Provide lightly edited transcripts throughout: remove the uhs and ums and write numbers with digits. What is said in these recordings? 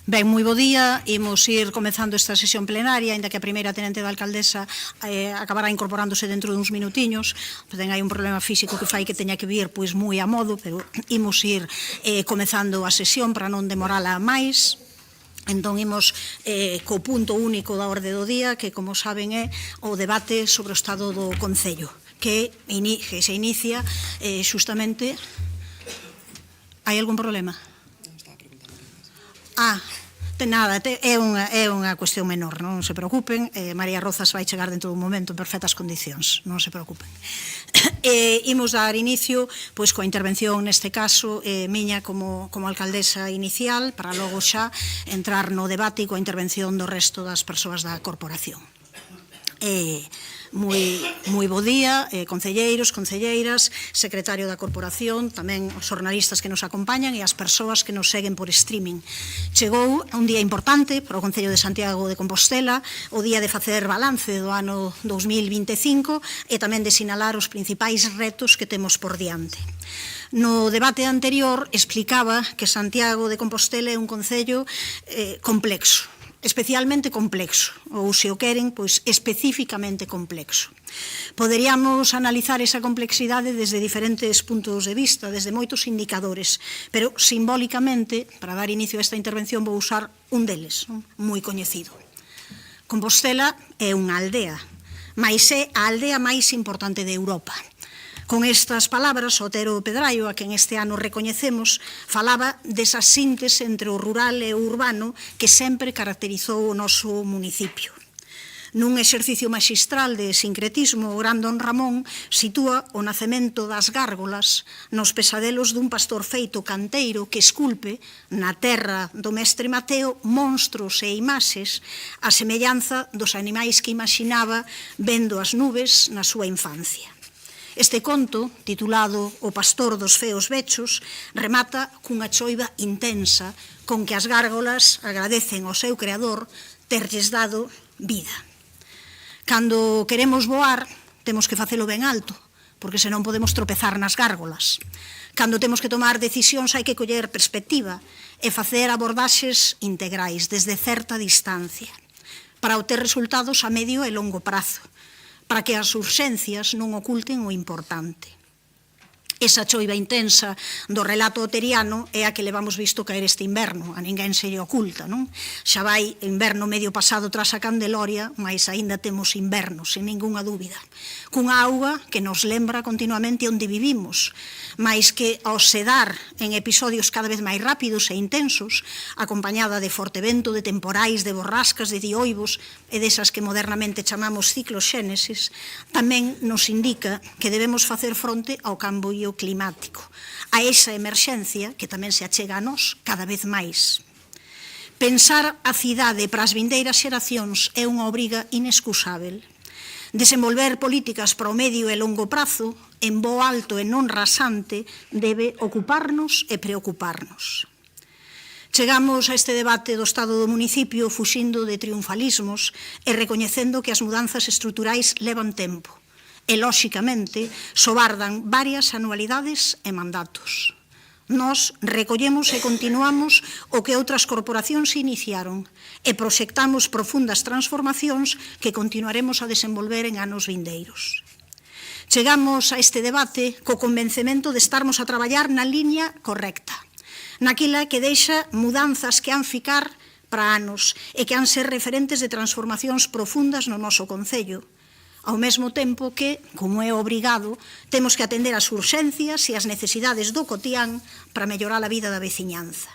Ben, moi bo día. Imos ir comezando esta sesión plenaria, ainda que a primeira tenente da alcaldesa acabará incorporándose dentro duns minutiños. Ten aí un problema físico que fai que teña que vir pois moi a modo, pero imos ir comezando a sesión para non demorala máis. Entón, imos co punto único da orde do día, que, como saben, é o debate sobre o estado do Concello, que se inicia xustamente... Hai algún problema? Nada, é unha cuestión menor, non se preocupen. María Rozas vai chegar dentro dun momento en perfectas condicións, non se preocupen. Imos dar inicio pois coa intervención, neste caso, miña como alcaldesa inicial, para logo xa entrar no debate e coa intervención do resto das persoas da corporación. Moi bo día, concelleiros, concelleiras, secretario da corporación, tamén os xornalistas que nos acompañan e as persoas que nos seguen por streaming. Chegou un día importante para o Concello de Santiago de Compostela, o día de facer balance do ano 2025 e tamén de sinalar os principais retos que temos por diante. No debate anterior explicaba que Santiago de Compostela é un concello complexo, especialmente complexo, ou, se o queren, pois especificamente complexo. Poderíamos analizar esa complexidade desde diferentes puntos de vista, desde moitos indicadores, pero simbólicamente, para dar inicio a esta intervención, vou usar un deles, moi coñecido. Compostela é unha aldea, mais é a aldea máis importante de Europa. Con estas palabras, Otero Pedraio, a quen este ano recoñecemos, falaba desa síntese entre o rural e o urbano que sempre caracterizou o noso municipio. Nun exercicio maxistral de sincretismo, o gran Don Ramón sitúa o nacemento das gárgolas nos pesadelos dun pastor feito canteiro que esculpe na terra do mestre Mateo monstros e imaxes a semellanza dos animais que imaxinaba vendo as nubes na súa infancia. Este conto, titulado O pastor dos feos vechos, remata cunha choiva intensa con que as gárgolas agradecen ao seu creador terlles dado vida. Cando queremos voar, temos que facelo ben alto, porque senón podemos tropezar nas gárgolas. Cando temos que tomar decisións hai que coller perspectiva e facer abordaxes integrais desde certa distancia para obter resultados a medio e longo prazo, para que as urxencias non oculten o importante. Esa choiva intensa do relato oteriano é a que levamos visto caer este inverno, a ninguén se lle oculta, non? Xa vai inverno medio pasado tras a Candeloria, mas aínda temos inverno, sen ningunha dúbida, cunha auga que nos lembra continuamente onde vivimos, mas que ao sedar en episodios cada vez máis rápidos e intensos, acompañada de forte vento, de temporais, de borrascas, de dioivos e desas que modernamente chamamos cicloxénesis, tamén nos indica que debemos facer fronte ao cambio climático, a esa emerxencia que tamén se achega a nós cada vez máis. Pensar a cidade para as vindeiras xeracións é unha obriga inexcusável. Desenvolver políticas para o medio e longo prazo, en voo alto e non rasante, debe ocuparnos e preocuparnos. Chegamos a este debate do estado do municipio fuxindo de triunfalismos e recoñecendo que as mudanzas estruturais levan tempo e, lóxicamente, sobardan varias anualidades e mandatos. Nós recollemos e continuamos o que outras corporacións iniciaron e proxectamos profundas transformacións que continuaremos a desenvolver en anos vindeiros. Chegamos a este debate co convencemento de estarmos a traballar na liña correcta, naquela que deixa mudanzas que han ficar para anos e que han ser referentes de transformacións profundas no noso concello, ao mesmo tempo que, como é obrigado, temos que atender as urxencias e as necesidades do cotián para mellorar a vida da veciñanza.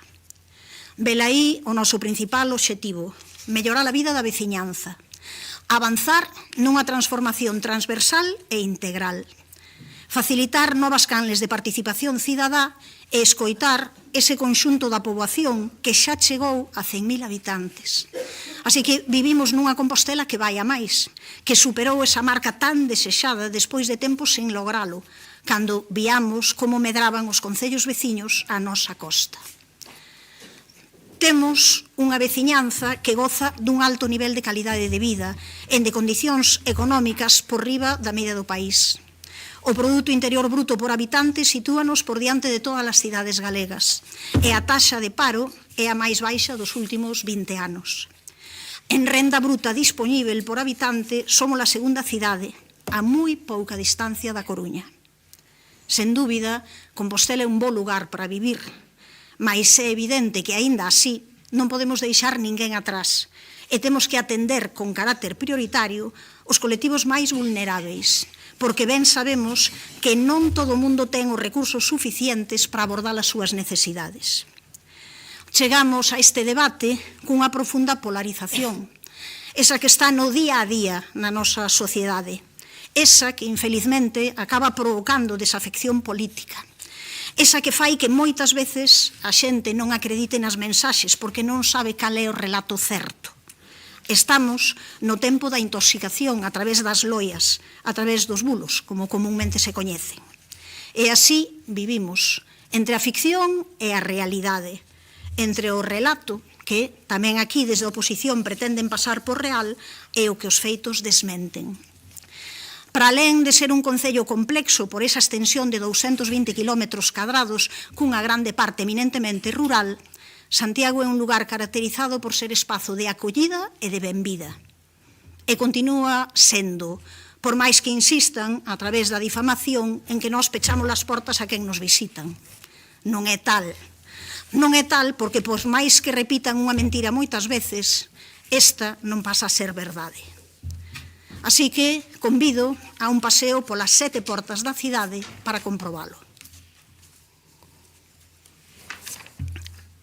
Velaí o noso principal obxectivo, mellorar a vida da veciñanza, avanzar nunha transformación transversal e integral, facilitar novas canles de participación cidadá e escoitar ese conxunto da poboación que xa chegou a 100.000 habitantes. Así que vivimos nunha Compostela que vai a máis, que superou esa marca tan desexada despois de tempos sen logralo, cando viamos como medraban os concellos veciños á nosa costa. Temos unha veciñanza que goza dun alto nivel de calidade de vida e de condicións económicas por riba da media do país. O Produto Interior Bruto por habitante sitúanos por diante de todas as cidades galegas e a taxa de paro é a máis baixa dos últimos 20 anos. En renda bruta dispoñível por habitante somos a segunda cidade, a moi pouca distancia da Coruña. Sen dúbida, Compostela é un bo lugar para vivir, mais é evidente que, aínda así, non podemos deixar ninguén atrás e temos que atender con carácter prioritario os colectivos máis vulneráveis, porque ben sabemos que non todo o mundo ten os recursos suficientes para abordar as súas necesidades. Chegamos a este debate cunha profunda polarización, esa que está no día a día na nosa sociedade, esa que, infelizmente, acaba provocando desafección política, esa que fai que moitas veces a xente non acredite nas mensaxes porque non sabe cal é o relato certo. Estamos no tempo da intoxicación a través das loias, a través dos bulos, como comúnmente se coñecen. E así vivimos entre a ficción e a realidade, entre o relato, que tamén aquí desde a oposición pretenden pasar por real, e o que os feitos desmenten. Para alén de ser un concello complexo por esa extensión de 220 km cadrados cunha grande parte eminentemente rural, Santiago é un lugar caracterizado por ser espazo de acollida e de benvida. E continúa sendo, por máis que insistan, a través da difamación, en que nós pechamos as portas a quen nos visitan. Non é tal. Non é tal porque, por máis que repitan unha mentira moitas veces, esta non pasa a ser verdade. Así que convido a un paseo polas 7 portas da cidade para comprobalo.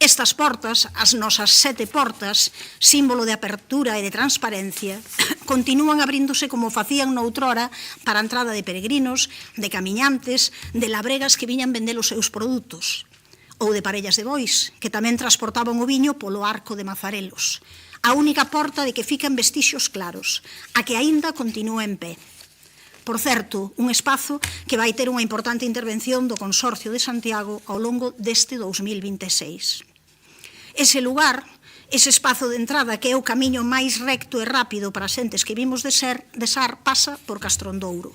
Estas portas, as nosas 7 portas, símbolo de apertura e de transparencia, continúan abríndose como facían noutrora para a entrada de peregrinos, de camiñantes, de labregas que viñan vender os seus produtos, ou de parellas de bois, que tamén transportaban o viño polo arco de Mazarelos. A única porta de que fican vestixios claros, a que aínda continúa en pé. Por certo, un espazo que vai ter unha importante intervención do Consorcio de Santiago ao longo deste 2026. Ese lugar, ese espazo de entrada que é o camiño máis recto e rápido para as xentes que vimos de Sar, pasa por Castrondouro.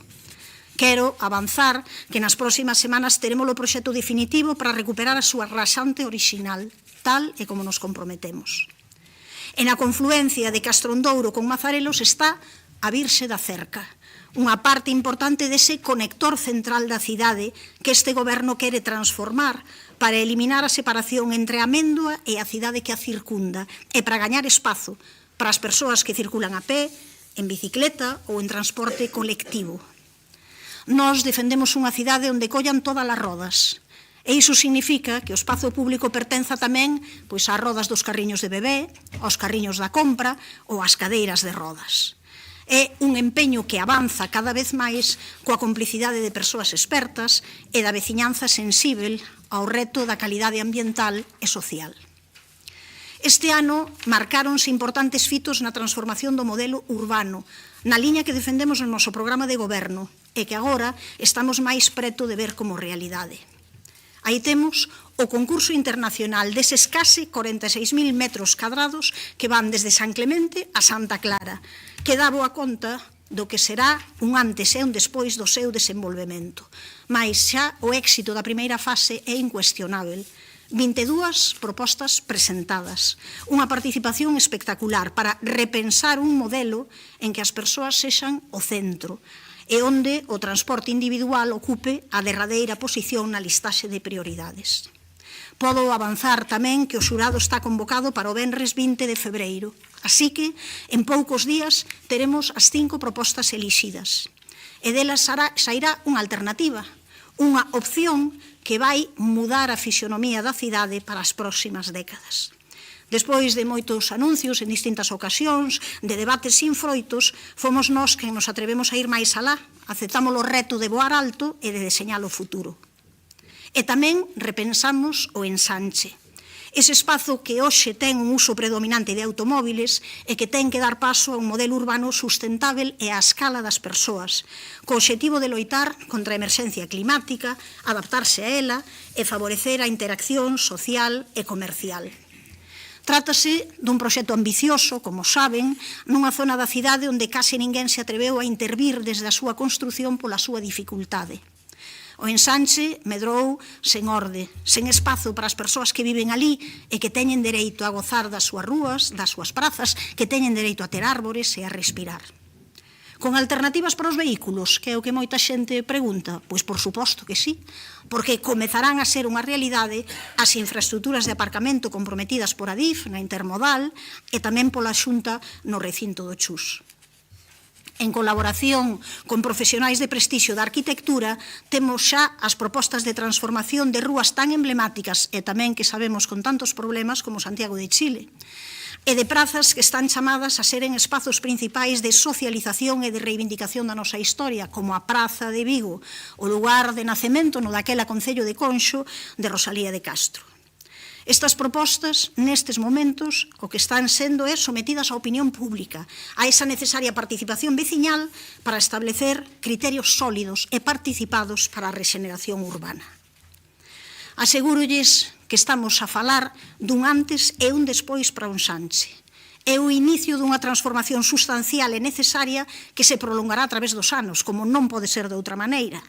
Quero avanzar que nas próximas semanas teremos o proxecto definitivo para recuperar a súa raxante orixinal, tal e como nos comprometemos. En a confluencia de Castrondouro con Mazarelos está a Virxe da Cerca, unha parte importante dese conector central da cidade que este goberno quere transformar para eliminar a separación entre a Améndoa e a cidade que a circunda e para gañar espazo para as persoas que circulan a pé, en bicicleta ou en transporte colectivo. Nós defendemos unha cidade onde collan todas as rodas. E iso significa que o espazo público pertenza tamén ás rodas dos carriños de bebé, aos carriños da compra ou ás cadeiras de rodas. É un empeño que avanza cada vez máis coa complicidade de persoas expertas e da veciñanza sensível ao reto da calidade ambiental e social. Este ano marcáronse importantes fitos na transformación do modelo urbano, na liña que defendemos no noso programa de goberno e que agora estamos máis preto de ver como realidade. Aí temos o concurso internacional deses case 46.000 metros cadrados que van desde San Clemente a Santa Clara, que dá boa conta do que será un antes e un despois do seu desenvolvemento. Mais xa o éxito da primeira fase é incuestionável. 22 propostas presentadas, unha participación espectacular para repensar un modelo en que as persoas sexan o centro e onde o transporte individual ocupe a derradeira posición na listaxe de prioridades. Podo avanzar tamén que o xurado está convocado para o venres 20 de febreiro, así que en poucos días teremos as 5 propostas elixidas e delas sairá unha alternativa, unha opción que vai mudar a fisionomía da cidade para as próximas décadas. Despois de moitos anuncios en distintas ocasións, de debates sin froitos, fomos nós que nos atrevemos a ir máis alá, aceptamos o reto de voar alto e de deseñar o futuro. E tamén repensamos o ensanche. Ese espazo que hoxe ten un uso predominante de automóviles e que ten que dar paso a un modelo urbano sustentável e á escala das persoas, co obxectivo de loitar contra a emerxencia climática, adaptarse a ela e favorecer a interacción social e comercial. Trátase dun proxecto ambicioso, como saben, nunha zona da cidade onde case ninguén se atreveu a intervir desde a súa construción pola súa dificultade. O ensanche medrou sen orde, sen espazo para as persoas que viven ali e que teñen dereito a gozar das súas rúas, das súas prazas, que teñen dereito a ter árbores e a respirar. Con alternativas para os vehículos, que é o que moita xente pregunta? Pois por suposto que sí, porque comezarán a ser unha realidade as infraestructuras de aparcamento comprometidas por Adif na intermodal e tamén pola Xunta no recinto do Chus. En colaboración con profesionais de prestixio da arquitectura, temos xa as propostas de transformación de rúas tan emblemáticas e tamén que sabemos con tantos problemas como Santiago de Chile, e de prazas que están chamadas a seren espazos principais de socialización e de reivindicación da nosa historia, como a Praza de Vigo, o lugar de nacemento no daquela concello de Conxo de Rosalía de Castro. Estas propostas, nestes momentos, o que están sendo é sometidas á opinión pública, a esa necesaria participación veciñal para establecer criterios sólidos e participados para a rexeneración urbana. Asegúrolles que estamos a falar dun antes e un despois para un Sanche. É o inicio dunha transformación sustancial e necesaria que se prolongará a través dos anos, como non pode ser de outra maneira.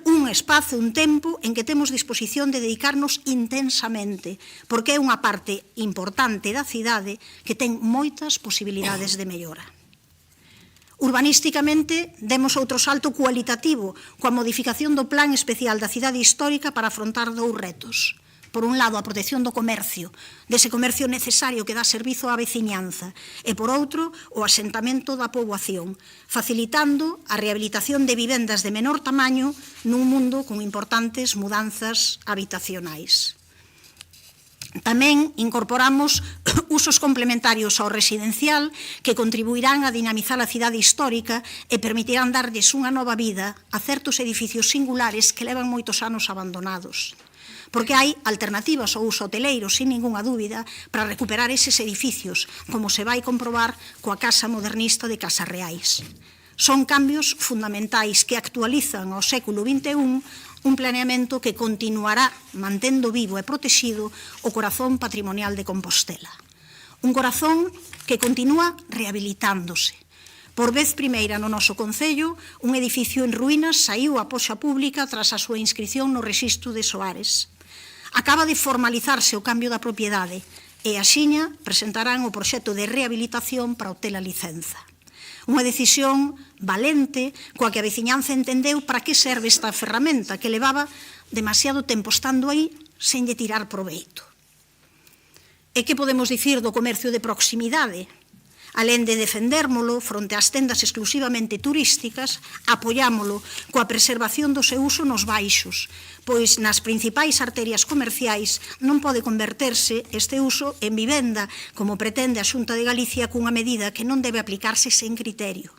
Un espazo, un tempo en que temos disposición de dedicarnos intensamente, porque é unha parte importante da cidade que ten moitas posibilidades de mellora. Urbanísticamente, demos outro salto cualitativo coa modificación do Plan Especial da Cidade Histórica para afrontar dous retos. Por un lado, a protección do comercio, dese comercio necesario que dá servizo á veciñanza, e por outro, o asentamento da poboación, facilitando a rehabilitación de vivendas de menor tamaño nun mundo con importantes mudanzas habitacionais. Tamén incorporamos usos complementarios ao residencial que contribuirán a dinamizar a cidade histórica e permitirán darlles unha nova vida a certos edificios singulares que levan moitos anos abandonados. Porque hai alternativas ao uso hoteleiro, sin ningunha dúbida, para recuperar eses edificios, como se vai comprobar coa Casa Modernista de Casas Reais. Son cambios fundamentais que actualizan ao século XXI un planeamento que continuará mantendo vivo e protexido o corazón patrimonial de Compostela. Un corazón que continúa rehabilitándose. Por vez primeira no noso concello, un edificio en ruínas saiu a poxa pública tras a súa inscrición no rexistro de Soares. Acaba de formalizarse o cambio da propiedade e axiña presentarán o proxecto de rehabilitación para obter a licenza. Unha decisión valente coa que a veciñanza entendeu para que serve esta ferramenta que levaba demasiado tempo estando aí sen lle tirar proveito. E que podemos dicir do comercio de proximidade? Alén de defendérmolo fronte ás tendas exclusivamente turísticas, apoiámolo coa preservación do seu uso nos baixos, pois nas principais arterias comerciais non pode converterse este uso en vivenda, como pretende a Xunta de Galicia cunha medida que non debe aplicarse sen criterio.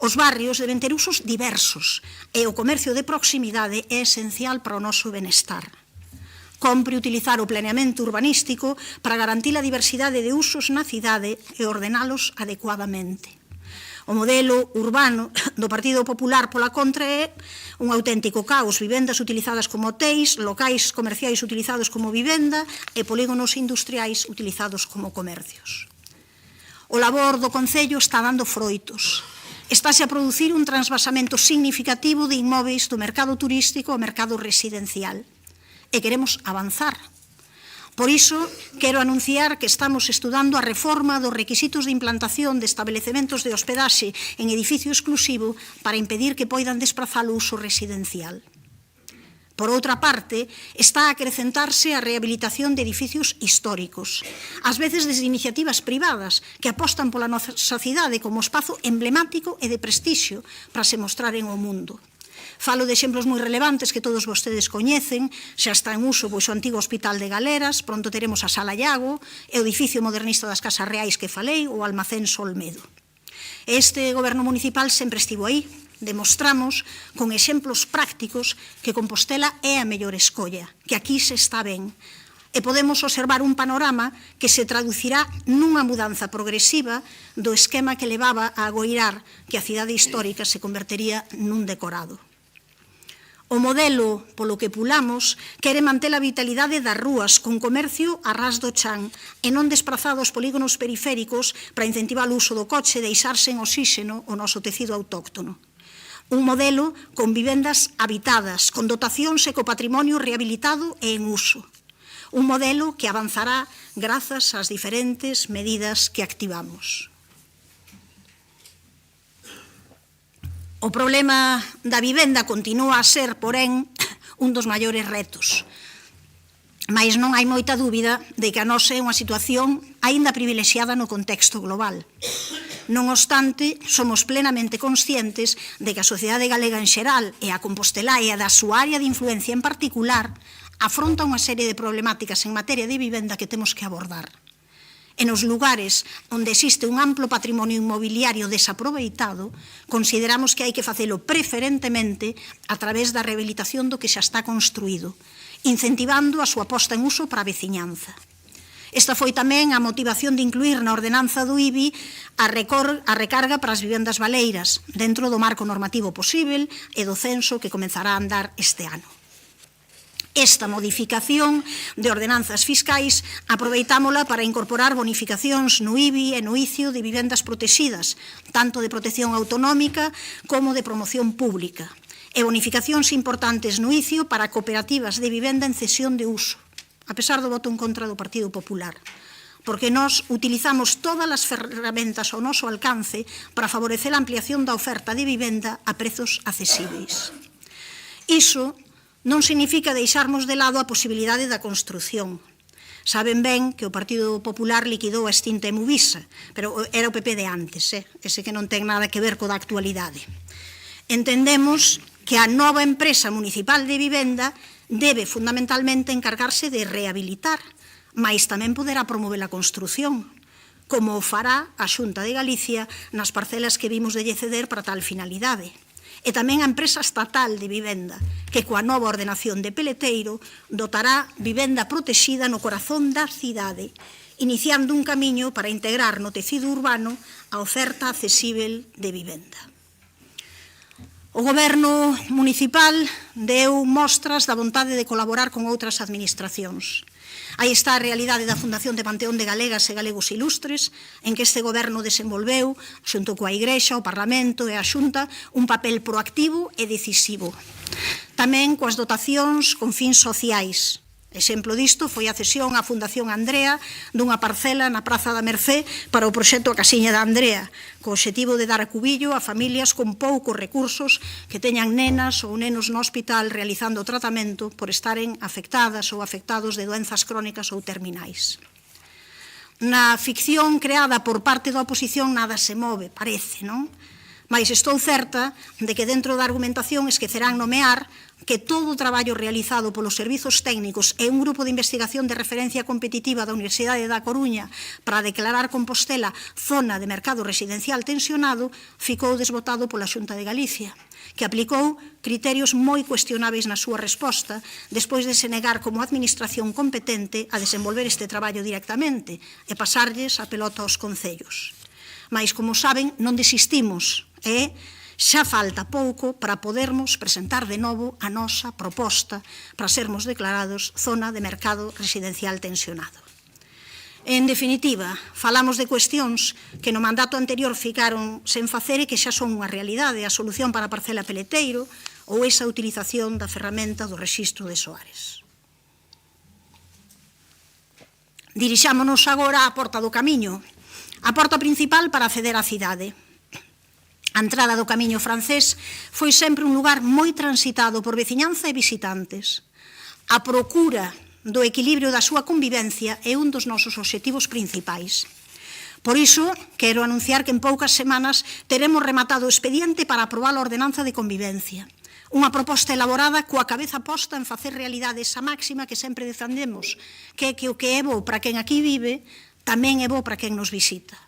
Os barrios deben ter usos diversos e o comercio de proximidade é esencial para o noso benestar. Compre utilizar o planeamento urbanístico para garantir a diversidade de usos na cidade e ordenalos adecuadamente. O modelo urbano do Partido Popular pola contra é un auténtico caos, vivendas utilizadas como hotéis, locais comerciais utilizados como vivenda e polígonos industriais utilizados como comercios. O labor do Concello está dando froitos. Estáse a producir un transvasamento significativo de inmóveis do mercado turístico ao mercado residencial. E queremos avanzar. Por iso, quero anunciar que estamos estudando a reforma dos requisitos de implantación de establecementos de hospedaxe en edificio exclusivo para impedir que poidan desprazar o uso residencial. Por outra parte, está a acrecentarse a rehabilitación de edificios históricos, ás veces desde iniciativas privadas que apostan pola nosa cidade como espazo emblemático e de prestixio para se mostraren ao mundo. Falo de exemplos moi relevantes que todos vostedes coñecen, xa está en uso o antigo Hospital de Galeras, pronto teremos a Sala Iago, e o edificio modernista das Casas Reais que falei, o Almacén Solmedo. Este goberno municipal sempre estivo aí, demostramos con exemplos prácticos que Compostela é a mellor escolla, que aquí se está ben, e podemos observar un panorama que se traducirá nunha mudanza progresiva do esquema que levaba a agoirar que a cidade histórica se convertería nun decorado. O modelo polo que pulamos quere manter a vitalidade das rúas con comercio a ras do chan e non desprazar os polígonos periféricos para incentivar o uso do coche e deixarse en oxíxeno o noso tecido autóctono. Un modelo con vivendas habitadas, con dotacións e co patrimonio rehabilitado e en uso. Un modelo que avanzará grazas ás diferentes medidas que activamos. O problema da vivenda continúa a ser, porén, un dos maiores retos. Mais non hai moita dúbida de que a nosa é unha situación aínda privilexiada no contexto global. Non obstante, somos plenamente conscientes de que a sociedade galega en xeral e a compostelá e a da súa área de influencia en particular afronta unha serie de problemáticas en materia de vivenda que temos que abordar. E nos lugares onde existe un amplo patrimonio inmobiliario desaproveitado, consideramos que hai que facelo preferentemente a través da rehabilitación do que xa está construído, incentivando a súa posta en uso para a veciñanza. Esta foi tamén a motivación de incluir na ordenanza do IBI a recarga para as vivendas baleiras, dentro do marco normativo posible e do censo que comenzará a andar este ano. Esta modificación de ordenanzas fiscais aproveitámola para incorporar bonificacións no IBI e no ICIO de vivendas protegidas, tanto de protección autonómica como de promoción pública, e bonificacións importantes no ICIO para cooperativas de vivenda en cesión de uso, a pesar do voto en contra do Partido Popular, porque nós utilizamos todas as ferramentas ao noso alcance para favorecer a ampliación da oferta de vivenda a prezos accesíveis. Iso non significa deixarmos de lado a posibilidade da construción. Saben ben que o Partido Popular liquidou a extinta Emuvisa, pero era o PP de antes, ese que non ten nada que ver co da actualidade. Entendemos que a nova empresa municipal de vivenda debe fundamentalmente encargarse de rehabilitar, mais tamén poderá promover a construción, como o fará a Xunta de Galicia nas parcelas que vimos de lle ceder para tal finalidade. E tamén a empresa estatal de vivenda, que coa nova ordenación de Peleteiro dotará vivenda protexida no corazón da cidade, iniciando un camiño para integrar no tecido urbano a oferta accesível de vivenda. O Goberno municipal deu mostras da vontade de colaborar con outras administracións. Aí está a realidade da Fundación de Panteón de Galegas e Galegos Ilustres, en que este goberno desenvolveu, xunto coa Igrexa, o Parlamento e a Xunta, un papel proactivo e decisivo. Tamén coas dotacións con fins sociais. Exemplo disto foi a cesión á Fundación Andrea dunha parcela na Praza da Mercé para o proxecto A Casiña da Andrea, co obxectivo de dar acubillo a familias con poucos recursos que teñan nenas ou nenos no hospital realizando o tratamento por estaren afectadas ou afectados de doenzas crónicas ou terminais. Na ficción creada por parte da oposición nada se move, parece, non? Mais estou certa de que dentro da argumentación esquecerán nomear que todo o traballo realizado polos servizos técnicos e un grupo de investigación de referencia competitiva da Universidade da Coruña para declarar Compostela zona de mercado residencial tensionado ficou desbotado pola Xunta de Galicia, que aplicou criterios moi cuestionáveis na súa resposta despois de se negar como administración competente a desenvolver este traballo directamente e pasarlles a pelota aos concellos. Mais, como saben, non desistimos e xa falta pouco para podermos presentar de novo a nosa proposta para sermos declarados zona de mercado residencial tensionado. En definitiva, falamos de cuestións que no mandato anterior ficaron sen facer e que xa son unha realidade, a solución para a parcela Peleteiro ou esa utilización da ferramenta do rexistro de soares. Dirixámonos agora á porta do camiño, a porta principal para acceder á cidade. A entrada do Camiño Francés foi sempre un lugar moi transitado por veciñanza e visitantes. A procura do equilibrio da súa convivencia é un dos nosos obxectivos principais. Por iso, quero anunciar que en poucas semanas teremos rematado o expediente para aprobar a ordenanza de convivencia. Unha proposta elaborada coa cabeza posta en facer realidade esa máxima que sempre defendemos, que é que o que é bo para quen aquí vive tamén é bo para quen nos visita.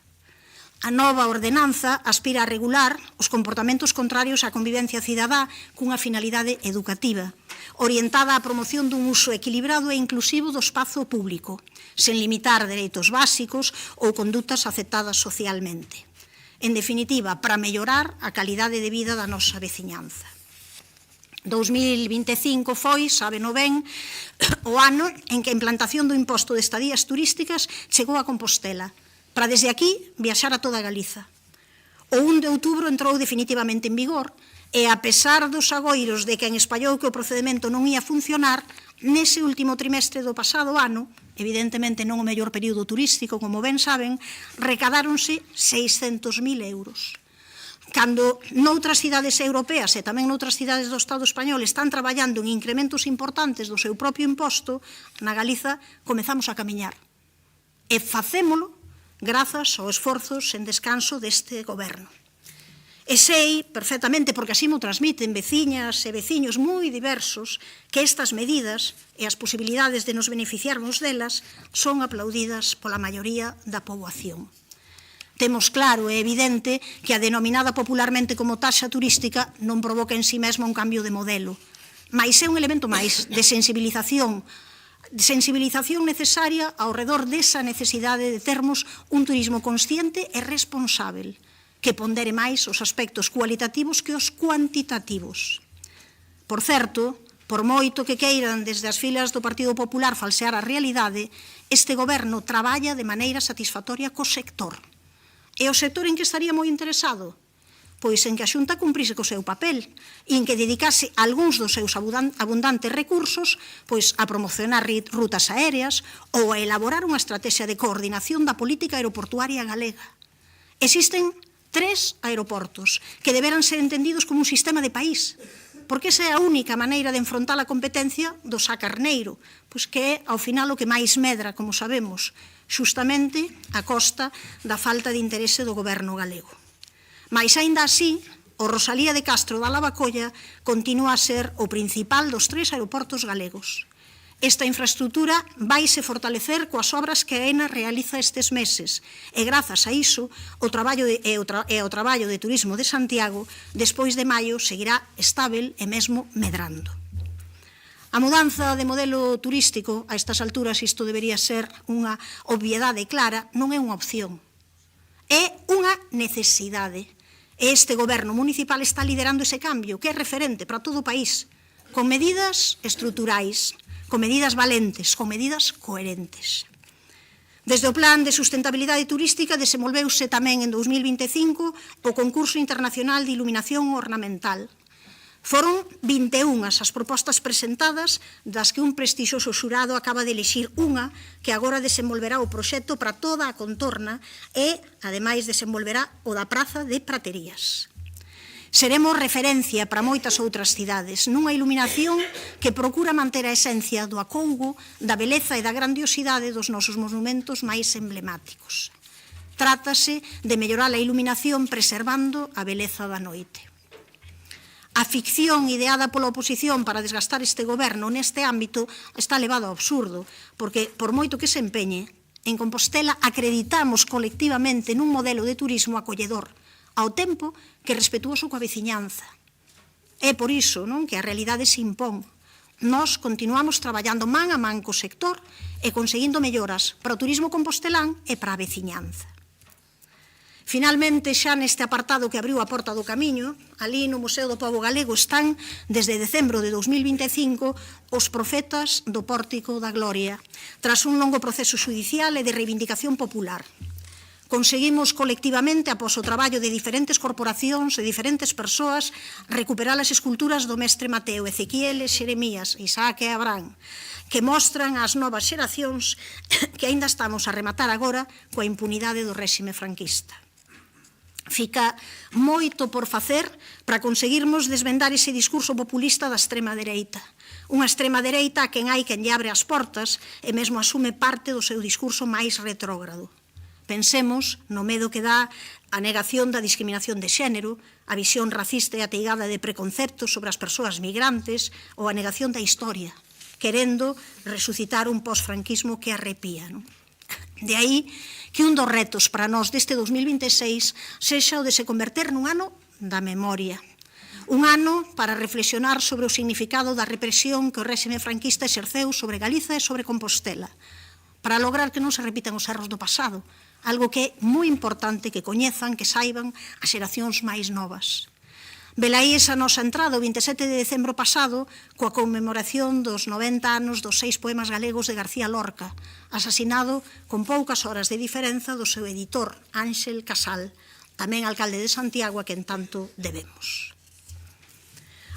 A nova ordenanza aspira a regular os comportamentos contrarios á convivencia cidadá cunha finalidade educativa, orientada á promoción dun uso equilibrado e inclusivo do espazo público, sen limitar dereitos básicos ou condutas aceptadas socialmente. En definitiva, para mellorar a calidade de vida da nosa veciñanza. 2025 foi, sábeno ben, o ano en que a implantación do imposto de estadías turísticas chegou a Compostela, para desde aquí viaxar a toda Galiza. O 1 de outubro entrou definitivamente en vigor e, a pesar dos agoiros de quen espallou que o procedimento non ia funcionar, nese último trimestre do pasado ano, evidentemente non o mellor período turístico, como ben saben, recadáronse 600.000 euros. Cando noutras cidades europeas e tamén noutras cidades do Estado español están traballando en incrementos importantes do seu propio imposto, na Galiza comezamos a camiñar. E facémolo grazas ao esforzo sen descanso deste goberno. E sei perfectamente, porque así mo transmiten veciñas e veciños moi diversos, que estas medidas e as posibilidades de nos beneficiarmos delas son aplaudidas pola maioría da poboación. Temos claro e evidente que a denominada popularmente como taxa turística non provoca en si mesma un cambio de modelo, mais é un elemento máis de sensibilización necesaria ao redor desa necesidade de termos un turismo consciente e responsável, que pondere máis os aspectos cualitativos que os cuantitativos. Por certo, por moito que queiran desde as filas do Partido Popular falsear a realidade, este goberno traballa de maneira satisfactoria co sector. E o sector en que estaría moi interesado? Pois en que a Xunta cumprise co seu papel e en que dedicase algúns dos seus abundantes recursos pois a promocionar rutas aéreas ou a elaborar unha estrategia de coordinación da política aeroportuaria galega. Existen 3 aeroportos que deberán ser entendidos como un sistema de país, porque esa é a única maneira de enfrontar a competencia do sacarneiro, pois que é, ao final, o que máis medra, como sabemos, xustamente a costa da falta de interese do goberno galego. Mais, aínda así, o Rosalía de Castro da Lavacolla continúa a ser o principal dos 3 aeroportos galegos. Esta infraestructura vaise fortalecer coas obras que a AENA realiza estes meses e, grazas a iso, o traballo de Turismo de Santiago, despois de maio, seguirá estável e mesmo medrando. A mudanza de modelo turístico, a estas alturas isto debería ser unha obviedade clara, non é unha opción. É unha necesidade. E este goberno municipal está liderando ese cambio, que é referente para todo o país, con medidas estruturais, con medidas valentes, con medidas coherentes. Desde o Plan de Sustentabilidade Turística desenvolveuse tamén en 2025 o concurso internacional de iluminación ornamental. Foron 21 as propostas presentadas, das que un prestixioso xurado acaba de elixir unha que agora desenvolverá o proxecto para toda a contorna e, ademais, desenvolverá o da Praza de Praterías. Seremos referencia para moitas outras cidades nunha iluminación que procura manter a esencia do acougo, da beleza e da grandiosidade dos nosos monumentos máis emblemáticos. Trátase de mellorar a iluminación preservando a beleza da noite. A ficción ideada pola oposición para desgastar este goberno neste ámbito está levado ao absurdo, porque, por moito que se empeñe, en Compostela acreditamos colectivamente nun modelo de turismo acolledor, ao tempo que respetuoso coa veciñanza. É por iso que a realidade se impón. Nós continuamos traballando man a man co sector e conseguindo melloras para o turismo compostelán e para a veciñanza. Finalmente, xa neste apartado que abriu a Porta do Camiño, ali no Museo do Pobo Galego están, desde decembro de 2025, os profetas do Pórtico da Gloria, tras un longo proceso xudicial e de reivindicación popular. Conseguimos colectivamente, após o traballo de diferentes corporacións e diferentes persoas, recuperar as esculturas do mestre Mateo, Ezequiel, Xeremías, Isaac e Abraham, que mostran ás novas xeracións que aínda estamos a rematar agora coa impunidade do réxime franquista. Fica moito por facer para conseguirmos desvendar ese discurso populista da extrema dereita. Unha extrema dereita a quen hai quen lle abre as portas e mesmo asume parte do seu discurso máis retrógrado. Pensemos no medo que dá a negación da discriminación de xénero, a visión racista e ateigada de preconceptos sobre as persoas migrantes ou a negación da historia, querendo resucitar un posfranquismo que arrepía. De aí que un dos retos para nós deste 2026 sexa o de se converter nun ano da memoria. Un ano para reflexionar sobre o significado da represión que o réxime franquista exerceu sobre Galiza e sobre Compostela, para lograr que non se repitan os erros do pasado, algo que é moi importante que coñezan, que saiban as xeracións máis novas. Velaí esa nosa entrada o 27 de decembro pasado coa conmemoración dos 90 anos dos 6 poemas galegos de García Lorca, asasinado con poucas horas de diferenza do seu editor, Ángel Casal, tamén alcalde de Santiago, a quen tanto debemos.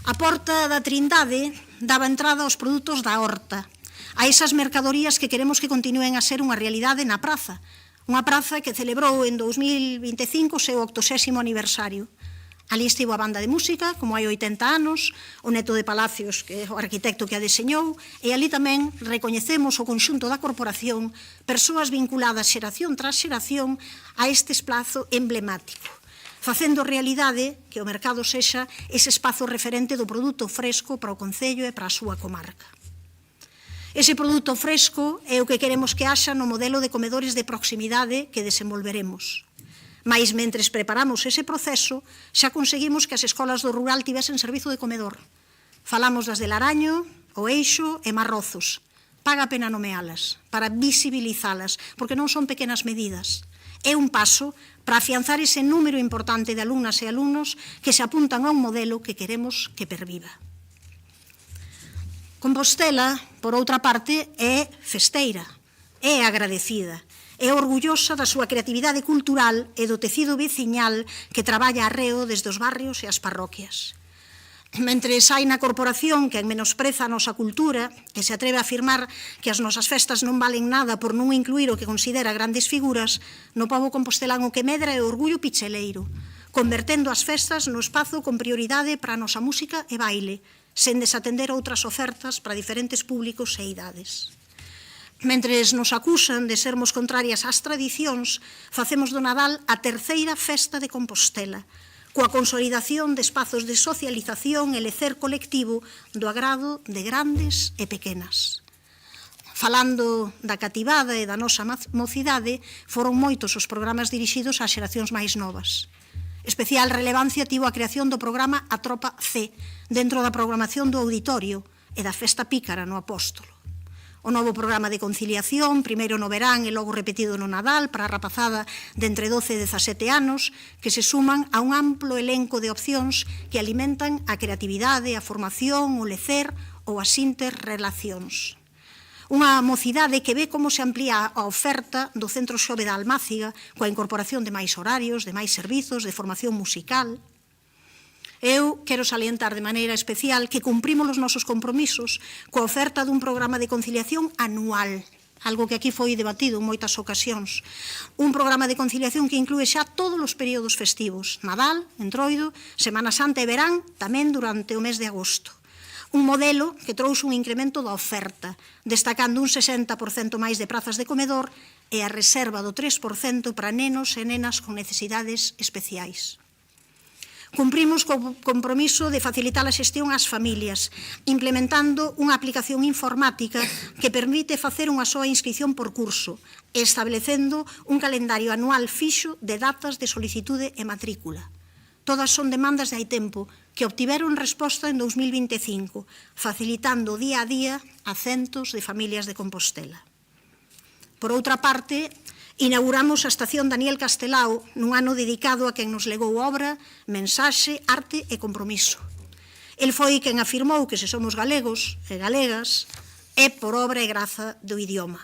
A porta da Trindade daba entrada aos produtos da horta, a esas mercadorías que queremos que continúen a ser unha realidade na praza, unha praza que celebrou en 2025 o seu 80º aniversario. Ali estivo a banda de música, como hai 80 anos, o neto de Palacios, que é o arquitecto que a deseñou, e ali tamén recoñecemos o conxunto da corporación, persoas vinculadas xeración tras xeración a este espazo emblemático, facendo realidade que o mercado sexa ese espazo referente do produto fresco para o concello e para a súa comarca. Ese produto fresco é o que queremos que haxa no modelo de comedores de proximidade que desenvolveremos. Mais, mentres preparamos ese proceso, xa conseguimos que as escolas do rural tivesen servizo de comedor. Falamos das de Laraño, O Eixo e Marrozos. Paga a pena nomealas, para visibilizalas, porque non son pequenas medidas. É un paso para afianzar ese número importante de alumnas e alumnos que se apuntan a un modelo que queremos que perviva. Compostela, por outra parte, é festeira, é agradecida, é orgullosa da súa creatividade cultural e do tecido veciñal que traballa arreo desde os barrios e as parroquias. Mentres hai na corporación quen menospreza a nosa cultura, que se atreve a afirmar que as nosas festas non valen nada por non incluir o que considera grandes figuras, no pobo compostelán o que medra é o orgullo picheleiro, convertendo as festas no espazo con prioridade para a nosa música e baile, sen desatender outras ofertas para diferentes públicos e idades. Mentres nos acusan de sermos contrarias ás tradicións, facemos do Nadal a terceira festa de Compostela, coa consolidación de espazos de socialización e lecer colectivo do agrado de grandes e pequenas. Falando da cativada e da nosa mocidade, foron moitos os programas dirixidos ás xeracións máis novas. Especial relevancia tivo a creación do programa A Tropa C, dentro da programación do auditorio e da Festa Pícara no Apóstolo. O novo programa de conciliación, primeiro no verán e logo repetido no Nadal, para a rapazada de entre 12 e 17 anos, que se suman a un amplo elenco de opcións que alimentan a creatividade, a formación, o lecer ou as interrelacións. Unha mocidade que ve como se amplía a oferta do Centro Xove da Almáciga coa incorporación de máis horarios, de máis servizos, de formación musical. Eu quero salientar de maneira especial que cumprimos os nosos compromisos coa oferta dun programa de conciliación anual, algo que aquí foi debatido en moitas ocasións. Un programa de conciliación que inclúe xa todos os períodos festivos, Nadal, Entroido, Semana Santa e Verán, tamén durante o mes de agosto. Un modelo que trouxe un incremento da oferta, destacando un 60% máis de prazas de comedor e a reserva do 3% para nenos e nenas con necesidades especiais. Cumprimos co compromiso de facilitar a xestión ás familias, implementando unha aplicación informática que permite facer unha soa inscripción por curso e establecendo un calendario anual fixo de datas de solicitude e matrícula. Todas son demandas de hai tempo que obtiveron resposta en 2025, facilitando día a día a centos de familias de Compostela. Por outra parte, inauguramos a estación Daniel Castelao nun ano dedicado a quen nos legou obra, mensaxe, arte e compromiso. El foi quen afirmou que se somos galegos e galegas é por obra e graza do idioma.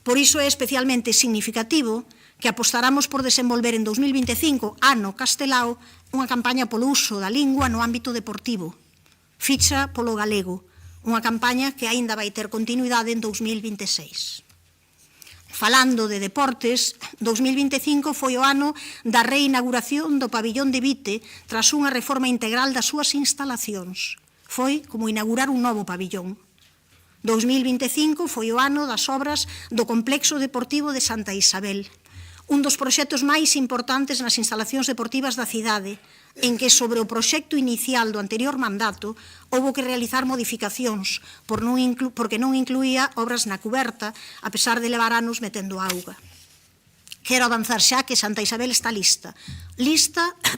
Por iso é especialmente significativo que apostáramos por desenvolver en 2025, ano Castelao, unha campaña polo uso da lingua no ámbito deportivo. Ficha polo galego, unha campaña que aínda vai ter continuidade en 2026. Falando de deportes, 2025 foi o ano da reinauguración do pabillón de Vite tras unha reforma integral das súas instalacións. Foi como inaugurar un novo pabillón. 2025 foi o ano das obras do Complexo Deportivo de Santa Isabel, un dos proxectos máis importantes nas instalacións deportivas da cidade, en que sobre o proxecto inicial do anterior mandato houbo que realizar modificacións porque non incluía obras na cuberta, a pesar de levar anos metendo auga. Quero avanzar xa que Santa Isabel está lista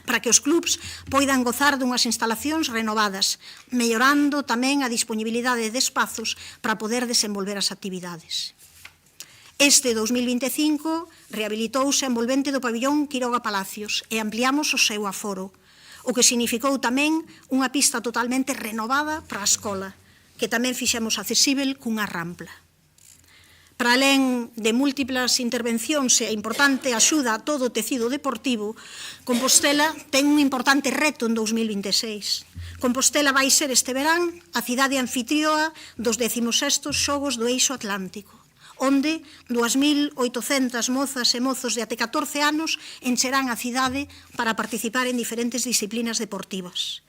para que os clubs poidan gozar dunhas instalacións renovadas, mellorando tamén a disponibilidade de espazos para poder desenvolver as actividades. Este 2025 rehabilitouse a envolvente do pabillón Quiroga Palacios e ampliamos o seu aforo. o que significou tamén unha pista totalmente renovada para a escola, que tamén fixemos accesível cunha rampla. Para alén de múltiplas intervencións e a importante axuda a todo o tecido deportivo, Compostela ten un importante reto en 2026. Compostela vai ser este verán a cidade anfitrioa dos 16º Xogos do Eixo Atlántico, onde 2.800 mozas e mozos de até 14 anos encherán a cidade para participar en diferentes disciplinas deportivas.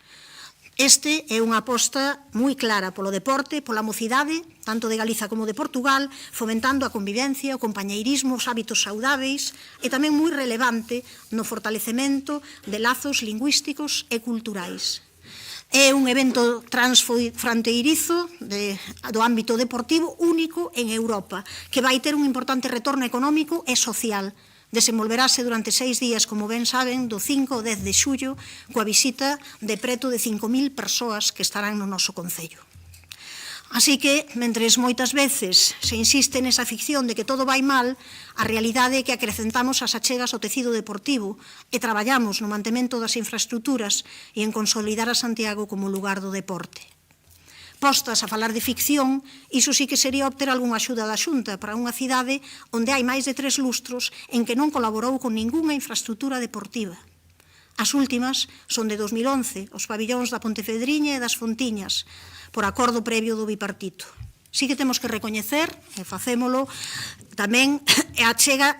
Este é unha aposta moi clara polo deporte, pola mocidade, tanto de Galiza como de Portugal, fomentando a convivencia, o compañeirismo, os hábitos saudáveis e tamén moi relevante no fortalecemento de lazos lingüísticos e culturais. É un evento transfronteirizo do ámbito deportivo único en Europa, que vai ter un importante retorno económico e social. Desenvolverase durante 6 días, como ben saben, do 5 ao 10 de xullo, coa visita de preto de 5.000 persoas que estarán no noso concello. Así que, mentres moitas veces se insiste nesa ficción de que todo vai mal, a realidade é que acrecentamos as achegas ao tecido deportivo e traballamos no mantemento das infraestructuras e en consolidar a Santiago como lugar do deporte. Postas a falar de ficción, iso sí que sería obter algunha axuda da Xunta para unha cidade onde hai máis de 3 lustros en que non colaborou con ningunha infraestructura deportiva. As últimas son de 2011, os pabillóns da Pontefedriña e das Fontiñas, por acordo previo do bipartito. Sí que temos que recoñecer, e facémolo, tamén a achega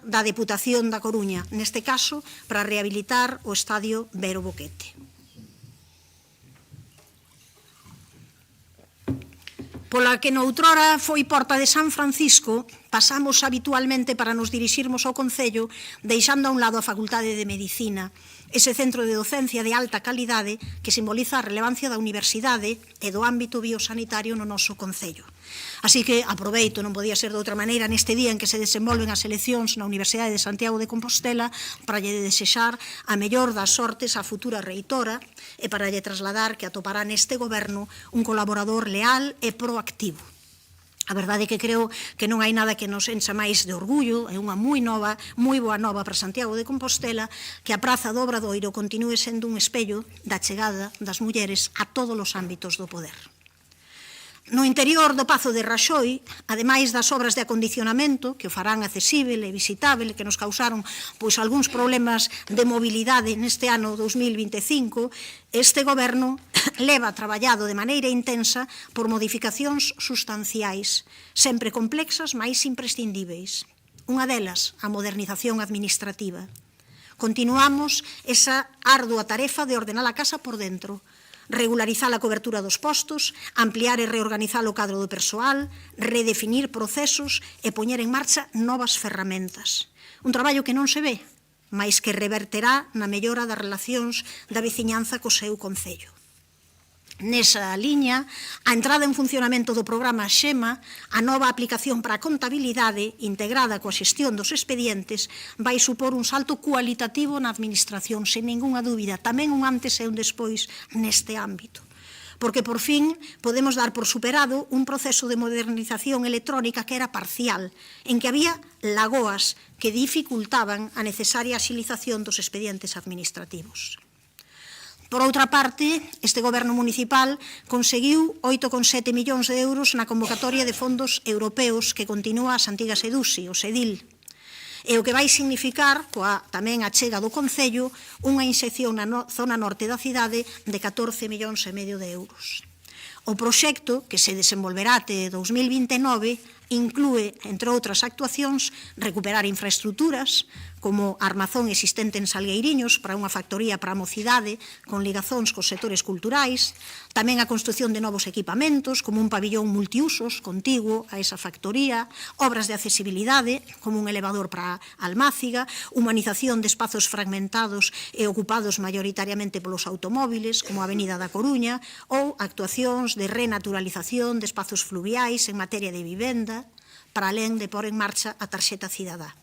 da Deputación da Coruña, neste caso, para rehabilitar o estadio Vero Boquete. Pola que noutrora foi Porta de San Francisco, pasamos habitualmente para nos dirixirmos ao Concello, deixando a un lado a Facultade de Medicina, ese centro de docencia de alta calidade que simboliza a relevancia da universidade e do ámbito biosanitario no noso Concello. Así que aproveito, non podía ser de outra maneira, neste día en que se desenvolven as eleccións na Universidade de Santiago de Compostela, para lle desexar a mellor das sortes á futura reitora e para lle trasladar que atopará neste goberno un colaborador leal e proactivo. A verdade é que creo que non hai nada que nos encha máis de orgullo, é unha moi boa nova para Santiago de Compostela, que a Praza do Obradoiro continúe sendo un espello da chegada das mulleres a todos os ámbitos do poder. No interior do Pazo de Raxoi, ademais das obras de acondicionamento que o farán accesível e visitável, que nos causaron algúns problemas de mobilidade neste ano 2025, este goberno leva traballado de maneira intensa por modificacións sustanciais, sempre complexas, mais imprescindíveis. Unha delas, a modernización administrativa. Continuamos esa ardua tarefa de ordenar a casa por dentro, regularizar a cobertura dos postos, ampliar e reorganizar o cadro do persoal, redefinir procesos e poñer en marcha novas ferramentas. Un traballo que non se ve, mais que reverterá na mellora das relacións da veciñanza co seu concello. Nesa liña, a entrada en funcionamento do programa Xema, a nova aplicación para a contabilidade integrada coa xestión dos expedientes, vai supor un salto cualitativo na administración, sen ningunha dúbida, tamén un antes e un despois neste ámbito. Porque, por fin, podemos dar por superado un proceso de modernización electrónica que era parcial, en que había lagoas que dificultaban a necesaria axilización dos expedientes administrativos. Por outra parte, este goberno municipal conseguiu 8,7 millóns de euros na convocatoria de fondos europeos que continúa as antigas EDUSI, o SEDIL, e o que vai significar, coa tamén a chega do Concello, unha inxección na zona norte da cidade de 14 millóns e medio de euros. O proxecto, que se desenvolverá até 2029, inclúe, entre outras actuacións, recuperar infraestructuras, como a armazón existente en Salgueiriños para unha factoría para a mocidade con ligazóns cos sectores culturais, tamén a construción de novos equipamentos, como un pabillón multiusos contiguo a esa factoría, obras de accesibilidade, como un elevador para Almáciga, humanización de espazos fragmentados e ocupados maioritariamente polos automóviles, como a Avenida da Coruña, ou actuacións de renaturalización de espazos fluviais en materia de vivenda, para alén de pôr en marcha a tarxeta cidadá.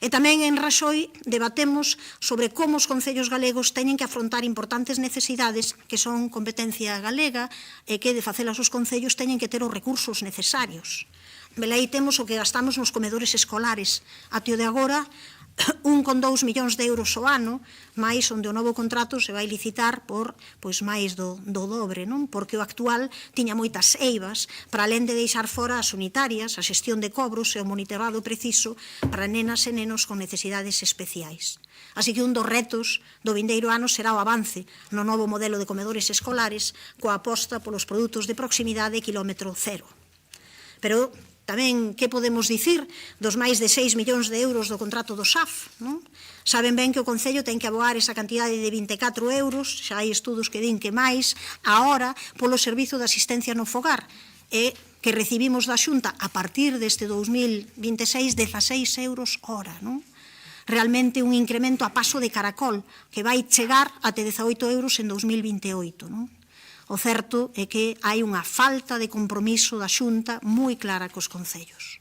E tamén en Raxoi debatemos sobre como os concellos galegos teñen que afrontar importantes necesidades que son competencia galega e que, de facelas os concellos, teñen que ter os recursos necesarios. Velaí temos o que gastamos nos comedores escolares. A tío de agora, 1,2 millóns de euros ao ano, máis onde o novo contrato se vai licitar por máis do dobre, non? Porque o actual tiña moitas eivas, para alén de deixar fora as unitarias, a xestión de cobros e o monitorado preciso para nenas e nenos con necesidades especiais. Así que un dos retos do vindeiro ano será o avance no novo modelo de comedores escolares coa aposta polos produtos de proximidade quilómetro cero. Pero tamén, que podemos dicir dos máis de 6 millóns de euros do contrato do SAF? Non? Saben ben que o Concello ten que aboar esa cantidade de 24 euros, xa hai estudos que din que máis, a hora polo servizo de asistencia no fogar, e que recibimos da Xunta a partir deste 2026 16 euros hora, non? Realmente un incremento a paso de caracol, que vai chegar até 18 euros en 2028, non? O certo é que hai unha falta de compromiso da Xunta moi clara cos concellos.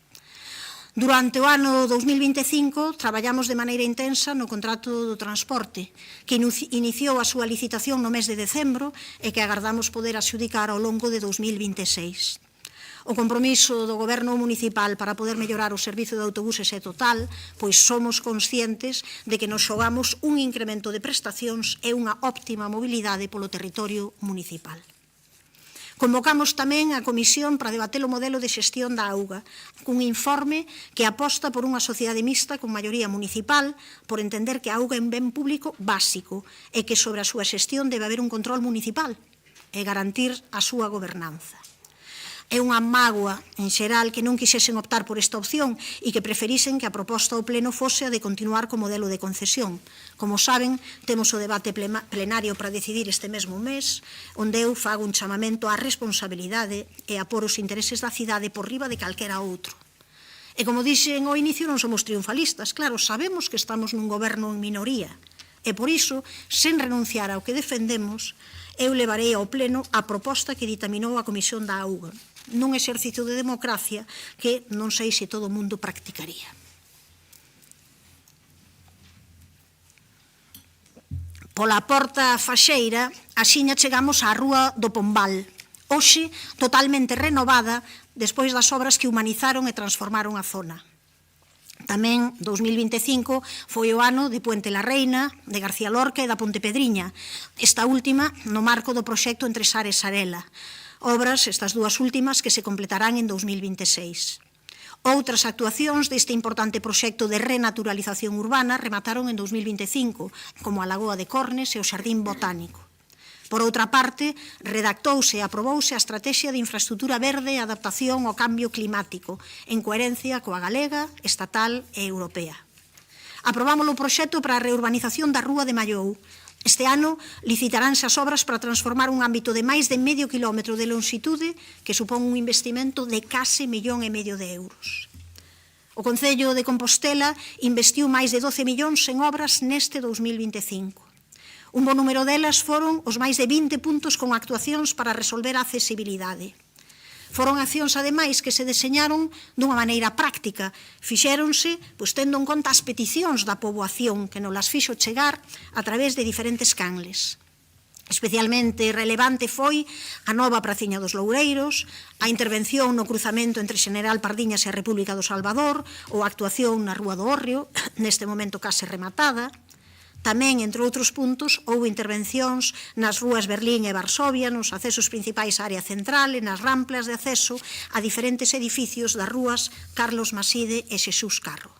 Durante o ano 2025 traballamos de maneira intensa no contrato do transporte, que iniciou a súa licitación no mes de decembro e que agardamos poder adxudicar ao longo de 2026. O compromiso do Goberno municipal para poder mellorar o servizo de autobuses é total, pois somos conscientes de que nos xogamos un incremento de prestacións e unha óptima mobilidade polo territorio municipal. Convocamos tamén a Comisión para debater o modelo de xestión da auga, cun informe que aposta por unha sociedade mixta con maioría municipal, por entender que a auga é un ben público básico e que sobre a súa xestión debe haber un control municipal e garantir a súa gobernanza. É unha mágoa, en xeral, que non quixesen optar por esta opción e que preferisen que a proposta ao Pleno fose a de continuar co modelo de concesión. Como saben, temos o debate plenario para decidir este mesmo mes, onde eu fago un chamamento á responsabilidade e a por os intereses da cidade por riba de calquera outro. E como dixen ao inicio, non somos triunfalistas. Claro, sabemos que estamos nun goberno en minoría. E por iso, sen renunciar ao que defendemos, eu levarei ao Pleno a proposta que ditaminou a Comisión da Auga, nun exercicio de democracia que non sei se todo o mundo practicaría. Pola porta faxeira, axiña chegamos á Rúa do Pombal, hoxe totalmente renovada despois das obras que humanizaron e transformaron a zona. Tamén 2025 foi o ano de Puente la Reina, de García Lorca e da Pontepedriña, esta última no marco do proxecto Entre Sar e Sarela. Obras, estas dúas últimas, que se completarán en 2026. Outras actuacións deste importante proxecto de renaturalización urbana remataron en 2025, como a Lagoa de Cornes e o Xardín Botánico. Por outra parte, redactouse e aprobouse a Estrategia de Infraestructura Verde e Adaptación ao Cambio Climático, en coherencia coa galega, estatal e europea. Aprobamos o proxecto para a reurbanización da Rúa de Mallou. Este ano licitaránse as obras para transformar un ámbito de máis de medio quilómetro de longitude que supón un investimento de case 1,5 millóns de euros. O Concello de Compostela investiu máis de 12 millóns en obras neste 2025. Un bo número delas foron os máis de 20 puntos con actuacións para resolver a accesibilidade. Foron accións, ademais, que se deseñaron dunha maneira práctica. Fixéronse, tendo en conta as peticións da poboación que nos las fixo chegar a través de diferentes canles. Especialmente relevante foi a nova Praciña dos Loureiros, a intervención no cruzamento entre Xeneral Pardiñas e a República do Salvador, ou a actuación na Rúa do Hórreo, neste momento case rematada. Tamén, entre outros puntos, houve intervencións nas rúas Berlín e Varsovia, nos accesos principais á área central e nas ramplas de acceso a diferentes edificios das rúas Carlos Maside e Xesús Carro.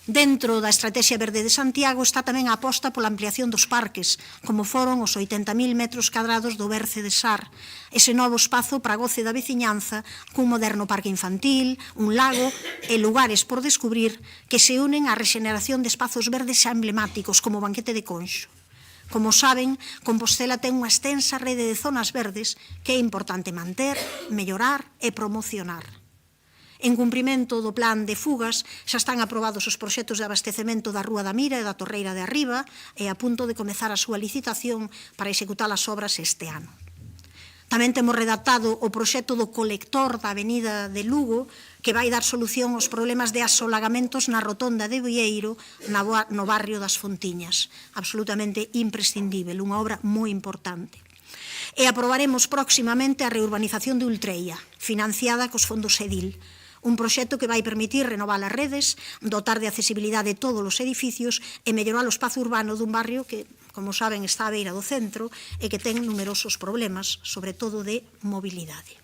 Dentro da Estrategia Verde de Santiago está tamén a aposta pola ampliación dos parques, como foron os 80.000 metros cadrados do Berce de Sar, ese novo espazo para goce da veciñanza cun moderno parque infantil, un lago e lugares por descubrir que se unen á rexeneración de espazos verdes xa emblemáticos como o Banquete de Conxo. Como saben, Compostela ten unha extensa rede de zonas verdes que é importante manter, mellorar e promocionar. En cumprimento do plan de fugas, xa están aprobados os proxectos de abastecemento da Rúa da Mira e da Torreira de Arriba e a punto de comezar a súa licitación para executar as obras este ano. Tamén temos redactado o proxecto do colector da Avenida de Lugo, que vai dar solución aos problemas de asolagamentos na rotonda de Vieiro, no barrio das Fontiñas. Absolutamente imprescindível, unha obra moi importante. E aprobaremos próximamente a reurbanización de Ultreia, financiada cos fondos EDIL, un proxecto que vai permitir renovar as redes, dotar de accesibilidade todos os edificios e mellorar o espazo urbano dun barrio que, como saben, está á beira do centro e que ten numerosos problemas, sobre todo de mobilidade.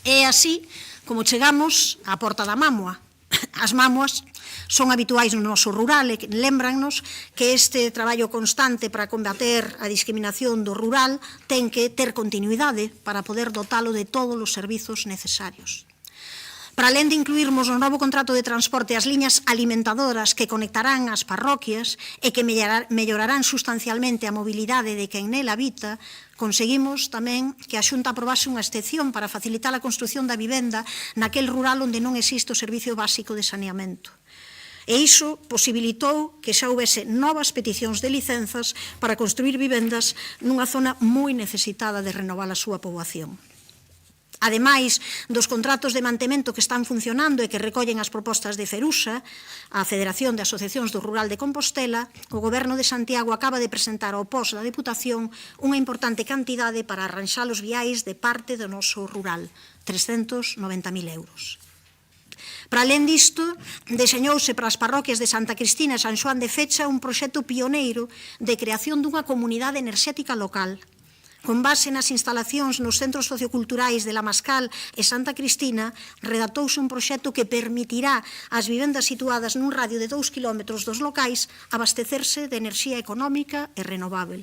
É así como chegamos á Porta da Mámoa. As mámoas son habituais no noso rural e lémbrannos que este traballo constante para combater a discriminación do rural ten que ter continuidade para poder dotalo de todos os servizos necesarios. Para alén de incluirmos no novo contrato de transporte as liñas alimentadoras que conectarán as parroquias e que mellorarán sustancialmente a mobilidade de quen nela habita, conseguimos tamén que a Xunta aprobase unha excepción para facilitar a construción da vivenda naquel rural onde non existe o servicio básico de saneamento. E iso posibilitou que xa houvese novas peticións de licenzas para construir vivendas nunha zona moi necesitada de renovar a súa poboación. Ademais dos contratos de mantemento que están funcionando e que recollen as propostas de Ferusa, a Federación de Asociacións do Rural de Compostela, o Goberno de Santiago acaba de presentar ao POS da Deputación unha importante cantidade para arranxar os viais de parte do noso rural, 390.000 euros. Para alén disto, deseñouse para as parroquias de Santa Cristina e San Xoán de Fecha un proxecto pioneiro de creación dunha comunidade enerxética local. Con base nas instalacións nos centros socioculturais de La Mascal e Santa Cristina, redactouse un proxecto que permitirá ás vivendas situadas nun radio de 2 km dos locais abastecerse de enerxía económica e renovável.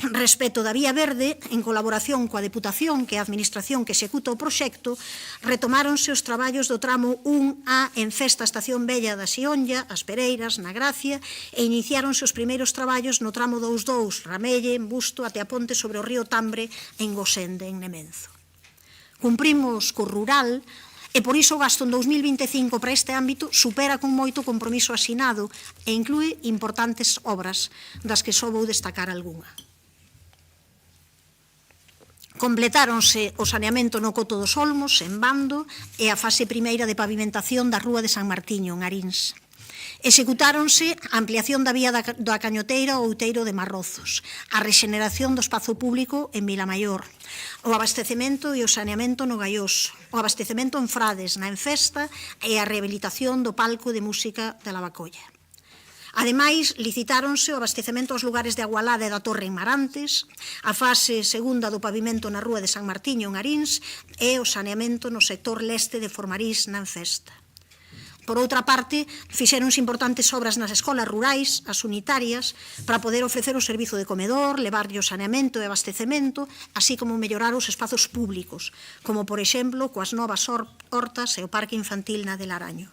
Respecto da Vía Verde, en colaboración coa Deputación, que é a administración que executa o proxecto, retomáronse os traballos do tramo 1A en Festa Estación Bella da Sionlla, As Pereiras, na Gracia, e iniciáronse os primeiros traballos no tramo 2.2, Ramelle, en Busto, até a ponte sobre o río Tambre, en Gosende, en Nemenzo. Cumprimos co rural, e por iso o gasto en 2025 para este ámbito supera con moito compromiso asinado e inclúe importantes obras, das que só vou destacar algunha. Completáronse o saneamento no Coto dos Olmos, en Bando, e a fase primeira de pavimentación da Rúa de San Martiño, en Aríns. Executáronse a ampliación da vía da Cañoteira ao Outeiro de Marrozos, a rexeneración do espazo público en Vilamaior, o abastecemento e o saneamento no Gaiós, o abastecemento en Frades, na Enfesta, e a rehabilitación do palco de música de Lavacolla. Ademais, licitáronse o abastecemento aos lugares de Agualada e da Torre en Marantes, a fase segunda do pavimento na Rúa de San Martiño en Aríns e o saneamento no sector leste de Formarís na Enfesta. Por outra parte, fixéronse importantes obras nas escolas rurais, as unitarias, para poder ofrecer o servizo de comedor, levarlle o saneamento e abastecemento, así como mellorar os espazos públicos, como, por exemplo, coas novas hortas e o parque infantil na del Araño.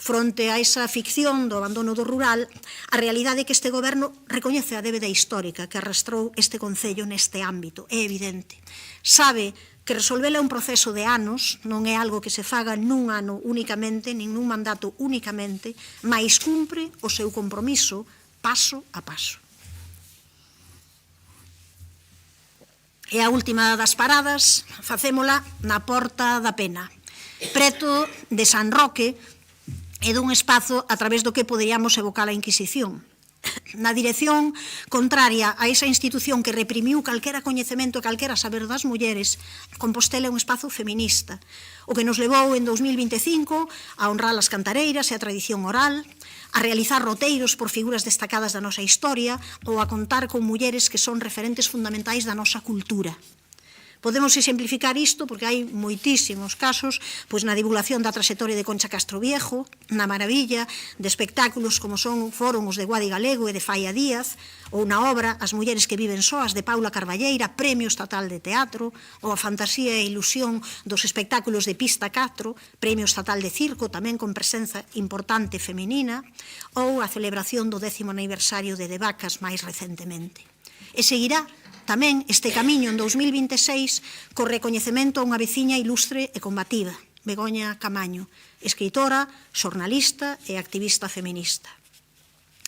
Fronte a esa ficción do abandono do rural, a realidade é que este goberno recoñece a débeda histórica que arrastrou este concello neste ámbito. É evidente. Sabe que resolvela é un proceso de anos, non é algo que se faga nun ano únicamente, nin nun mandato únicamente, mais cumpre o seu compromiso paso a paso. E a última das paradas, facémola na Porta da Pena, preto de San Roque, e dun espazo a través do que poderíamos evocar a Inquisición. Na dirección contraria a esa institución que reprimiu calquera coñecemento e calquera saber das mulleres, Compostela é un espazo feminista, o que nos levou en 2025 a honrar as cantareiras e a tradición oral, a realizar roteiros por figuras destacadas da nosa historia ou a contar con mulleres que son referentes fundamentais da nosa cultura. Podemos exemplificar isto porque hai moitísimos casos pois na divulgación da traxectoria de Concha Castroviejo, na maravilla de espectáculos como foron os de Guadi Galego e de Faia Díaz, ou na obra As mulleres que viven soas de Paula Carballeira, Premio Estatal de Teatro, ou a fantasía e ilusión dos espectáculos de Pista 4, Premio Estatal de Circo, tamén con presenza importante femenina, ou a celebración do 10º aniversario de Vacas máis recentemente. E seguirá tamén este camiño en 2026 co recoñecemento a unha veciña ilustre e combativa, Begoña Camaño, escritora, xornalista e activista feminista.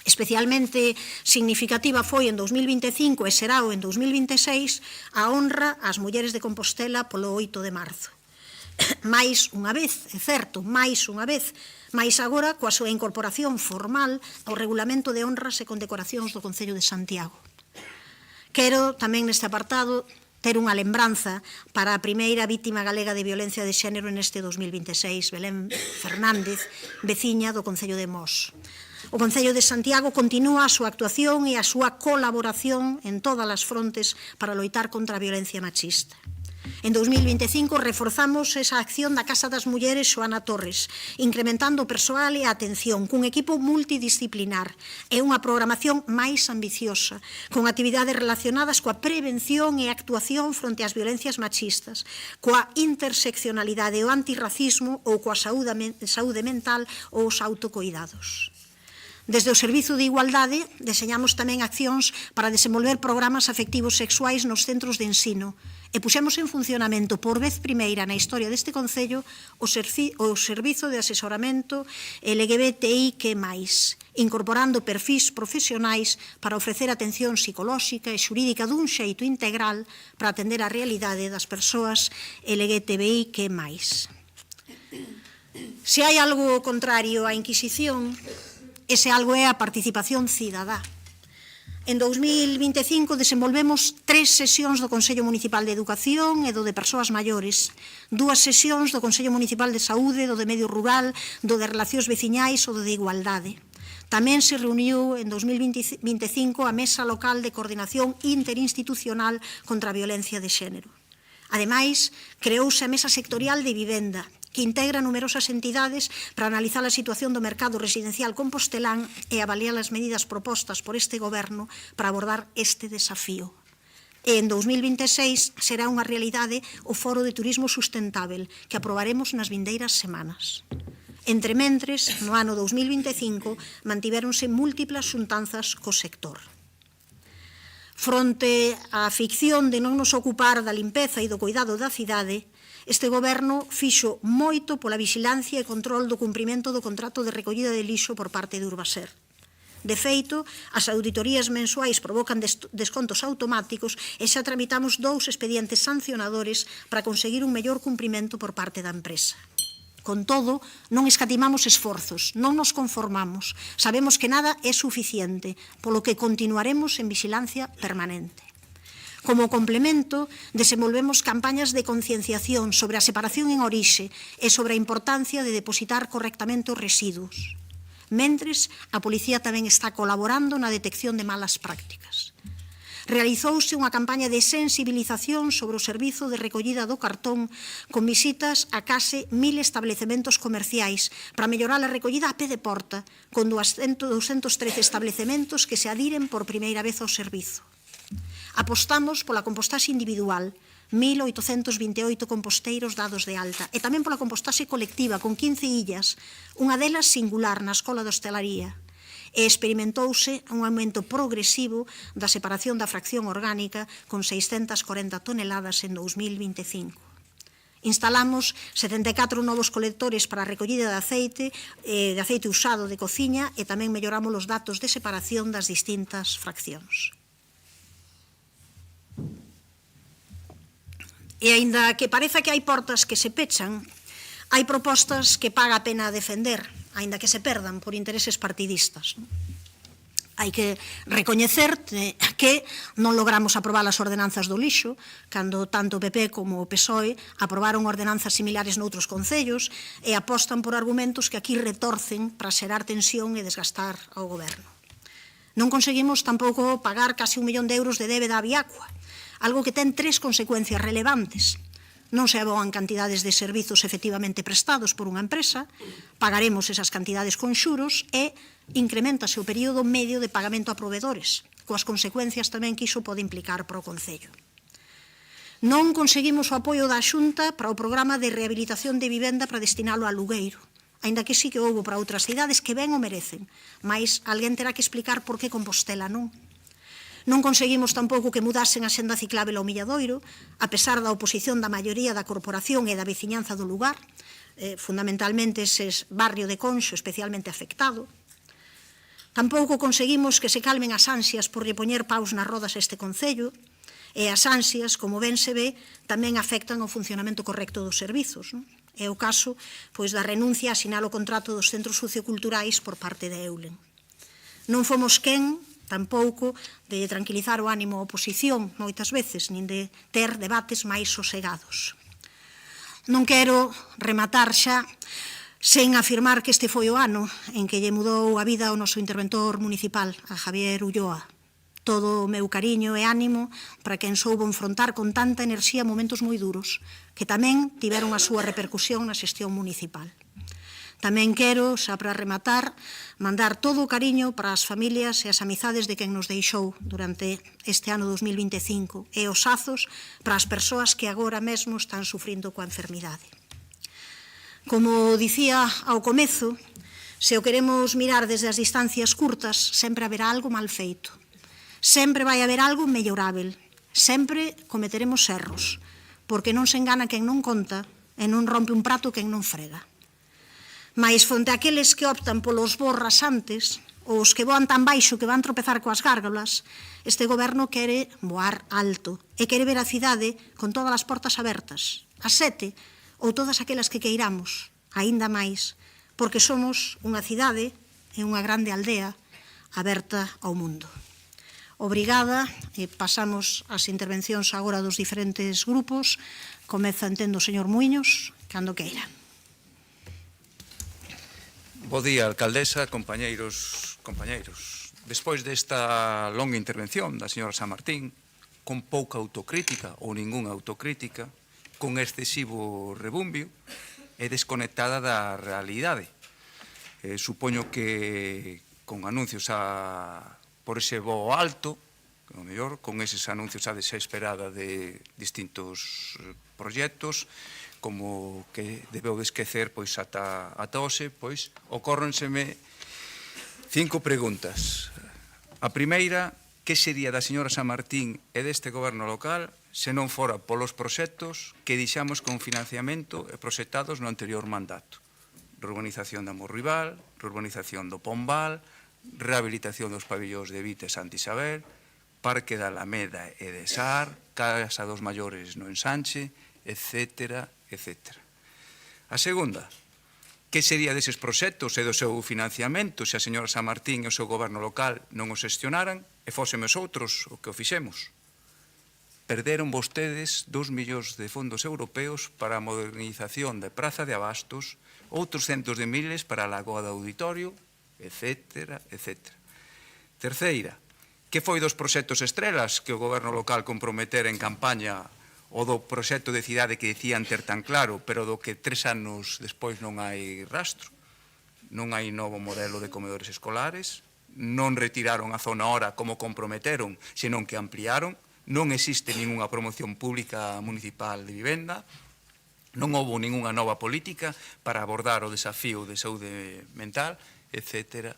Especialmente significativa foi en 2025 e será en 2026 a honra ás mulleres de Compostela polo 8 de marzo. Mais unha vez, é certo, máis unha vez, máis agora coa súa incorporación formal ao regulamento de honras e condecoracións do Concello de Santiago. Quero tamén neste apartado ter unha lembranza para a primeira vítima galega de violencia de xénero neste 2026, Belén Fernández, veciña do Concello de Mos. O Concello de Santiago continúa a súa actuación e a súa colaboración en todas as frontes para loitar contra a violencia machista. En 2025 reforzamos esa acción da Casa das Mulleres Xoana Torres, incrementando o persoal e a atención cun equipo multidisciplinar e unha programación máis ambiciosa, con actividades relacionadas coa prevención e actuación fronte ás violencias machistas, coa interseccionalidade e o antirracismo ou coa saúde mental ou os autocoidados. Desde o Servizo de Igualdade, deseñamos tamén accións para desenvolver programas afectivos sexuais nos centros de ensino e puxemos en funcionamento por vez primeira na historia deste Concello o Servizo de Asesoramento LGBTIQ+, incorporando perfis profesionais para ofrecer atención psicolóxica e xurídica dun xeito integral para atender a realidade das persoas LGBTIQ+. Se hai algo contrario á Inquisición, ese algo é a participación cidadá. En 2025 desenvolvemos 3 sesións do Consello Municipal de Educación e do de Persoas Maiores, 2 sesións do Consello Municipal de Saúde, do de Medio Rural, do de Relacións Veciñais ou do de Igualdade. Tamén se reuniu en 2025 a Mesa Local de Coordinación Interinstitucional contra a Violencia de Xénero. Ademais, creouse a Mesa Sectorial de Vivenda, que integra numerosas entidades para analizar a situación do mercado residencial compostelán e avaliar as medidas propostas por este Goberno para abordar este desafío. E en 2026 será unha realidade o Foro de Turismo Sustentável, que aprobaremos nas vindeiras semanas. Entre mentres, no ano 2025, mantivéronse múltiplas xuntanzas co sector. Fronte á ficción de non nos ocupar da limpeza e do cuidado da cidade, este Goberno fixo moito pola vixilancia e control do cumprimento do contrato de recollida de lixo por parte de Urbaser. De feito, as auditorías mensuais provocan descontos automáticos e xa tramitamos 2 expedientes sancionadores para conseguir un mellor cumprimento por parte da empresa. Con todo, non escatimamos esforzos, non nos conformamos. Sabemos que nada é suficiente, polo que continuaremos en vixilancia permanente. Como complemento, desenvolvemos campañas de concienciación sobre a separación en orixe e sobre a importancia de depositar correctamente os residuos. Mentres, a Policía tamén está colaborando na detección de malas prácticas. Realizouse unha campaña de sensibilización sobre o servizo de recollida do cartón con visitas a case 1000 establecementos comerciais para mellorar a recollida a pé de porta, con 213 establecementos que se adiren por primeira vez ao servizo. Apostamos pola compostaxe individual, 1.828 composteiros dados de alta, e tamén pola compostaxe colectiva, con 15 illas, unha delas singular na Escola de Hostelaría, e experimentouse un aumento progresivo da separación da fracción orgánica con 640 toneladas en 2025. Instalamos 74 novos colectores para a recollida de aceite usado de cociña e tamén melloramos os datos de separación das distintas fraccións. E aínda que pareza que hai portas que se pechan, hai propostas que paga a pena defender, aínda que se perdan por intereses partidistas. Hai que recoñecer que non logramos aprobar as ordenanzas do lixo, cando tanto o PP como o PSOE aprobaron ordenanzas similares noutros concellos e apostan por argumentos que aquí retorcen para xerar tensión e desgastar ao Goberno. Non conseguimos tampouco pagar casi 1 millón de euros de débeda a Viacua, algo que ten 3 consecuencias relevantes. Non se aboan cantidades de servizos efectivamente prestados por unha empresa, pagaremos esas cantidades con xuros e incrementase o período medio de pagamento a provedores, coas consecuencias tamén que iso pode implicar para o Concello. Non conseguimos o apoio da Xunta para o programa de rehabilitación de vivenda para destinalo a Lugueiro, aínda que sí que houbo para outras cidades que ben o merecen, mas alguén terá que explicar por que Compostela non. Non conseguimos tampouco que mudasen a senda ciclábel ao Milladoiro, a pesar da oposición da maioría da corporación e da veciñanza do lugar, fundamentalmente ese barrio de Conxo especialmente afectado. Tampouco conseguimos que se calmen as ansias por repoñer paus nas rodas a este Concello, e as ansias, como ben se ve, tamén afectan ao funcionamento correcto dos servizos. É o caso da renuncia a asinar o contrato dos centros socioculturais por parte de Eulen. Non fomos quen tampouco de tranquilizar o ánimo a oposición moitas veces, nin de ter debates máis sosegados. Non quero rematar xa sen afirmar que este foi o ano en que lle mudou a vida ao noso interventor municipal, a Javier Ulloa. Todo o meu cariño e ánimo para quen soubo enfrontar con tanta enerxía momentos moi duros, que tamén tiveron a súa repercusión na xestión municipal. Tamén quero, xa para rematar, mandar todo o cariño para as familias e as amizades de quen nos deixou durante este ano 2025 e os azos para as persoas que agora mesmo están sufrindo coa enfermidade. Como dicía ao comezo, se o queremos mirar desde as distancias curtas, sempre haberá algo mal feito. Sempre vai haber algo mellorável, sempre cometeremos erros, porque non se engana quen non conta e non rompe un prato quen non frega. Mais fronte aqueles que optan polos voos rasantes, ou os que voan tan baixo que van tropezar coas gárgolas, este goberno quere voar alto e quere ver a cidade con todas as portas abertas, as 7 ou todas aquelas que queiramos, aínda máis, porque somos unha cidade e unha grande aldea aberta ao mundo. Obrigada, e pasamos as intervencións agora dos diferentes grupos. Comeza, entendo, o señor Muiños, cando queira. Bo día, alcaldesa, compañeiros. Despois desta longa intervención da señora San Martín, con pouca autocrítica ou ningunha autocrítica, con excesivo rebumbio e desconectada da realidade. Supoño que con anuncios por ese voo alto, o mellor, con eses anuncios a desesperada de distintos proxectos, como que debeu de esquecer ata hoxe, ocórrenseme 5 preguntas. A primeira, que sería da señora San Martín e deste goberno local se non fora polos proxectos que deixamos con financiamento e proxectados no anterior mandato? Reurbanización da Morrival, reurbanización do Pombal, rehabilitación dos pabillóns de Vite e Santa Isabel, Parque da Alameda e de Sar, Casa dos Maiores no Ensanche, etc. A segunda, que sería deses proxectos e do seu financiamento se a señora San Martín e o seu goberno local non os xestionaran e fósemos outros o que o fixemos? Perderon vostedes 2 millóns de fondos europeos para a modernización da Praza de Abastos, outros centos de miles para a Lagoa do Auditorio, etc. Terceira, que foi dos proxectos estrelas que o goberno local comprometera en campaña o do proxecto de cidade que dicían ter tan claro, pero do que 3 anos despois non hai rastro? Non hai novo modelo de comedores escolares, non retiraron a zona hora como comprometeron, senón que ampliaron, non existe ninguna promoción pública municipal de vivenda, non houve ninguna nova política para abordar o desafío de saúde mental, etc.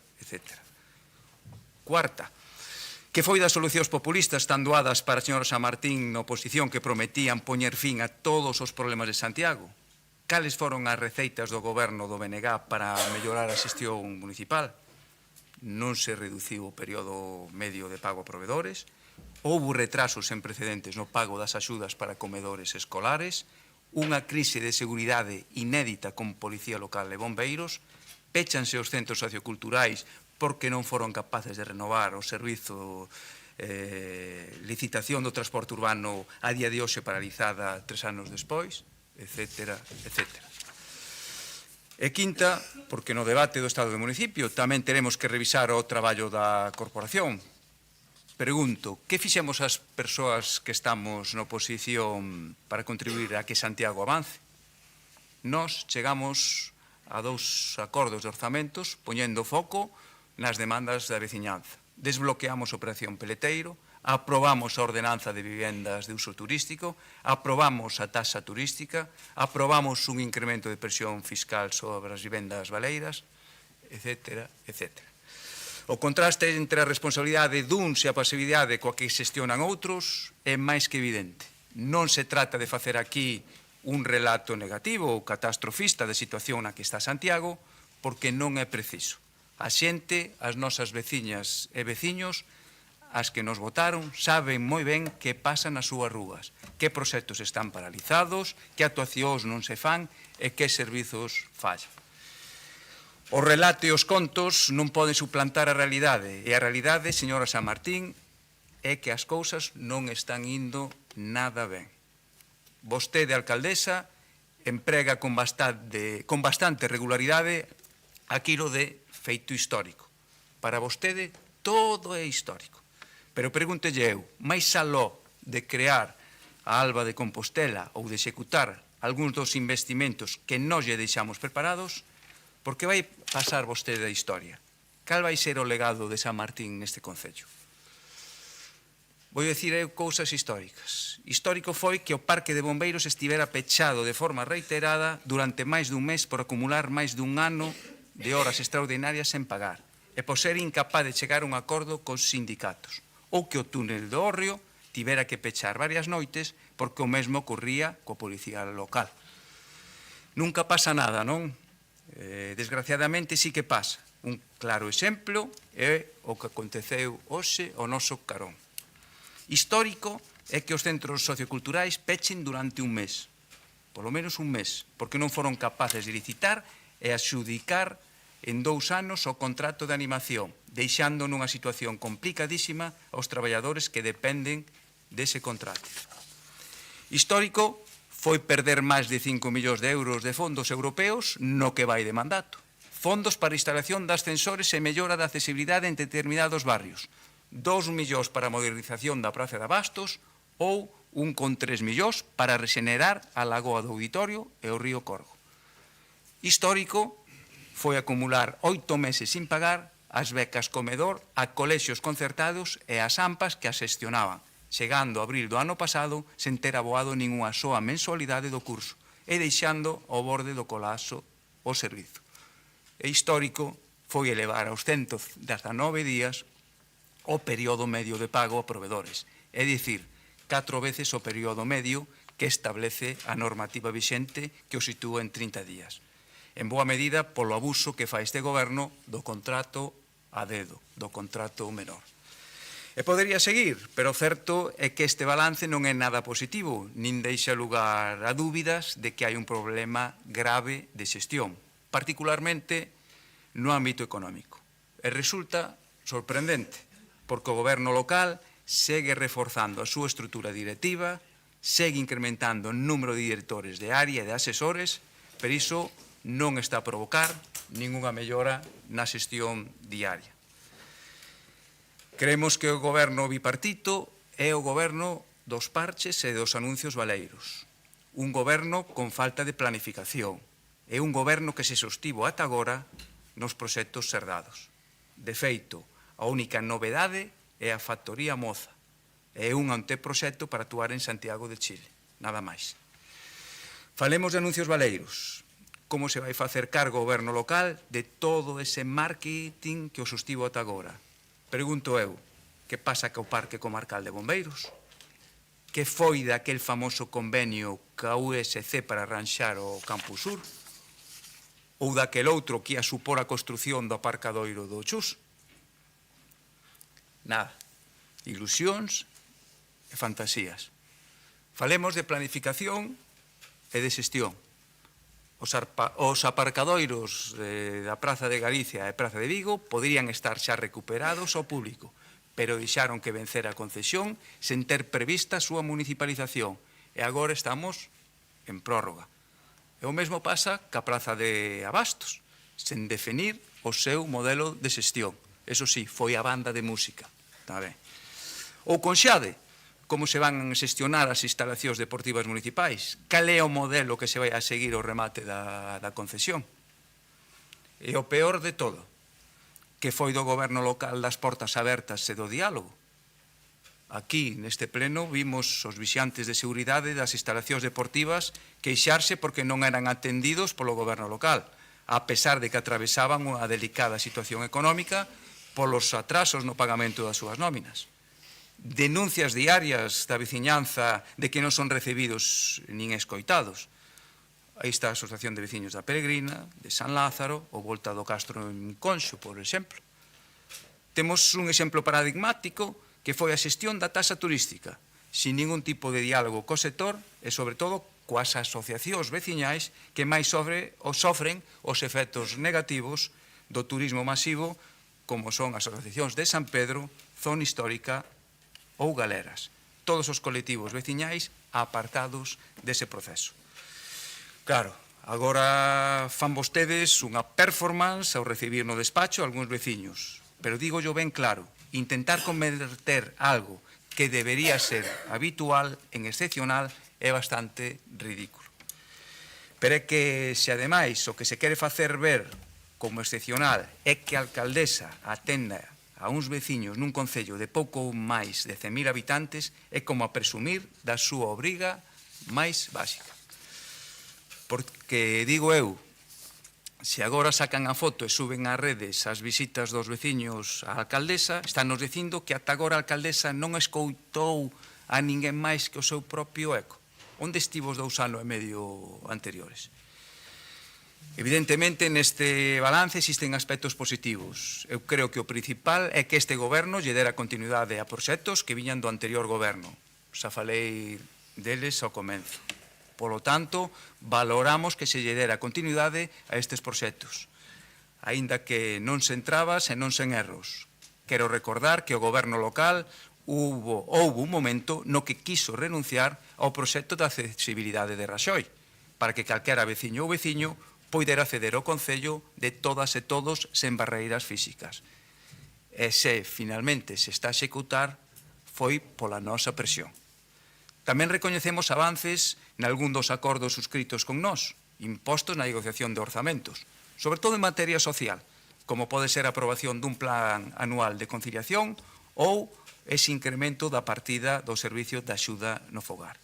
Cuarta, que foi das solucións populistas tan doadas para a señora San Martín na oposición que prometían poñer fin a todos os problemas de Santiago? Cales foron as receitas do goberno do BNG para mellorar a xestión municipal? Non se reduciu o período medio de pago a provedores, houve retrasos sen precedentes no pago das axudas para comedores escolares, unha crise de seguridade inédita con policía local e bombeiros, péchanse os centros socioculturais porque non foron capaces de renovar o servizo licitación do transporte urbano a día de hoxe paralizada 3 anos despois, etc. E quinta, porque no debate do Estado do municipio tamén teremos que revisar o traballo da corporación. Pregunto, que fixemos as persoas que estamos na oposición para contribuir a que Santiago avance? Nós chegamos a 2 acordos de orzamentos poñendo foco nas demandas da veciñanza. Desbloqueamos a operación Peleteiro, aprobamos a ordenanza de vivendas de uso turístico, aprobamos a taxa turística, aprobamos un incremento de presión fiscal sobre as vivendas baleiras, etc. O contraste entre a responsabilidade duns e a pasividade coa que xestionan outros é máis que evidente. Non se trata de facer aquí un relato negativo ou catastrofista da situación na que está Santiago, porque non é preciso. A xente, as nosas veciñas e veciños, as que nos votaron, saben moi ben que pasa nas súas rúas, que proxectos están paralizados, que actuacións non se fan e que servizos fallan. O relato e os contos non poden suplantar a realidade, e a realidade, señora San Martín, é que as cousas non están indo nada ben. Vostede, alcaldesa, emprega con bastante regularidade aquilo de feito histórico. Para vostede, todo é histórico. Pero pregúntelle eu, máis aló de crear a Alba de Compostela ou de executar algúns dos investimentos que nós lle deixamos preparados, porque vai pasar vostede da historia? Cal vai ser o legado de San Martín neste concello? Vou dicir eu cousas históricas. Histórico foi que o Parque de Bombeiros estivera pechado de forma reiterada durante máis dun mes por acumular máis dun ano de horas extraordinarias sen pagar e por ser incapaz de chegar a un acordo cos sindicatos, ou que o túnel do Hórreo tivera que pechar varias noites porque o mesmo ocurría coa policía local. Nunca pasa nada, non? Desgraciadamente sí que pasa. Un claro exemplo é o que aconteceu hoxe ao noso carón. Histórico é que os centros socioculturais pechen durante un mes, polo menos un mes, porque non foron capaces de licitar e adxudicar en 2 anos o contrato de animación, deixando nunha situación complicadísima aos traballadores que dependen dese contrato. Histórico foi perder máis de 5 millóns de euros de fondos europeos no que vai de mandato. Fondos para a instalación de ascensores e mellora da accesibilidade en determinados barrios. 2 millóns para a modernización da Praza de Abastos ou 1,3 millóns para regenerar a Lagoa do Auditorio e o río Corgo. Histórico foi acumular 8 meses sin pagar as becas comedor a colexios concertados e as AMPAs que as xestionaban, chegando a abril do ano pasado sen ter aboado ningunha soa mensualidade do curso e deixando ao borde do colapso o servizo. E histórico foi elevar aos 119 días o período medio de pago a provedores, é dicir, 4 veces o período medio que establece a normativa vixente que o sitúa en 30 días. En boa medida polo abuso que fai este goberno do contrato a dedo, do contrato menor. E podería seguir, pero o certo é que este balance non é nada positivo, nin deixa lugar a dúbidas de que hai un problema grave de xestión, particularmente no ámbito económico. E resulta sorprendente, porque o goberno local segue reforzando a súa estrutura directiva, segue incrementando o número de directores de área e de asesores, pero iso non está a provocar ningunha mellora na xestión diaria. Creemos que o goberno bipartito é o goberno dos parches e dos anuncios baleiros. Un goberno con falta de planificación. É un goberno que se sostivo ata agora nos proxectos herdados. De feito, a única novedade é a factoría Moza. É un anteproxecto para actuar en Santiago de Chile. Nada máis. Falemos de anuncios baleiros. Como se vai facer cargo o goberno local de todo ese marketing que o sostivo ata agora? Pregunto eu, que pasa co Parque Comarcal de Bombeiros? Que foi daquel famoso convenio ca USC para arranxar o Campus Sur? Ou daquel outro que ia supor a construción do aparcadoiro do Chus? Nada. Ilusións e fantasías. Falemos de planificación e de xestión. Os aparcadoiros da Praza de Galicia e Praza de Vigo poderían estar xa recuperados ao público, pero deixaron que vencer a concesión sen ter prevista a súa municipalización e agora estamos en prórroga. E o mesmo pasa ca Praza de Abastos, sen definir o seu modelo de xestión. Eso sí, foi a banda de música. Está ben. Ou con Xade, como se van xestionar as instalacións deportivas municipais? Cal é o modelo que se vai a seguir o remate da concesión? E o peor de todo, que foi do goberno local das portas abertas e do diálogo. Aquí, neste pleno, vimos os vixiantes de seguridade das instalacións deportivas queixarse porque non eran atendidos polo goberno local, a pesar de que atravesaban unha delicada situación económica polos atrasos no pagamento das súas nóminas. Denuncias diarias da veciñanza de que non son recibidos nin escoitados. Aí está a Asociación de Veciños da Peregrina, de San Lázaro, ou Volta do Castro en Conxo, por exemplo. Temos un exemplo paradigmático que foi a xestión da taxa turística, sin ningún tipo de diálogo co sector e, sobre todo, coas asociacións veciñais que máis sofren os efectos negativos do turismo masivo, como son as asociacións de San Pedro, Zona Histórica ou Galeras. Todos os colectivos veciñais apartados dese proceso. Claro, agora fan vostedes unha performance ao recibir no despacho algúns veciños, pero digo yo ben claro, intentar converter algo que debería ser habitual en excepcional é bastante ridículo. Pero é que, se ademais o que se quere facer ver como excepcional é que a alcaldesa atenda a uns veciños nun concello de pouco máis de 100.000 habitantes, é como a presumir da súa obriga máis básica. Porque, digo eu, se agora sacan a foto e suben ás redes as visitas dos veciños á alcaldesa, están nos dicindo que ata agora a alcaldesa non escoitou a ninguén máis que o seu propio eco. Onde estivo os 2 anos e medio anteriores? Evidentemente, neste balance existen aspectos positivos. Eu creo que o principal é que este goberno lle dera continuidade a proxectos que viñan do anterior goberno. Xa falei deles ao comenzo. Polo tanto, valoramos que se lle dera continuidade a estes proxectos, aínda que non sen trabas e non sen erros. Quero recordar que o goberno local houve un momento no que quiso renunciar ao proxecto da accesibilidade de Raxoi, para que calquera veciño ou veciño poidera acceder ao Concello de todas e todos sen barreiras físicas. E se finalmente se está a executar, foi pola nosa presión. Tamén recoñecemos avances nalgún dos acordos suscritos con nós, impostos na negociación de orzamentos, sobre todo en materia social, como pode ser a aprobación dun plan anual de conciliación ou ese incremento da partida do servicio de axuda no fogar.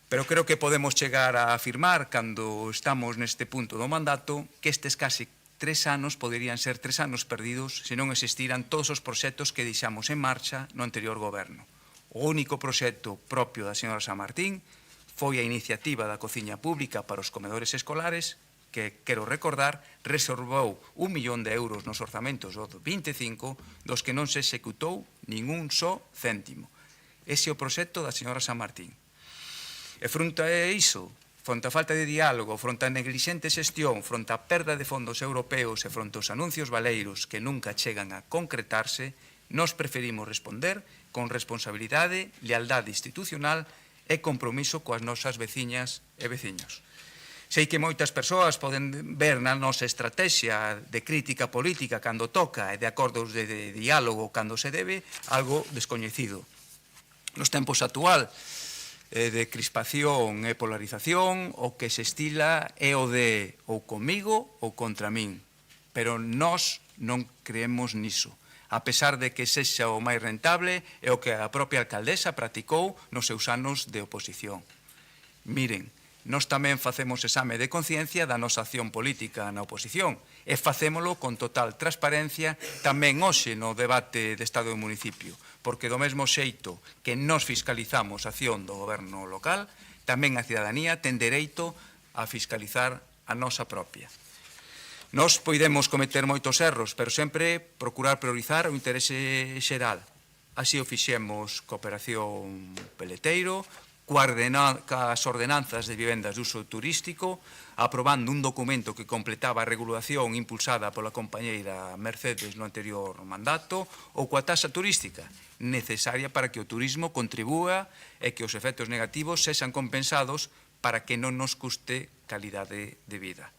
Pero creo que podemos chegar a afirmar, cando estamos neste punto do mandato, que estes casi 3 anos poderían ser 3 anos perdidos se non existiran todos os proxectos que deixamos en marcha no anterior goberno. O único proxecto propio da señora San Martín foi a iniciativa da cociña pública para os comedores escolares, que, quero recordar, reservou 1 millón de euros nos orzamentos do 25, dos que non se executou ningún só céntimo. Ese é o proxecto da señora San Martín. E fronte a iso, fronte a falta de diálogo, fronte a neglixente xestión, fronte a perda de fondos europeos e fronte aos anuncios baleiros que nunca chegan a concretarse, nós preferimos responder con responsabilidade, lealdade institucional e compromiso coas nosas veciñas e veciños. Sei que moitas persoas poden ver na nosa estrategia de crítica política cando toca e de acordos de diálogo cando se debe algo descoñecido. Nos tempos actual de crispación e polarización, o que se estila é o de ou comigo ou contra min. Pero nós non creemos niso, a pesar de que sexa o máis rentable e o que a propia alcaldesa practicou nos seus anos de oposición. Miren, nós tamén facemos exame de conciencia da nosa acción política na oposición e facémolo con total transparencia tamén hoxe no debate de Estado e municipio, porque do mesmo xeito que nós fiscalizamos a acción do goberno local, tamén a cidadanía ten dereito a fiscalizar a nosa propia. Nós podemos cometer moitos erros, pero sempre procurar priorizar o interese xeral. Así o fixemos co Operación Peleteiro, coas ordenanzas de vivendas de uso turístico, aprobando un documento que completaba a regulación impulsada pola compañeira Mercedes no anterior mandato, ou coa taxa turística, necesaria para que o turismo contribúa e que os efectos negativos sexan compensados para que non nos custe calidade de vida.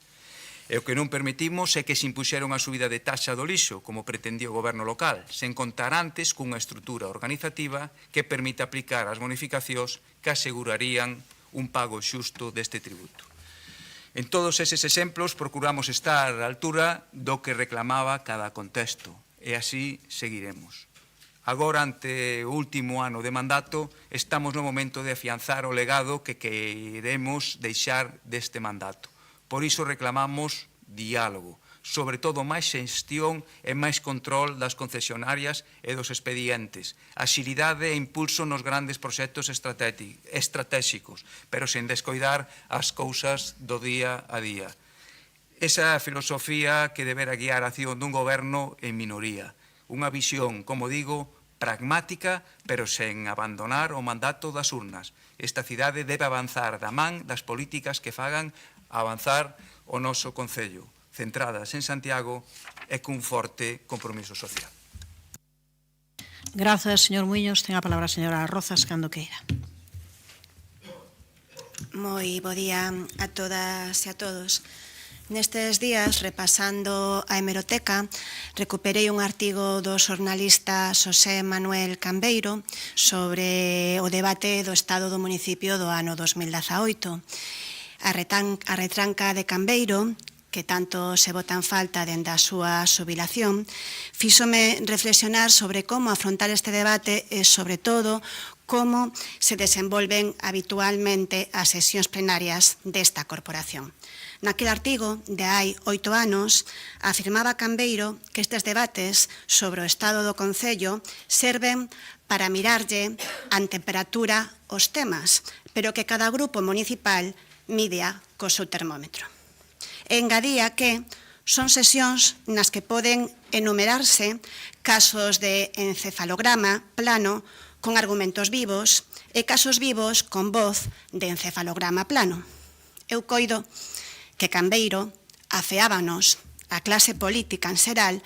E o que non permitimos é que se impuxera unha subida de taxa do lixo, como pretendía o goberno local, sen contar antes cunha estrutura organizativa que permita aplicar as bonificacións que asegurarían un pago xusto deste tributo. En todos eses exemplos procuramos estar á altura do que reclamaba cada contexto, e así seguiremos. Agora, ante o último ano de mandato, estamos no momento de afianzar o legado que queremos deixar deste mandato. Por iso reclamamos diálogo, sobre todo máis xestión e máis control das concesionarias e dos expedientes, axilidade e impulso nos grandes proxectos estratéxicos, pero sen descoidar as cousas do día a día. Esa filosofía que debera guiar a acción dun goberno en minoría, unha visión, como digo, pragmática, pero sen abandonar o mandato das urnas. Esta cidade debe avanzar da man das políticas que fagan avanzar o noso Concello. centradas en Santiago e cun forte compromiso social. Grazas, señor Muiños. Ten a palabra a señora Rozas, cando queira. Moi bo día a todas e a todos. Nestes días, repasando a hemeroteca, recuperei un artigo do xornalista Xosé Manuel Cambeiro sobre o debate do estado do municipio do ano 2018. A retranca de Cambeiro, que tanto se bota en falta dende a súa xubilación, fíxome reflexionar sobre como afrontar este debate e, sobre todo, como se desenvolven habitualmente as sesións plenarias desta corporación. Naquele artigo, de hai 8 anos, afirmaba Cambeiro que estes debates sobre o estado do Concello serven para mirarlle a temperatura aos temas, pero que cada grupo municipal midea co seu termómetro. E engadía que son sesións nas que poden enumerarse casos de encefalograma plano con argumentos vivos e casos vivos con voz de encefalograma plano. Eu coido que Cambeiro afeábanos a clase política en xeral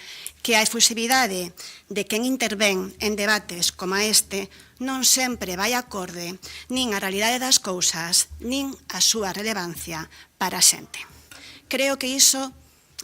que a efusividade de quen intervén en debates como este non sempre vai acorde nin a realidade das cousas, nin a súa relevancia para a xente. Creo que iso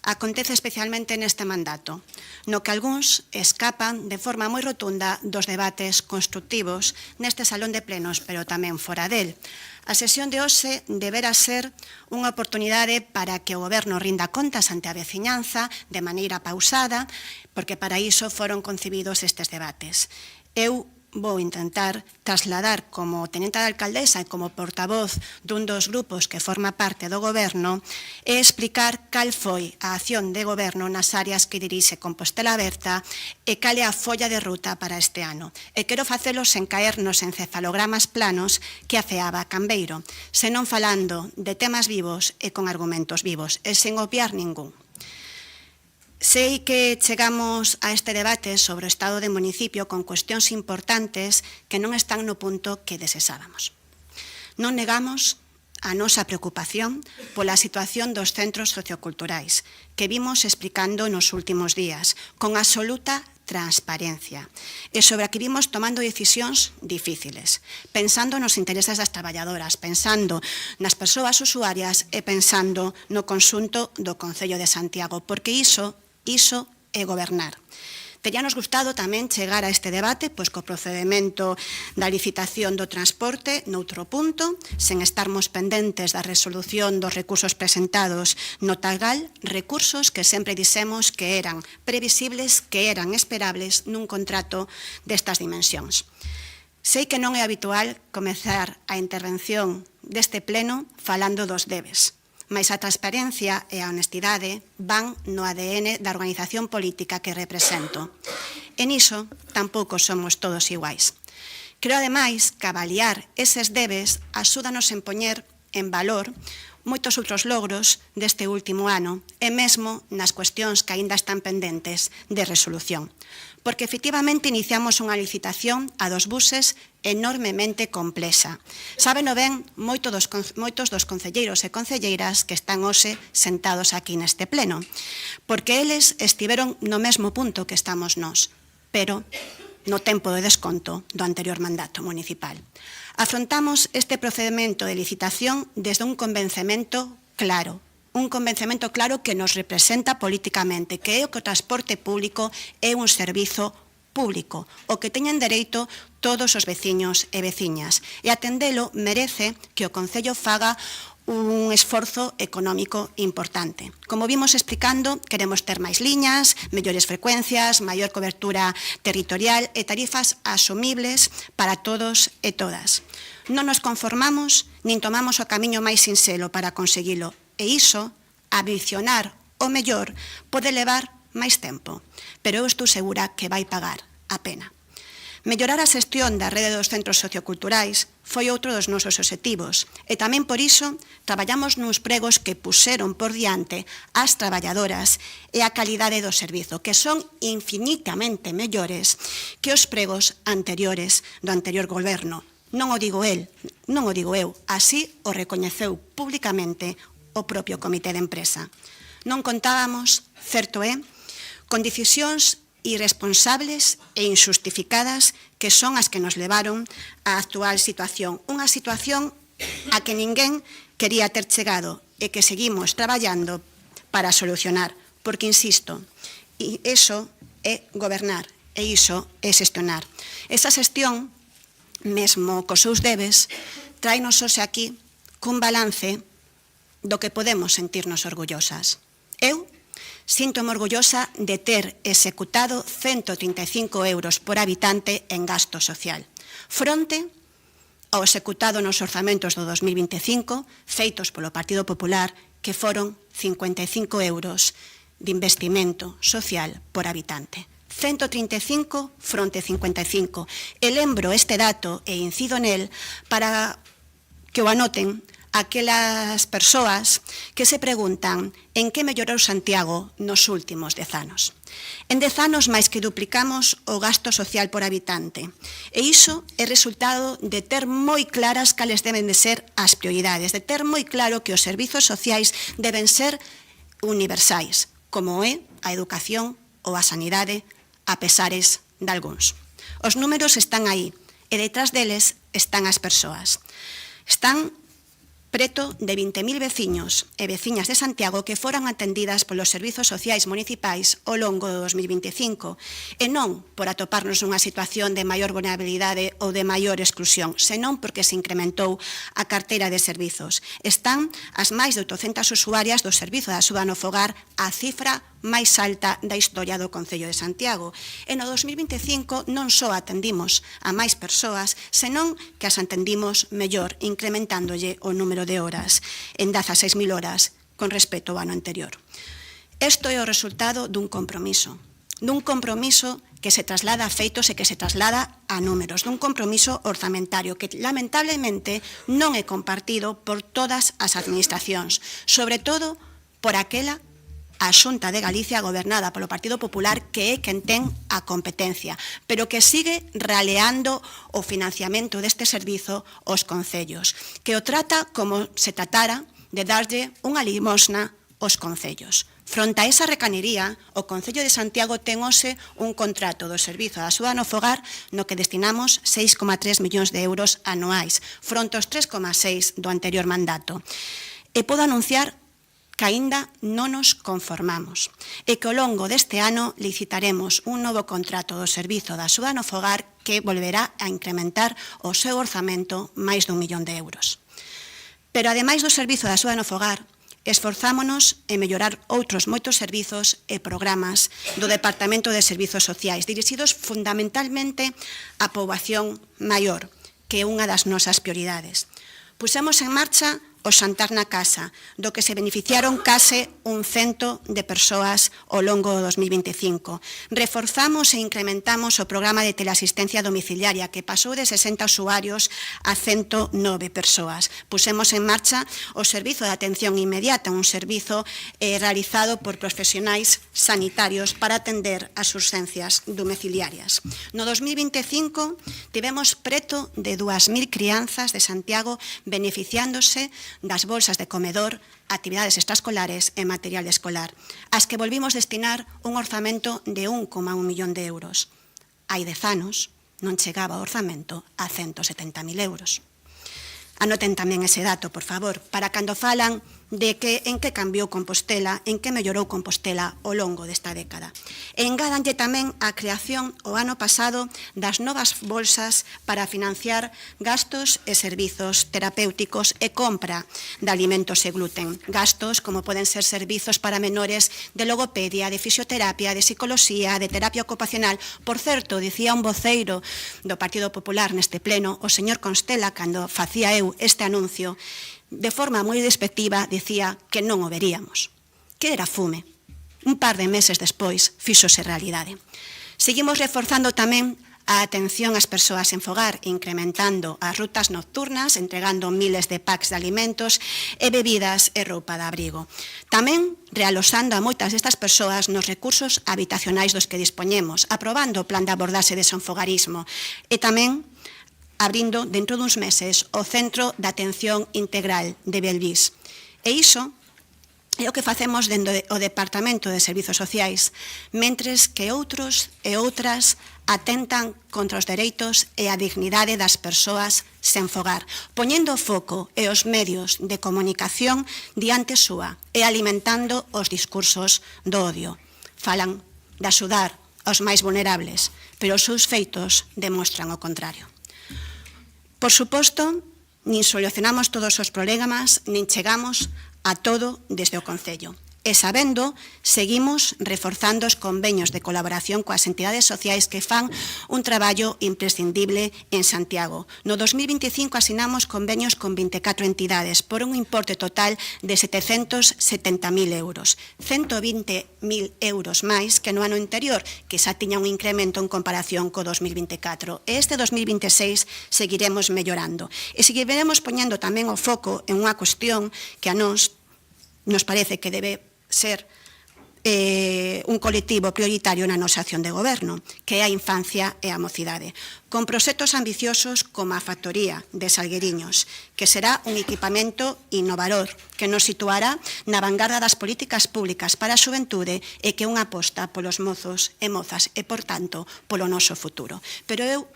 acontece especialmente neste mandato, no que algúns escapan de forma moi rotunda dos debates constructivos neste salón de plenos, pero tamén fora del. A sesión de hoxe deberá ser unha oportunidade para que o Goberno rinda contas ante a veciñanza de maneira pausada, porque para iso foron concibidos estes debates. Eu vou intentar trasladar como tenente de alcaldesa e como portavoz dun dos grupos que forma parte do Goberno e explicar cal foi a acción de Goberno nas áreas que dirixe Compostela Aberta e cal é a folla de ruta para este ano. E quero facelo sen caer nos encefalogramas planos que afeaba Cambeiro, senón falando de temas vivos e con argumentos vivos e sen obviar ningún. Sei que chegamos a este debate sobre o estado de municipio con cuestións importantes que non están no punto que desesábamos. Non negamos a nosa preocupación pola situación dos centros socioculturais que vimos explicando nos últimos días con absoluta transparencia e sobre a que vimos tomando decisións difíciles, pensando nos intereses das traballadoras, pensando nas persoas usuarias e pensando no conxunto do Concello de Santiago, porque iso é gobernar. Teríanos gustado tamén chegar a este debate pois co procedimento da licitación do transporte noutro punto, sen estarmos pendentes da resolución dos recursos presentados no Tagal, recursos que sempre dixemos que eran previsibles, que eran esperables nun contrato destas dimensións. Sei que non é habitual comezar a intervención deste pleno falando dos debes, mais a transparencia e a honestidade van no ADN da organización política que represento. E niso tampouco somos todos iguais. Creo, ademais, que avaliar eses debes axúdanos en poñer en valor moitos outros logros deste último ano e mesmo nas cuestións que aínda están pendentes de resolución. Porque efectivamente iniciamos unha licitación a dos buses enormemente complexa. Sábeno ben moitos dos concelleiros e concelleiras que están hoxe sentados aquí neste pleno, porque eles estiveron no mesmo punto que estamos nós, pero no tempo de desconto do anterior mandato municipal. Afrontamos este procedimento de licitación desde un convencemento claro que nos representa políticamente, que é o que o transporte público é un servizo público, o que teñen dereito todos os veciños e veciñas. E atendelo merece que o Concello faga un esforzo económico importante. Como vimos explicando, queremos ter máis liñas, mellores frecuencias, maior cobertura territorial e tarifas asumibles para todos e todas. Non nos conformamos nin tomamos o camiño máis sinxelo para conseguilo. E iso, ambicionar o mellor, pode levar máis tempo, pero eu estou segura que vai pagar a pena. Mellorar a xestión da rede dos centros socioculturais foi outro dos nosos obxectivos e tamén por iso traballamos nuns pregos que puxeron por diante as traballadoras e a calidade do servizo, que son infinitamente mellores que os pregos anteriores do anterior goberno. Non o digo eu, así o recoñeceu públicamente o propio comité de empresa. Non contábamos, certo é, con decisións irresponsables e injustificadas que son as que nos levaron á actual situación. Unha situación a que ninguén quería ter chegado e que seguimos traballando para solucionar, porque, insisto, iso é gobernar e iso é xestionar. Esa xestión, mesmo cos seus debes, tráenos hoxe aquí cun balance do que podemos sentirnos orgullosas. Eu síntome orgullosa de ter executado 135 euros por habitante en gasto social, fronte ao executado nos orzamentos do 2025, feitos polo Partido Popular, que foron 55 euros de investimento social por habitante. 135 fronte 55. E lembro este dato e incido nel para que o anoten aquelas persoas que se preguntan en que mellorou Santiago nos últimos 10 anos. En 10 anos máis que duplicamos o gasto social por habitante. E iso é resultado de ter moi claras cales deben de ser as prioridades, de ter moi claro que os servizos sociais deben ser universais, como é a educación ou a sanidade, a pesares de algúns. Os números están aí, e detrás deles están as persoas. Están preto de 20.000 veciños e veciñas de Santiago que foran atendidas polos servizos sociais municipais ao longo do 2025, e non por atoparnos nunha situación de maior vulnerabilidade ou de maior exclusión, senón porque se incrementou a carteira de servizos. Están as máis de 800 usuarias do servizo de axuda no fogar, a cifra máis alta da historia do Concello de Santiago. E no 2025 non só atendimos a máis persoas, senón que as atendimos mellor, incrementándolle o número de horas, en 16.000 horas, con respecto ao ano anterior. Isto é o resultado dun compromiso que se traslada a feitos e que se traslada a números, dun compromiso orzamentario que, lamentablemente, non é compartido por todas as administracións, sobre todo por aquela a Xunta de Galicia gobernada polo Partido Popular, que é quen ten a competencia, pero que sigue raleando o financiamento deste servizo aos concellos, que o trata como se tratara de darlle unha limosna aos concellos. Fronte a esa recanería, o Concello de Santiago ten hoxe un contrato do Servizo de Axuda no Fogar no que destinamos 6,3 millóns de euros anuais, fronte aos 3,6 do anterior mandato. E podo anunciar que aínda non nos conformamos e que ao longo deste ano licitaremos un novo contrato do Servizo de Axuda no Fogar que volverá a incrementar o seu orzamento máis dun millón de euros. Pero, ademais do Servizo de Axuda no Fogar, esforzámonos en mellorar outros moitos servizos e programas do Departamento de Servizos Sociais, dirixidos fundamentalmente á poboación maior, que é unha das nosas prioridades. Pusemos en marcha o Xantar na Casa, do que se beneficiaron case 100 de persoas ao longo do 2025. Reforzamos e incrementamos o programa de teleasistencia domiciliaria, que pasou de 60 usuarios a 109 persoas. Pusemos en marcha o Servizo de Atención Inmediata, un servizo realizado por profesionais sanitarios para atender as urxencias domiciliarias. No 2025 tivemos preto de 2.000 crianzas de Santiago beneficiándose das bolsas de comedor, actividades extraescolares e material escolar, ás que volvimos destinar un orzamento de 1,1 millón de euros. Hai 10 anos non chegaba o orzamento a 170.000 euros. Anoten tamén ese dato, por favor, para cando falan de que en que cambiou Compostela, en que mellorou Compostela ao longo desta década. E engádanlle tamén a creación o ano pasado das novas bolsas para financiar gastos e servizos terapéuticos e compra de alimentos e gluten. Gastos como poden ser servizos para menores de logopedia, de fisioterapia, de psicoloxía, de terapia ocupacional. Por certo, dicía un voceiro do Partido Popular neste pleno, o señor Constela, cando facía eu este anuncio, de forma moi despectiva, dicía que non o veríamos, que era fume. Un par de meses despois, fíxose realidade. Seguimos reforzando tamén a atención ás persoas en fogar, incrementando as rutas nocturnas, entregando miles de packs de alimentos e bebidas e roupa de abrigo. Tamén realosando a moitas destas persoas nos recursos habitacionais dos que dispoñemos, aprobando o plan de abordaxe de sonfogarismo e tamén abrindo dentro duns meses o Centro de Atención Integral de Belvís. E iso É o que facemos dentro do Departamento de Servizos Sociais, mentres que outros e outras atentan contra os dereitos e a dignidade das persoas sen fogar, poñendo o foco e os medios de comunicación diante súa e alimentando os discursos do odio. Falan de axudar aos máis vulnerables, pero os seus feitos demostran o contrario. Por suposto, nin solucionamos todos os problemas, nin chegamos a todo desde o Concello. E sabendo, seguimos reforzando os convenios de colaboración coas entidades sociais que fan un traballo imprescindible en Santiago. No 2025 asinamos convenios con 24 entidades por un importe total de 770.000 euros. 120.000 euros máis que no ano anterior, que xa tiña un incremento en comparación co 2024. E este 2026 seguiremos mellorando. E seguiremos poñendo tamén o foco en unha cuestión que a nos parece que debe ser un colectivo prioritario na nosa acción de goberno, que é a infancia e a mocidade, con proxectos ambiciosos como a factoría de Salgueriños, que será un equipamento innovador que nos situará na vanguarda das políticas públicas para a xuventude e que é unha aposta polos mozos e mozas e, por tanto, polo noso futuro. Pero eu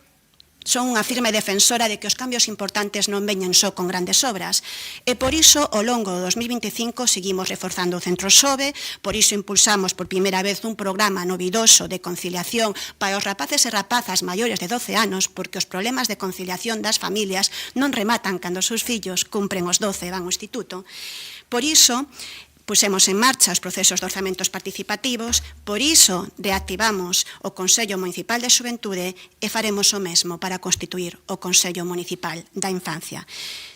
son unha firme defensora de que os cambios importantes non veñen só con grandes obras e por iso, ao longo do 2025, seguimos reforzando o Centro SOBE, por iso impulsamos por primeira vez un programa novidoso de conciliación para os rapaces e rapazas maiores de 12 anos, porque os problemas de conciliación das familias non rematan cando os seus fillos cumpren os 12 e van ao instituto. Por iso, pusemos en marcha os procesos de orzamentos participativos, por iso reactivamos o Consello Municipal de Xuventude e faremos o mesmo para constituir o Consello Municipal da Infancia.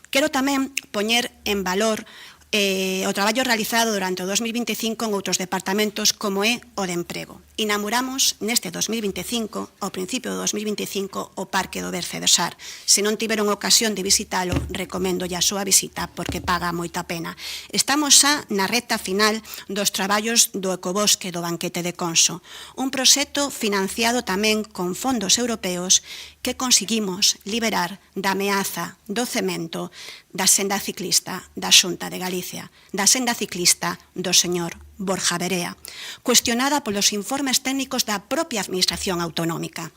Quero tamén poñer en valor o traballo realizado durante o 2025 en outros departamentos como é o de emprego. Inauguramos neste 2025, ao principio do 2025, o Parque do Berce de Sar. Se non tiveron ocasión de visitalo, recomendo a súa visita porque paga moita pena. Estamos xa na recta final dos traballos do Ecobosque do Banquete de Conso, un proxecto financiado tamén con fondos europeos que conseguimos liberar da ameaza do cemento da senda ciclista da Xunta de Galicia, da senda ciclista do señor Borja Verea, cuestionada polos informes técnicos da propia Administración Autonómica.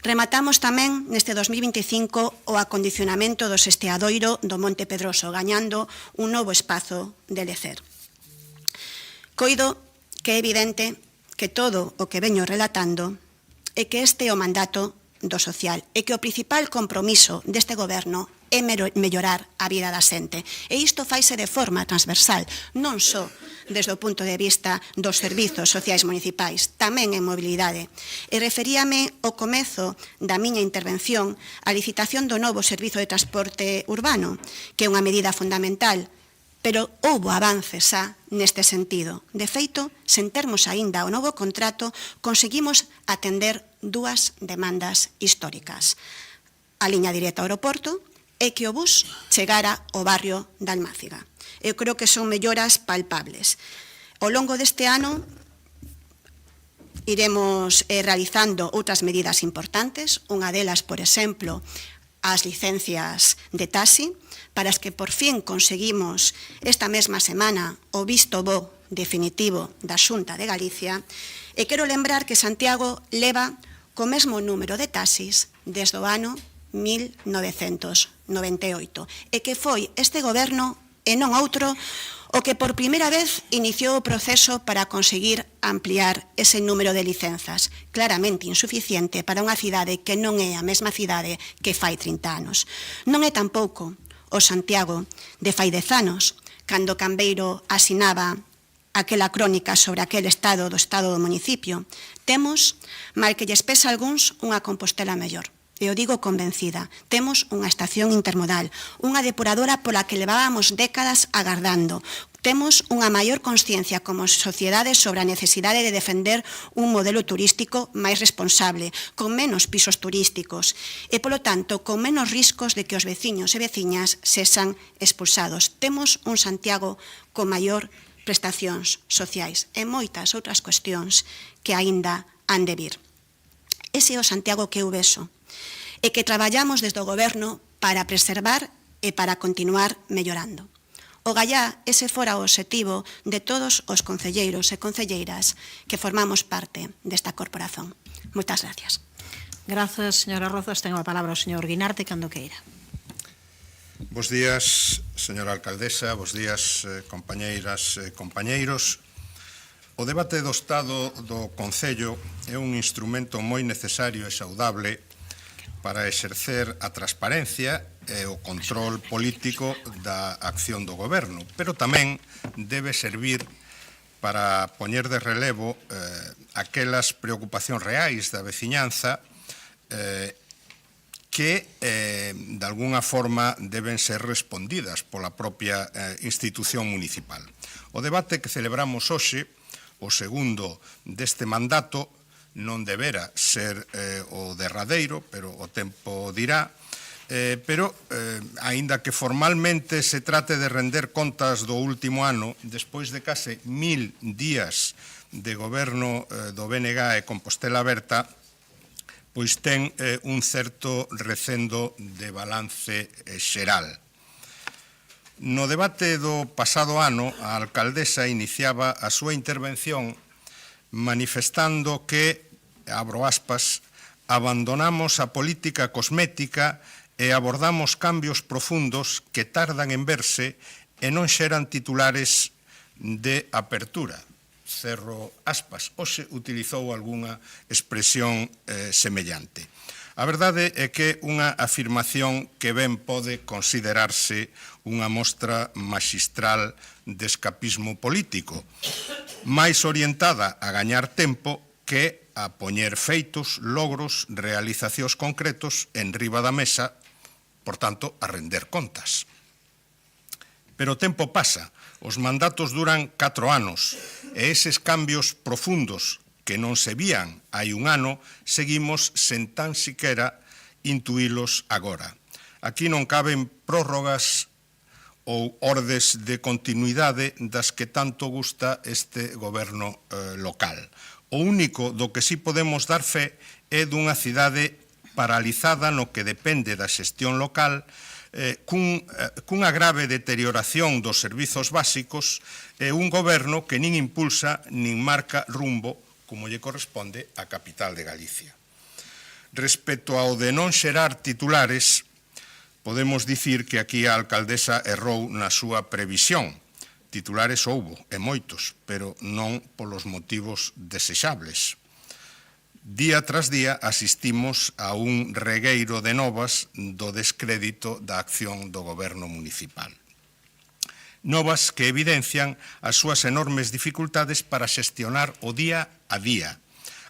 Rematamos tamén neste 2025 o acondicionamento do sesteadoiro do Monte Pedroso, gañando un novo espazo de lecer. Coido que é evidente que todo o que veño relatando é que este é o mandato do social e que o principal compromiso deste goberno é mellorar a vida da xente. E isto faise de forma transversal, non só desde o punto de vista dos servizos sociais municipais, tamén en mobilidade. E referíame ao comezo da miña intervención á licitación do novo servizo de transporte urbano, que é unha medida fundamental, pero houbo avances xa neste sentido. De feito, sen termos aínda o novo contrato, conseguimos atender dúas demandas históricas. A liña directa ao aeroporto e que o bus chegara ao barrio da Almáciga. Eu creo que son melloras palpables. Ao longo deste ano iremos realizando outras medidas importantes, unha delas, por exemplo, as licencias de taxi, para as que por fin conseguimos esta mesma semana o visto bo definitivo da Xunta de Galicia, e quero lembrar que Santiago leva co mesmo número de taxis desde o ano 1998, e que foi este goberno e non outro o que por primeira vez iniciou o proceso para conseguir ampliar ese número de licenzas, claramente insuficiente para unha cidade que non é a mesma cidade que fai 30 anos. Non é tampouco o Santiago de fai 10 anos, cando Cambeiro asinaba aquela crónica sobre aquel estado do municipio. Temos, mal que lles pesa a algúns, unha Compostela mellor. E o digo convencida, temos unha estación intermodal, unha depuradora pola que levábamos décadas agardando. Temos unha maior consciencia como sociedade sobre a necesidade de defender un modelo turístico máis responsable, con menos pisos turísticos e, polo tanto, con menos riscos de que os veciños e veciñas sexan expulsados. Temos un Santiago con maior prestacións sociais e moitas outras cuestións que aínda han de vir. Ese é o Santiago que eu vexo e que traballamos desde o goberno para preservar e para continuar mellorando. Ogallá ese fora o obxectivo de todos os concelleiros e concelleiras que formamos parte desta corporación. Moitas gracias. Grazas, señora Rozas. Ten a palabra o señor Guinarte cando queira. Bos días, señora alcaldesa, bos días, compañeiras e compañeiros. O debate do Estado do Concello é un instrumento moi necesario e saudable para exercer a transparencia e o control político da acción do goberno, pero tamén debe servir para poñer de relevo aquelas preocupacións reais da veciñanza que, de alguna forma, deben ser respondidas pola propia institución municipal. O debate que celebramos hoxe, o segundo deste mandato, non debera ser o derradeiro, pero o tempo dirá, pero, aínda que formalmente se trate de render contas do último ano, despois de case 1000 días de goberno do BNG e Compostela Aberta, pois ten un certo recendo de balance xeral. No debate do pasado ano, a alcaldesa iniciaba a súa intervención manifestando que, abro aspas, abandonamos a política cosmética e abordamos cambios profundos que tardan en verse e non xeran titulares de apertura. Cerro aspas. Hoxe utilizou algunha expresión semellante. A verdade é que unha afirmación que ben pode considerarse unha mostra maxistral de escapismo político, máis orientada a gañar tempo que a poñer feitos, logros, realizacións concretos en riba da mesa, por tanto, a render contas. Pero o tempo pasa, os mandatos duran 4 anos, e eses cambios profundos que non se vían hai un ano, seguimos sen tan siquera intuílos agora. Aquí non caben prórrogas ou ordes de continuidade das que tanto gusta este goberno local. O único do que sí podemos dar fe é dunha cidade paralizada no que depende da xestión local, cunha grave deterioración dos servizos básicos e un goberno que nin impulsa nin marca rumbo, como lle corresponde á capital de Galicia. Respecto ao de non xerar titulares, podemos dicir que aquí a alcaldesa errou na súa previsión. Titulares houbo, e moitos, pero non polos motivos desexables. Día tras día asistimos a un regueiro de novas do descrédito da acción do goberno municipal. Novas que evidencian as súas enormes dificultades para xestionar o día a día,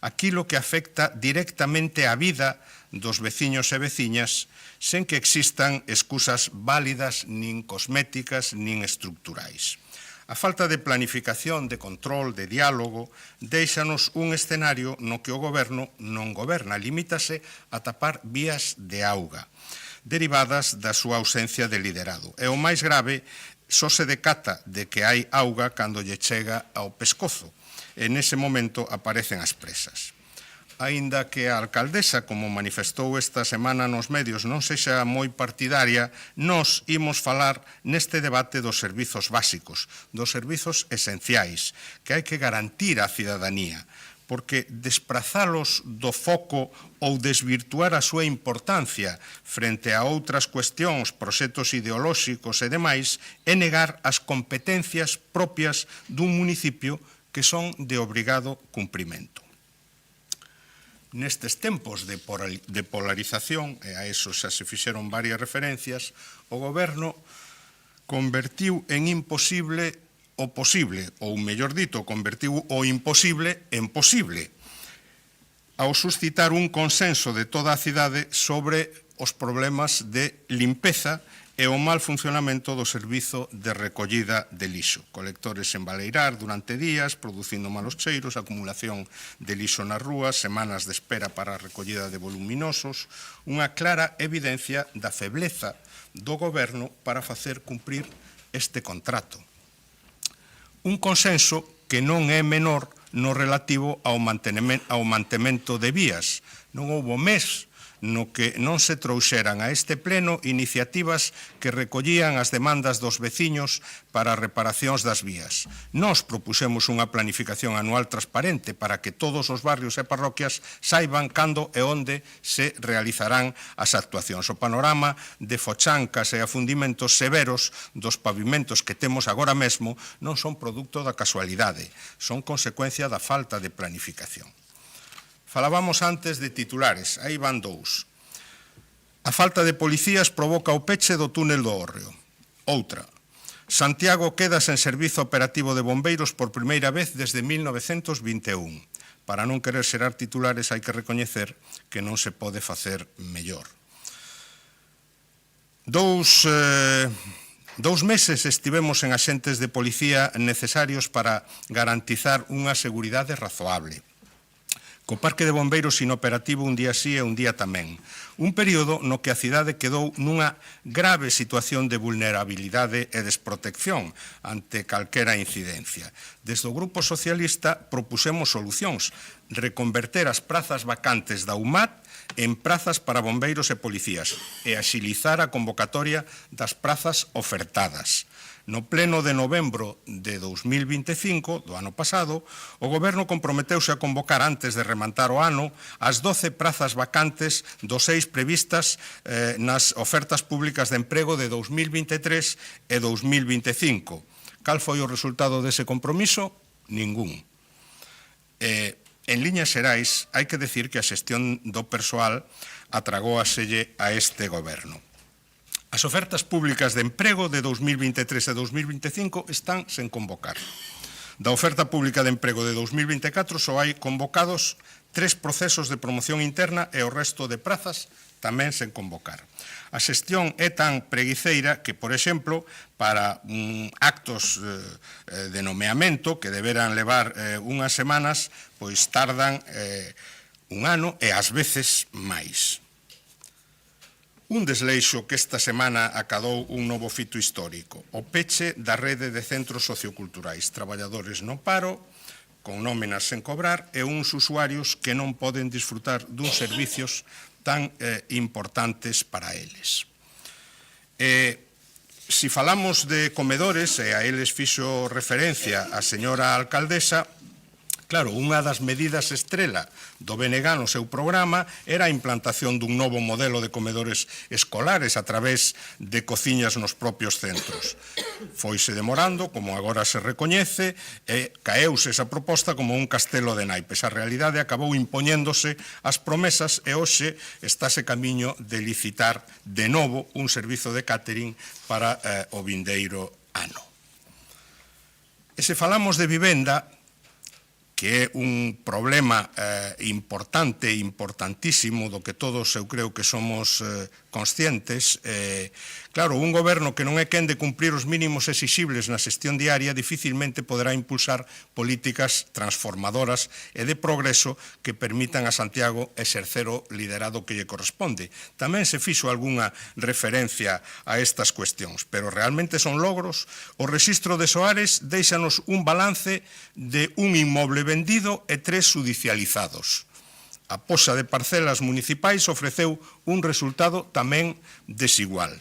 aquilo que afecta directamente á vida dos veciños e veciñas, sen que existan excusas válidas, nin cosméticas, nin estructurais. A falta de planificación, de control, de diálogo, déixanos un escenario no que o goberno non goberna, limítase a tapar vías de auga, derivadas da súa ausencia de liderado. E o máis grave, só se decata de que hai auga cando lle chega ao pescozo, e nese momento aparecen as presas. Aínda que a alcaldesa, como manifestou esta semana nos medios, non sexa moi partidaria, nós imos falar neste debate dos servizos básicos, dos servizos esenciais, que hai que garantir á cidadanía, porque desprazalos do foco ou desvirtuar a súa importancia frente a outras cuestións, proxectos ideolóxicos e demais, é negar as competencias propias dun municipio que son de obrigado cumprimento. Nestes tempos de polarización, e a eso xa se fixeron varias referencias, o goberno convertiu en imposible o posible, ou mellor dito, convertiu o imposible en posible, ao suscitar un consenso de toda a cidade sobre os problemas de limpeza e o mal funcionamento do servizo de recollida de lixo. Colectores en baleirar durante días, producindo malos cheiros, acumulación de lixo nas rúas, semanas de espera para a recollida de voluminosos, unha clara evidencia da febleza do goberno para facer cumprir este contrato. Un consenso que non é menor no relativo ao mantemento de vías. Non houbo mes no que non se trouxeran a este pleno iniciativas que recollían as demandas dos veciños para reparacións das vías. Nós propuxemos unha planificación anual transparente para que todos os barrios e parroquias saiban cando e onde se realizarán as actuacións. O panorama de fochancas e afundimentos severos dos pavimentos que temos agora mesmo non son produto da casualidade, son consecuencia da falta de planificación. Falábamos antes de titulares, aí van dous. A falta de policías provoca o peche do túnel do Hórreo. Outra, Santiago queda sen servizo operativo de bombeiros por primeira vez desde 1921. Para non querer xerar titulares hai que recoñecer que non se pode facer mellor. Dous meses estivemos en axentes de policía necesarios para garantizar unha seguridade razoable. Co parque de bombeiros inoperativo un día sí e un día tamén. Un período no que a cidade quedou nunha grave situación de vulnerabilidade e desprotección ante calquera incidencia. Desde o Grupo Socialista propusemos solucións, reconverter as prazas vacantes da UMAT en prazas para bombeiros e policías e axilizar a convocatoria das prazas ofertadas. No pleno de novembro de 2025, do ano pasado, o Goberno comprometeuse a convocar antes de rematar o ano as 12 prazas vacantes dos 6 previstas nas ofertas públicas de emprego de 2023 e 2025. Cal foi o resultado dese compromiso? Ningún. En liñas xerais, hai que decir que a xestión do persoal atragóaselle a este Goberno. As ofertas públicas de emprego de 2023 e 2025 están sen convocar. Da oferta pública de emprego de 2024 só hai convocados 3 procesos de promoción interna e o resto de prazas tamén sen convocar. A xestión é tan preguiceira que, por exemplo, para actos de nomeamento que deberan levar unhas semanas, pois tardan un ano e ás veces máis. Un desleixo que esta semana acadou un novo fito histórico, o peche da rede de centros socioculturais, traballadores no paro, con nóminas sen cobrar e uns usuarios que non poden disfrutar duns servicios tan importantes para eles. Si falamos de comedores, e a eles fixo referencia a señora alcaldesa, claro, unha das medidas estrela do BNG no seu programa era a implantación dun novo modelo de comedores escolares a través de cociñas nos propios centros. Foise demorando, como agora se recoñece, e caeuse esa proposta como un castelo de naipes. A realidade acabou impoñéndose as promesas e hoxe estáse camiño de licitar de novo un servizo de catering para o vindeiro ano. E se falamos de vivenda, que é un problema importante, importantísimo, do que todos eu creo que somos conscientes. Claro, un goberno que non é quen de cumprir os mínimos exixibles na xestión diaria dificilmente poderá impulsar políticas transformadoras e de progreso que permitan a Santiago exercer o liderado que lle corresponde. Tamén se fixo algunha referencia a estas cuestións, pero realmente son logros. O rexistro de Soares déixanos un balance de un inmoble vendido e 3 judicializados. A poxa de parcelas municipais ofreceu un resultado tamén desigual.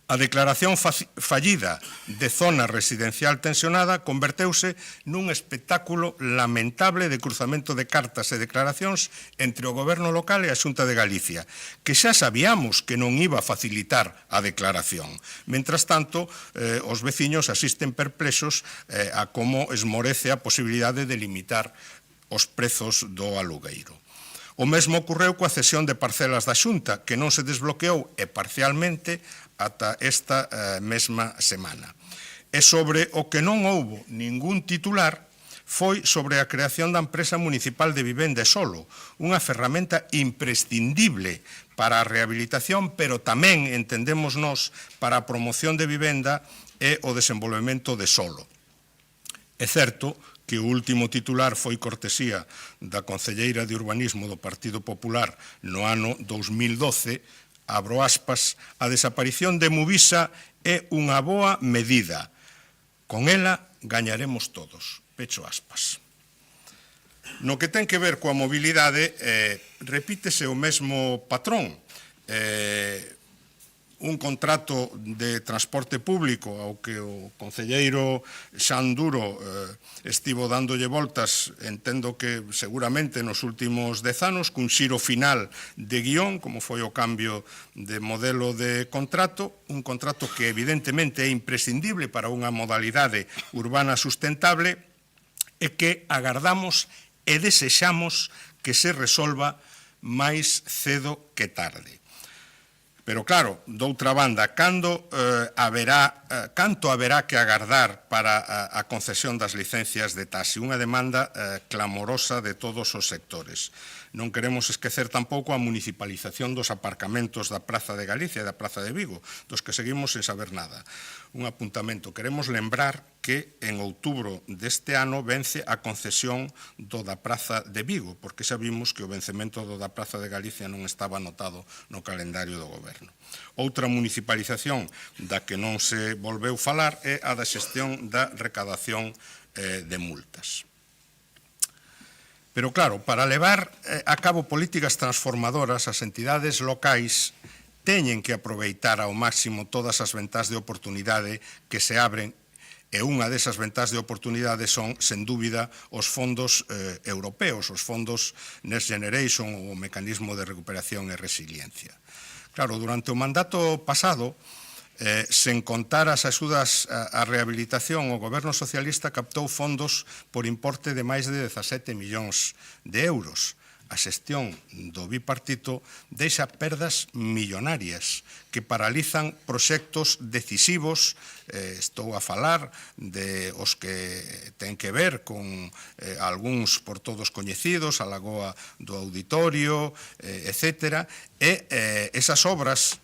A declaración fallida de zona residencial tensionada converteuse nun espectáculo lamentable de cruzamento de cartas e declaracións entre o Goberno local e a Xunta de Galicia, que xa sabíamos que non iba a facilitar a declaración. Mentras tanto, os veciños asisten perplexos a como esmorece a posibilidade de limitar os prezos do alugueiro. O mesmo ocorreu coa cesión de parcelas da Xunta, que non se desbloqueou e parcialmente ata esta mesma semana. E sobre o que non houbo ningún titular foi sobre a creación da empresa municipal de vivenda e solo, unha ferramenta imprescindible para a rehabilitación, pero tamén, entendemos nós, para a promoción de vivenda e o desenvolvemento de solo. É certo que o último titular foi cortesía da concelleira de Urbanismo do Partido Popular no ano 2012, abro aspas, a desaparición de Movisa é unha boa medida. Con ela gañaremos todos. Pecho aspas. No que ten que ver coa mobilidade, repítese o mesmo patrón. Un contrato de transporte público ao que o concelleiro Xan Duro estivo dándolle voltas, entendo que seguramente nos últimos 10 anos, cun xiro final de guión, como foi o cambio de modelo de contrato, un contrato que evidentemente é imprescindible para unha modalidade urbana sustentable e que agardamos e desexamos que se resolva máis cedo que tarde. Pero claro, doutra banda, canto haberá que agardar para a concesión das licencias de taxi? Unha demanda clamorosa de todos os sectores. Non queremos esquecer tampouco a municipalización dos aparcamentos da Praza de Galicia e da Praza de Vigo, dos que seguimos sen saber nada. Un apuntamento. Queremos lembrar que en outubro deste ano vence a concesión do da Praza de Vigo, porque xa vimos que o vencemento do da Praza de Galicia non estaba anotado no calendario do goberno. Outra municipalización da que non se volveu falar é a da xestión da recadación de multas. Pero claro, para levar a cabo políticas transformadoras, as entidades locais teñen que aproveitar ao máximo todas as ventás de oportunidade que se abren, e unha desas ventás de oportunidade son, sen dúbida, os fondos europeos, os fondos Next Generation, o mecanismo de recuperación e resiliencia. Claro, durante o mandato pasado, sen contar as axudas á rehabilitación, o goberno socialista captou fondos por importe de máis de 17 millóns de euros. A xestión do bipartito deixa perdas millonarias que paralizan proxectos decisivos. Estou a falar de os que ten que ver con algúns por todos coñecidos, a Lagoa do Auditorio, etc. E esas obras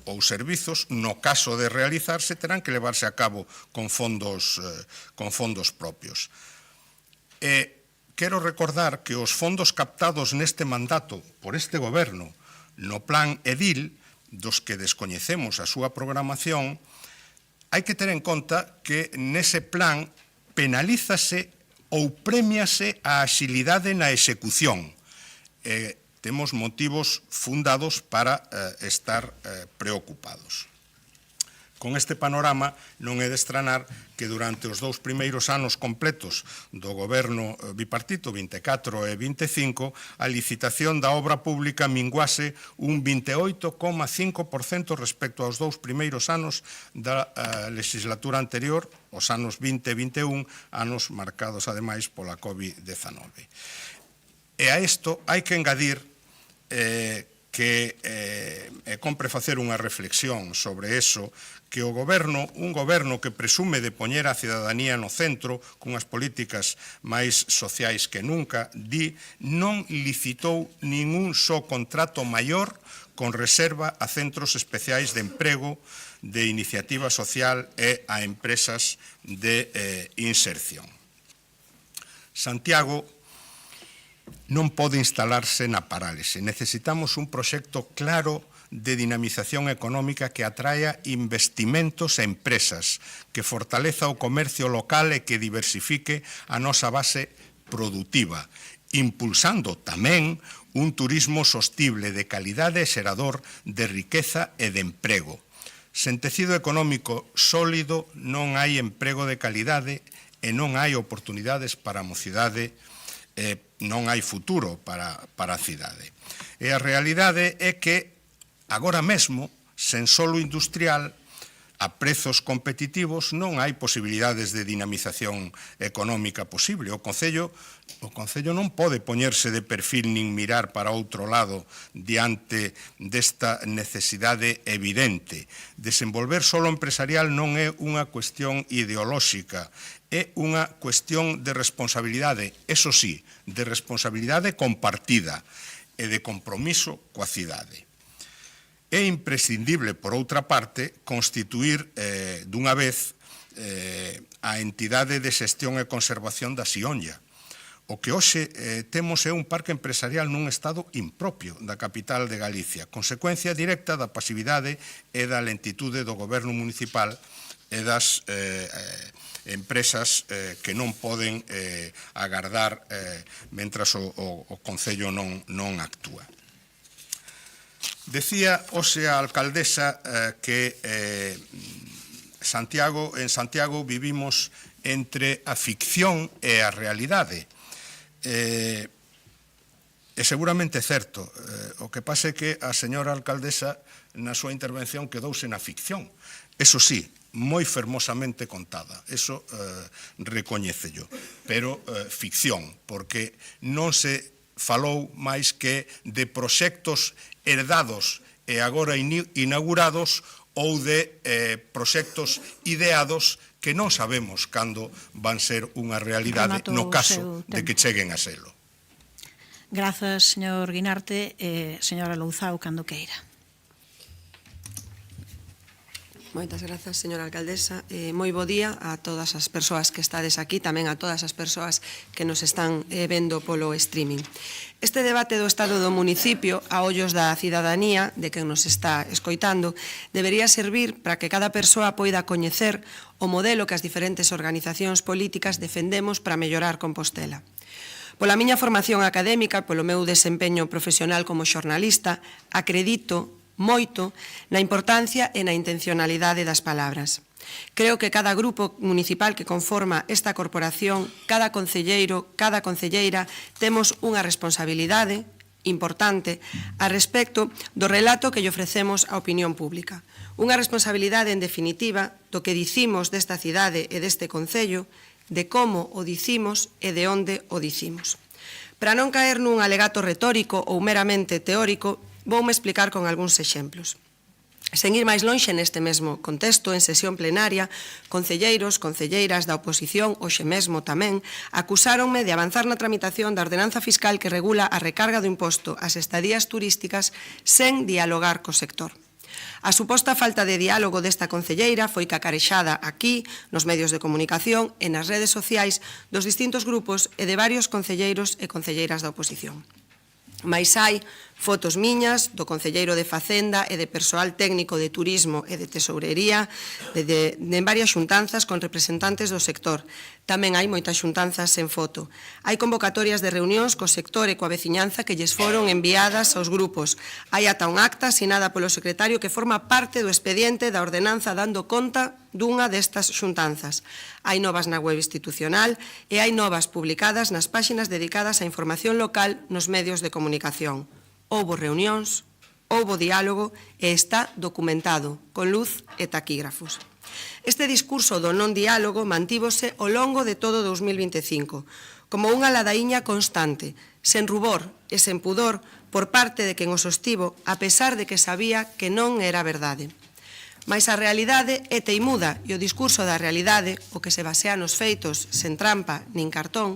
ou servizos, no caso de realizarse, terán que levarse a cabo con fondos propios. Quero recordar que os fondos captados neste mandato por este goberno no plan EDIL, dos que descoñecemos a súa programación, hai que ter en conta que nese plan penalízase ou premiase a axilidade na execución. Temos motivos fundados para estar preocupados. Con este panorama non é de estranar que durante os 2 primeiros anos completos do goberno bipartito, 24 e 25, a licitación da obra pública minguase un 28,5% respecto aos 2 primeiros anos da legislatura anterior, os anos 20 e 21, anos marcados ademais pola COVID-19. E a isto hai que engadir que compre facer unha reflexión sobre eso, que un goberno que presume de poñer a cidadanía no centro, cunhas políticas máis sociais que nunca, non licitou ningún só contrato maior con reserva a centros especiais de emprego, de iniciativa social e a empresas de inserción. Santiago non pode instalarse na parálise. Necesitamos un proxecto claro de dinamización económica que atraia investimentos e empresas, que fortaleza o comercio local e que diversifique a nosa base produtiva, impulsando tamén un turismo sostible de calidade e xerador de riqueza e de emprego. Sen tecido económico sólido non hai emprego de calidade e non hai oportunidades para a mocidade, non hai futuro para a cidade. E a realidade é que agora mesmo, sen solo industrial, a prezos competitivos non hai posibilidades de dinamización económica posible. O Concello non pode poñerse de perfil nin mirar para outro lado diante desta necesidade evidente. Desenvolver solo empresarial non é unha cuestión ideolóxica, é unha cuestión de responsabilidade, eso sí, de responsabilidade compartida e de compromiso coa cidade. É imprescindible, por outra parte, constituir dunha vez a entidade de xestión e conservación da Xionlla. O que hoxe temos é un parque empresarial nun estado impropio da capital de Galicia, consecuencia directa da pasividade e da lentitude do goberno municipal, e das empresas que non poden agardar mentras o Concello non actúa. Decía hoxe a alcaldesa que en Santiago vivimos entre a ficción e a realidade. E seguramente é certo. O que pasa é que a señora alcaldesa na súa intervención quedouse na ficción. Eso sí, moi fermosamente contada, eso recoñécello, pero ficción, porque non se falou máis que de proxectos herdados e agora inaugurados ou de proxectos ideados que non sabemos cando van ser unha realidade no caso de que cheguen a selo. Grazas, señor Guinarte. Señora Louzao, cando queira. Moitas grazas, señora alcaldesa. Moi bo día a todas as persoas que estades aquí, tamén a todas as persoas que nos están vendo polo streaming. Este debate do Estado do municipio, a ollos da cidadanía, de quen nos está escoitando, debería servir para que cada persoa poida coñecer o modelo que as diferentes organizacións políticas defendemos para mellorar Compostela. Pola miña formación académica, polo meu desempeño profesional como xornalista, acredito moito na importancia e na intencionalidade das palabras. Creo que cada grupo municipal que conforma esta corporación, cada concelleiro, cada concelleira, temos unha responsabilidade importante a respecto do relato que lle ofrecemos á opinión pública. Unha responsabilidade, en definitiva, do que dicimos desta cidade e deste concello, de como o dicimos e de onde o dicimos. Para non caer nun alegato retórico ou meramente teórico, voume explicar con algúns exemplos. Sen ir máis lonxe neste mesmo contexto, en sesión plenaria, concelleiros, concelleiras da oposición, hoxe mesmo tamén, acusáronme de avanzar na tramitación da ordenanza fiscal que regula a recarga do imposto ás estadías turísticas sen dialogar co sector. A suposta falta de diálogo desta concelleira foi cacarexada aquí, nos medios de comunicación e nas redes sociais dos distintos grupos e de varios concelleiros e concelleiras da oposición. Mais hai fotos miñas do concelleiro de Facenda e de persoal técnico de turismo e de tesourería en varias xuntanzas con representantes do sector. Tamén hai moitas xuntanzas sen foto. Hai convocatorias de reunións co sector e coa veciñanza que lles foron enviadas aos grupos. Hai ata un acta asinada polo secretario que forma parte do expediente da ordenanza dando conta dunha destas xuntanzas. Hai novas na web institucional e hai novas publicadas nas páxinas dedicadas á información local nos medios de comunicación. Houbo reunións, houbo diálogo e está documentado, con luz e taquígrafos. Este discurso do non diálogo mantívose ao longo de todo 2025, como unha ladaíña constante, sen rubor e sen pudor por parte de quen o sostivo, a pesar de que sabía que non era verdade. Mais a realidade é teimuda e o discurso da realidade, o que se basea nos feitos, sen trampa nin cartón,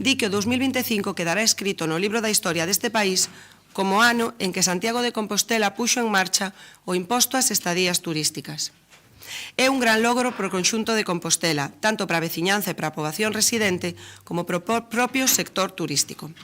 di que o 2025 quedará escrito no libro da historia deste país como ano en que Santiago de Compostela puxo en marcha o imposto ás estadías turísticas. É un gran logro para o conxunto de Compostela, tanto para a veciñanza e para a poboación residente como para o propio sector turístico.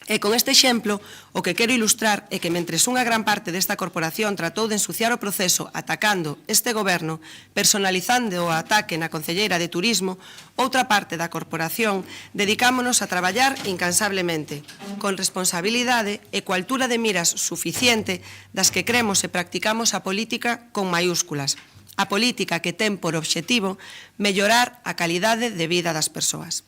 E con este exemplo, o que quero ilustrar é que mentres unha gran parte desta corporación tratou de ensuciar o proceso atacando este goberno, personalizando o ataque na concelleira de turismo, outra parte da corporación dedicámonos a traballar incansablemente, con responsabilidade e coa altura de miras suficiente das que cremos e practicamos a política con maiúsculas, a política que ten por obxectivo mellorar a calidade de vida das persoas.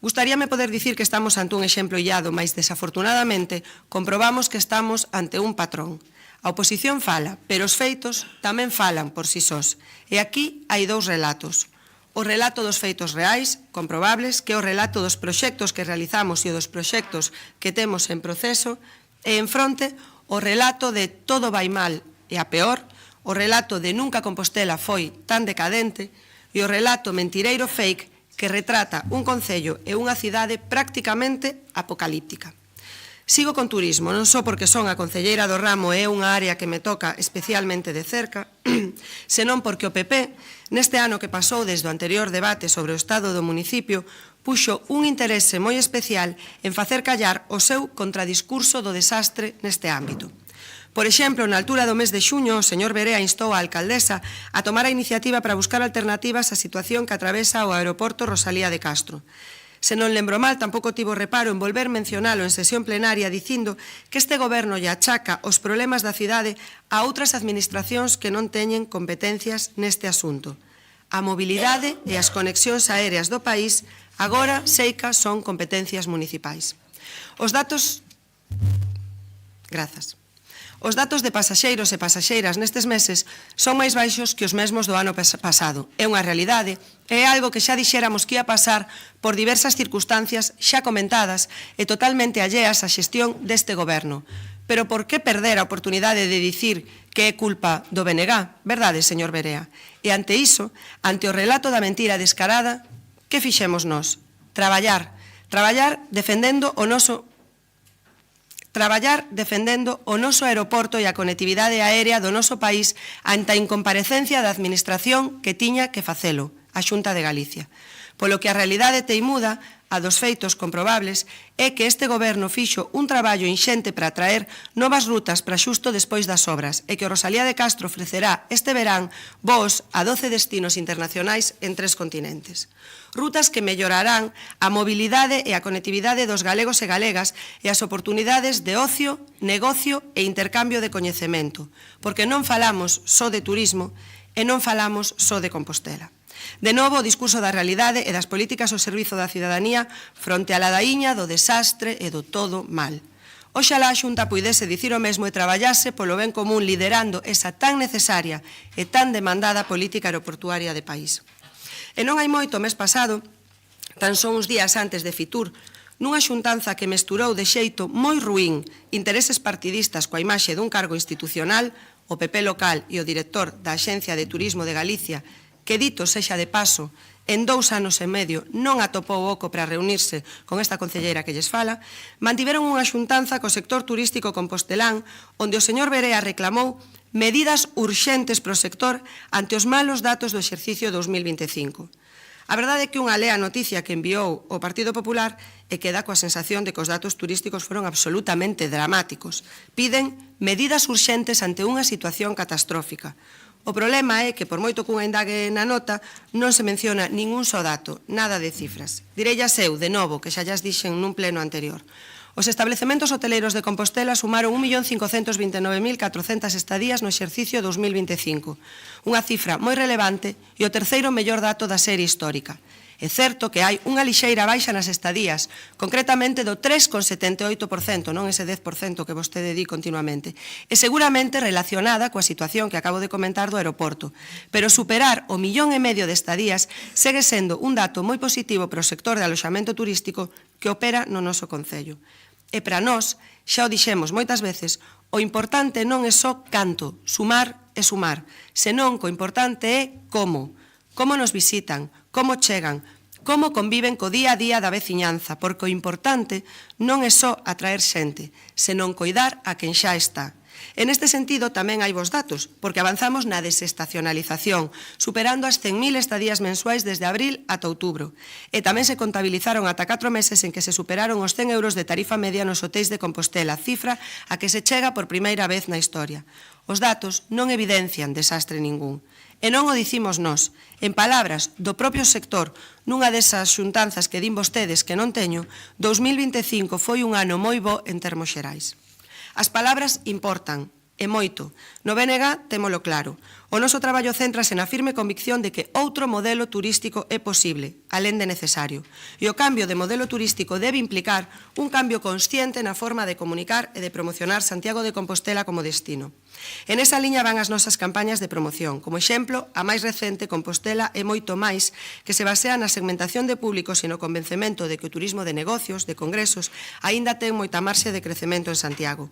Gustaríame poder dicir que estamos ante un exemplo illado, mas desafortunadamente comprobamos que estamos ante un patrón. A oposición fala, pero os feitos tamén falan por si sós. E aquí hai dous relatos. O relato dos feitos reais, comprobables, que é o relato dos proxectos que realizamos e dos proxectos que temos en proceso, e en fronte o relato de todo vai mal e a peor, o relato de nunca Compostela foi tan decadente e o relato mentireiro fake que retrata un concello e unha cidade prácticamente apocalíptica. Sigo con turismo, non só porque son a concelleira do ramo e é unha área que me toca especialmente de cerca, senón porque o PP, neste ano que pasou desde o anterior debate sobre o estado do municipio, puxo un interese moi especial en facer callar o seu contradiscurso do desastre neste ámbito. Por exemplo, na altura do mes de xuño, o señor Berea instou a alcaldesa a tomar a iniciativa para buscar alternativas á situación que atravesa o aeroporto Rosalía de Castro. Se non lembro mal, tampouco tivo reparo en volver mencionalo en sesión plenaria dicindo que este goberno lle achaca os problemas da cidade a outras administracións que non teñen competencias neste asunto. A mobilidade e as conexións aéreas do país agora, seica, son competencias municipais. Os datos... Grazas. Os datos de pasaxeiros e pasaxeiras nestes meses son máis baixos que os mesmos do ano pasado. É unha realidade, é algo que xa dixéramos que ia pasar por diversas circunstancias xa comentadas e totalmente alleas á xestión deste goberno. Pero por que perder a oportunidade de dicir que é culpa do BNG, verdade, señor Berea? E ante iso, ante o relato da mentira descarada, que fixemos nós? Traballar defendendo o noso aeroporto e a conectividade aérea do noso país ante a incomparecencia da Administración que tiña que facelo, a Xunta de Galicia. Polo que a realidade teimuda, a dos feitos comprobables, é que este goberno fixo un traballo inxente para traer novas rutas para xusto despois das obras e que o Rosalía de Castro ofrecerá este verán voos a 12 destinos internacionais en 3 continentes. Rutas que mellorarán a mobilidade e a conectividade dos galegos e galegas e as oportunidades de ocio, negocio e intercambio de coñecemento, porque non falamos só de turismo e non falamos só de Compostela. De novo, o discurso da realidade e das políticas ao servizo da cidadanía fronte á ladaíña do desastre e do todo mal. Oxalá a Xunta puidese dicir o mesmo e traballase polo ben común liderando esa tan necesaria e tan demandada política aeroportuaria de país. E non hai moito, mes pasado, tan son uns días antes de Fitur, nunha xuntanza que mesturou de xeito moi ruín intereses partidistas coa imaxe dun cargo institucional, o PP local e o director da Axencia de Turismo de Galicia, que dito sexa de paso, en 2 anos e medio non atopou oco para reunirse con esta concelleira que lles fala, mantiveron unha xuntanza co sector turístico compostelán, onde o señor Berea reclamou medidas urxentes pro sector ante os malos datos do exercicio 2025. A verdade é que unha lea noticia que enviou o Partido Popular e queda coa sensación de que os datos turísticos foron absolutamente dramáticos. Piden medidas urxentes ante unha situación catastrófica. O problema é que, por moito que unha indague na nota, non se menciona ningún só dato, nada de cifras. Direllas eu, de novo, que xa llas dixen nun pleno anterior. Os establecementos hoteleiros de Compostela sumaron 1.529.400 estadías no exercicio 2025, unha cifra moi relevante e o terceiro mellor dato da serie histórica. É certo que hai unha lixeira baixa nas estadías, concretamente do 3,78%, non ese 10% que vostede di continuamente, e seguramente relacionada coa situación que acabo de comentar do aeroporto. Pero superar o 1,5 millón de estadías segue sendo un dato moi positivo para o sector de aloxamento turístico que opera no noso concello. E para nós, xa o dixemos moitas veces, o importante non é só canto, sumar e sumar, senón que o importante é como nos visitan, como chegan, como conviven co día a día da veciñanza, porque o importante non é só atraer xente, senón coidar a quen xa está. En este sentido, tamén hai vos datos, porque avanzamos na desestacionalización, superando as 100.000 estadías mensuais desde abril ata outubro. E tamén se contabilizaron ata 4 meses en que se superaron os 100 euros de tarifa media nos hotéis de Compostela, cifra a que se chega por primeira vez na historia. Os datos non evidencian desastre ningún. E non o dicimos nós. En palabras do propio sector, nunha desas xuntanzas que din vostedes que non teño, 2025 foi un ano moi bo en termos xerais. As palabras importan, e moito. No BNG témolo claro. O noso traballo céntrase na firme convicción de que outro modelo turístico é posible, alén de necesario. E o cambio de modelo turístico debe implicar un cambio consciente na forma de comunicar e de promocionar Santiago de Compostela como destino. En esa liña van as nosas campañas de promoción. Como exemplo, a máis recente, Compostela é moito máis, que se basea na segmentación de públicos e no convencemento de que o turismo de negocios, de congresos, aínda ten moita marxe de crecemento en Santiago.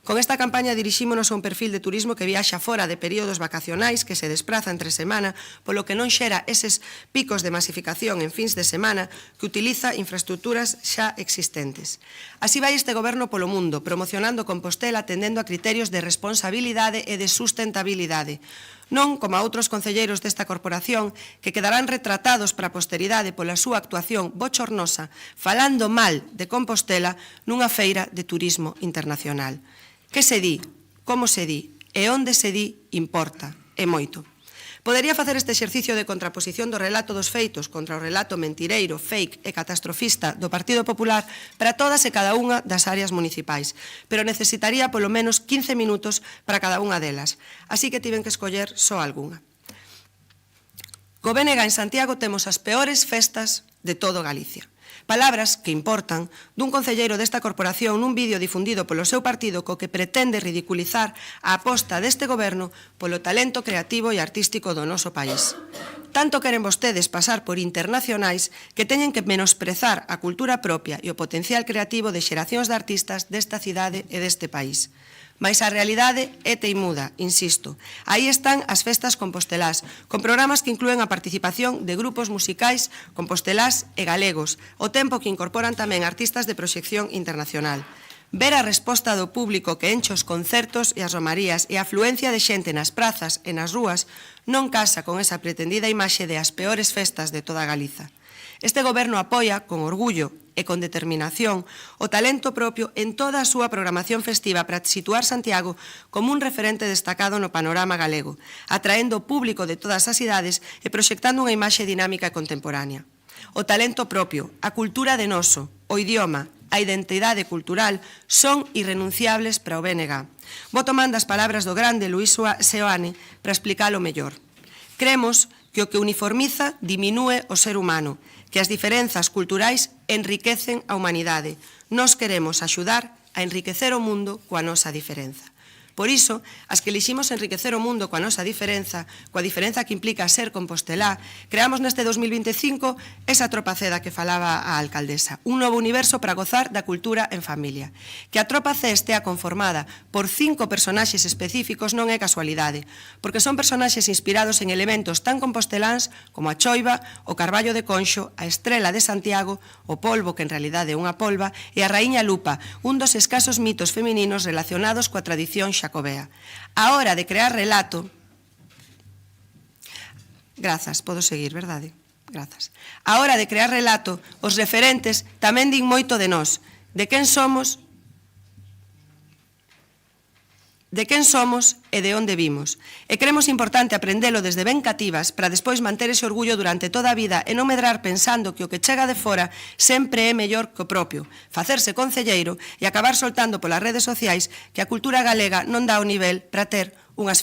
Con esta campaña dirixímonos a un perfil de turismo que viaxa fora de períodos vacacionais, que se despraza entre semana, polo que non xera eses picos de masificación en fins de semana, que utiliza infraestructuras xa existentes. Así vai este goberno polo mundo, promocionando Compostela atendendo a criterios de responsabilidade e de sustentabilidade. Non como a outros concelleiros desta corporación que quedarán retratados para a posteridade pola súa actuación bochornosa falando mal de Compostela nunha feira de turismo internacional. Que se di? como se di e onde se di importa, e moito. Podería facer este exercicio de contraposición do relato dos feitos contra o relato mentireiro, fake e catastrofista do Partido Popular para todas e cada unha das áreas municipais, pero necesitaría polo menos 15 minutos para cada unha delas, así que tiven que escoller só algunha. Co BNG en Santiago temos as peores festas de todo Galicia. Palabras que importan dun concelleiro desta corporación nun vídeo difundido polo seu partido co que pretende ridiculizar a aposta deste goberno polo talento creativo e artístico do noso país. Tanto queren vostedes pasar por internacionais que teñen que menosprezar a cultura propia e o potencial creativo de xeracións de artistas desta cidade e deste país. Mais a realidade é teimuda, insisto. Aí están as festas compostelás, con programas que inclúen a participación de grupos musicais compostelás e galegos, ao tempo que incorporan tamén artistas de proxección internacional. Ver a resposta do público que enche os concertos e as romarías e a afluencia de xente nas prazas e nas rúas non casa con esa pretendida imaxe de as peores festas de toda Galiza. Este goberno apoia, con orgullo e con determinación, o talento propio en toda a súa programación festiva para situar Santiago como un referente destacado no panorama galego, atraendo o público de todas as idades e proxectando unha imaxe dinámica e contemporánea. O talento propio, a cultura de noso, o idioma, a identidade cultural son irrenunciables para o BNG. Vou tomando as palabras do grande Luís Seoane para explicalo mellor. Cremos que o que uniformiza diminúe o ser humano, que as diferenzas culturais enriquecen a humanidade. Nós queremos axudar a enriquecer o mundo coa nosa diferenza. Por iso, as que eliximos enriquecer o mundo coa nosa diferenza, coa diferenza que implica ser compostelá, creamos neste 2025 esa tropa C da que falaba a alcaldesa, un novo universo para gozar da cultura en familia. Que a tropa C estea conformada por 5 personaxes específicos non é casualidade, porque son personaxes inspirados en elementos tan composteláns como a choiva, o carballo de Conxo, a estrela de Santiago, o polvo, que en realidade é unha polva, e a raíña Lupa, un dos escasos mitos femininos relacionados coa tradición xacobea. A hora de crear relato... Grazas, podo seguir, verdade? Grazas. A hora de crear relato, os referentes tamén din moito de nós, de quen somos e de onde vimos. E cremos importante aprendelo desde ben cativas para despois manter ese orgullo durante toda a vida e non medrar pensando que o que chega de fora sempre é mellor que o propio, facerse concelleiro e acabar soltando polas redes sociais que a cultura galega non dá o nivel para ter unhas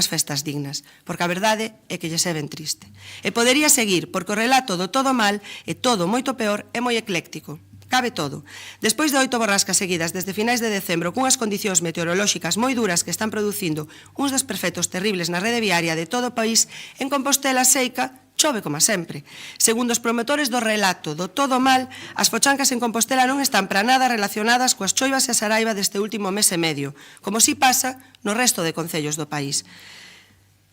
festas dignas, porque a verdade é que lle é ben triste. E podería seguir, porque o relato do todo mal e todo moito peor é moi ecléctico. Cabe todo. Despois de 8 borrascas seguidas desde finais de decembro cunhas condicións meteorolóxicas moi duras que están producindo uns desperfectos terribles na rede viaria de todo o país, en Compostela Seica chove como sempre. Segundo os promotores do relato do todo mal, as fochancas en Compostela non están para nada relacionadas coas choivas e a saraiva deste último mes e medio, como si pasa no resto de concellos do país.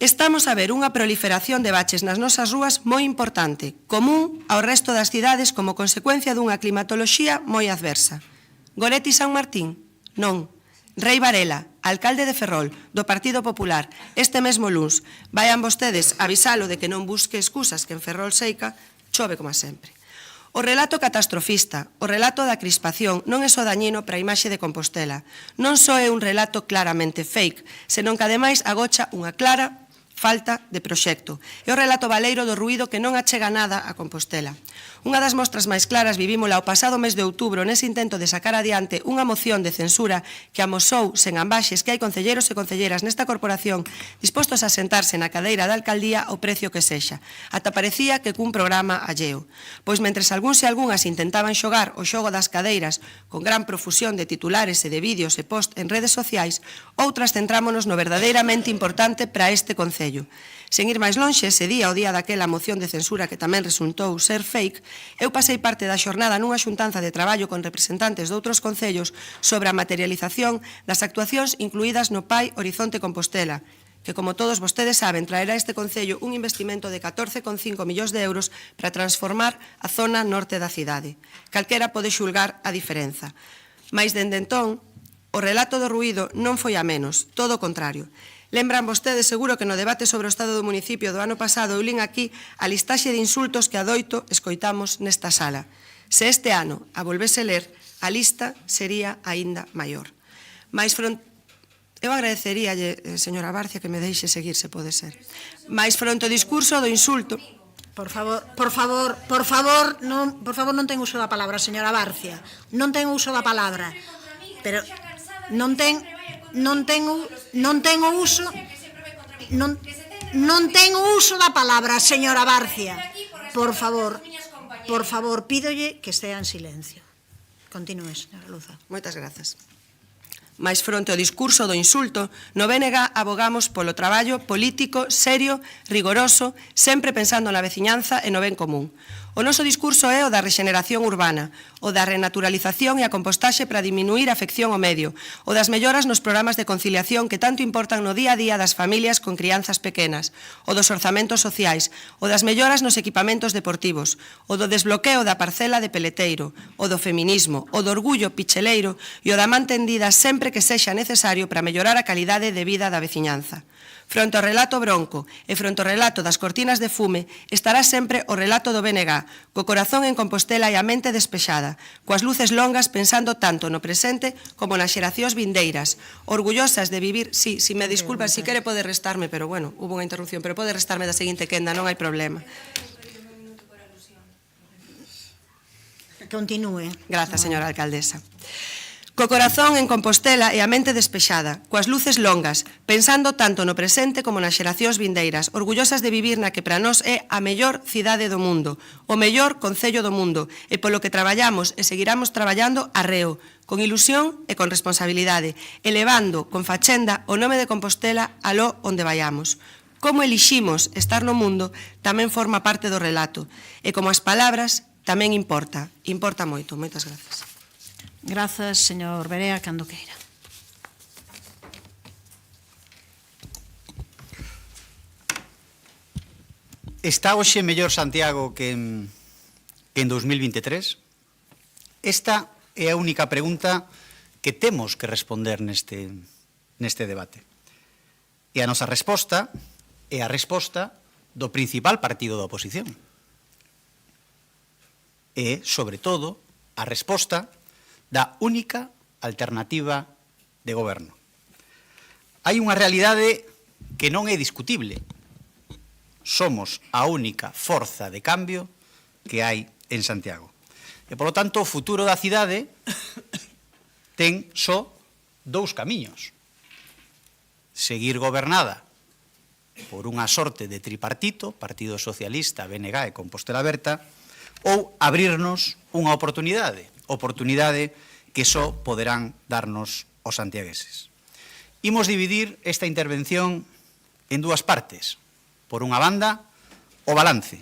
Estamos a ver unha proliferación de baches nas nosas rúas moi importante, común ao resto das cidades como consecuencia dunha climatoloxía moi adversa. Goretti San Martín? Non. Rei Varela, alcalde de Ferrol, do Partido Popular, este mesmo luns. Vayan vostedes avisalo de que non busque excusas, que en Ferrol Seica chove como sempre. O relato catastrofista, o relato da crispación, non é só dañino para a imaxe de Compostela. Non só é un relato claramente fake, senón que ademais agocha unha clara falta de proxecto. É o relato baleiro do ruído que non achega nada a Compostela. Unha das mostras máis claras vivímola o pasado mes de outubro nese intento de sacar adiante unha moción de censura que amosou sen ambaxes que hai concelleros e concelleras nesta corporación dispostos a sentarse na cadeira da alcaldía ao precio que sexa. Ata parecía que cun programa alleo. Pois mentres algúns e algunhas intentaban xogar o xogo das cadeiras con gran profusión de titulares e de vídeos e post en redes sociais, outras centrámonos no verdadeiramente importante para este concello. Sen ir máis lonxe, ese día, o día daquela moción de censura que tamén resultou ser fake, eu pasei parte da xornada nunha xuntanza de traballo con representantes de outros concellos sobre a materialización das actuacións incluídas no PAI Horizonte Compostela, que, como todos vostedes saben, traerá a este concello un investimento de 14,5 millóns de euros para transformar a zona norte da cidade. Calquera pode xulgar a diferenza. Mais, dende entón, o relato do ruído non foi a menos, todo o contrario. Lembran vostedes seguro que no debate sobre o estado do municipio do ano pasado eu lin aquí a listaxe de insultos que adoito escoitamos nesta sala. Se este ano a volvese ler, a lista sería aínda maior. Mais Eu agradeceríalle, señora Barcia, que me deixe seguir, se pode ser. Mais fronte ao discurso do insulto... Por favor, non ten uso da palabra, señora Barcia. Non ten uso da palabra. Pero non ten uso da palabra, señora Barcia. Por favor, pídolle que estea en silencio. Continúe, señora Luza. Moitas grazas. Mais fronte ao discurso do insulto, no BNG abogamos polo traballo político, serio, rigoroso, sempre pensando na veciñanza e no ben común. O noso discurso é o da rexeneración urbana, o da renaturalización e a compostaxe para diminuir a afección ao medio, o das melloras nos programas de conciliación que tanto importan no día a día das familias con crianzas pequenas, o dos orzamentos sociais, o das melloras nos equipamentos deportivos, o do desbloqueo da parcela de peleteiro, o do feminismo, o do orgullo picheleiro e o da man tendida sempre que sexa necesario para mellorar a calidade de vida da veciñanza. Fronte ao relato bronco e fronte ao relato das cortinas de fume estará sempre o relato do BNG, co corazón en Compostela e a mente despexada, coas luces longas pensando tanto no presente como nas xeracións vindeiras, orgullosas de vivir... Si me disculpa, si quere pode restarme, pero bueno, hubo unha interrupción, pero pode restarme da seguinte quenda, non hai problema. Continúe. Grazas, señora alcaldesa. Co corazón en Compostela e a mente despexada, coas luces longas, pensando tanto no presente como nas xeracións vindeiras, orgullosas de vivir na que para nós é a mellor cidade do mundo, o mellor concello do mundo, e polo que traballamos e seguiramos traballando arreo, con ilusión e con responsabilidade, elevando con fachenda o nome de Compostela aló onde vayamos. Como eliximos estar no mundo tamén forma parte do relato, e como as palabras tamén importa moito. Moitas grazas. Grazas, señor Berea, cando queira. Está hoxe mellor Santiago que en 2023? Esta é a única pregunta que temos que responder neste debate. E a nosa resposta é a resposta do principal partido da oposición. E, sobre todo, a resposta da única alternativa de goberno. Hai unha realidade que non é discutible. Somos a única forza de cambio que hai en Santiago. E, polo tanto, o futuro da cidade ten só dous camiños. Seguir gobernada por unha sorte de tripartito, Partido Socialista, BNG e Compostela Aberta, ou abrirnos unha oportunidade que só poderán darnos os santiagueses. Imos dividir esta intervención en dúas partes. Por unha banda, o balance.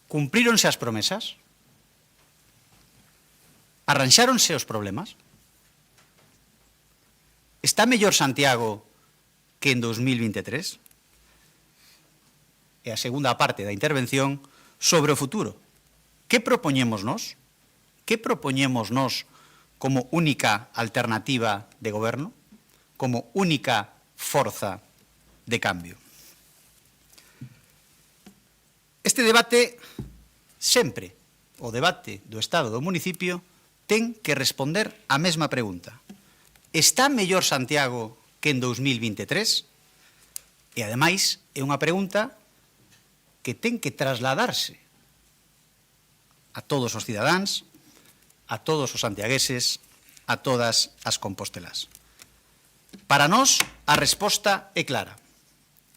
Cumpríronse as promesas? Arranxáronse os problemas? Está mellor Santiago que en 2023? E a segunda parte da intervención sobre o futuro. Que propoñemos nós? Que propoñemos nós como única alternativa de goberno? Como única forza de cambio? Este debate, sempre, o debate do Estado do municipio, ten que responder a mesma pregunta. Está mellor Santiago que en 2023? E, ademais, é unha pregunta que ten que trasladarse a todos os cidadáns, a todos os santiagueses, a todas as compostelas. Para nós, a resposta é clara.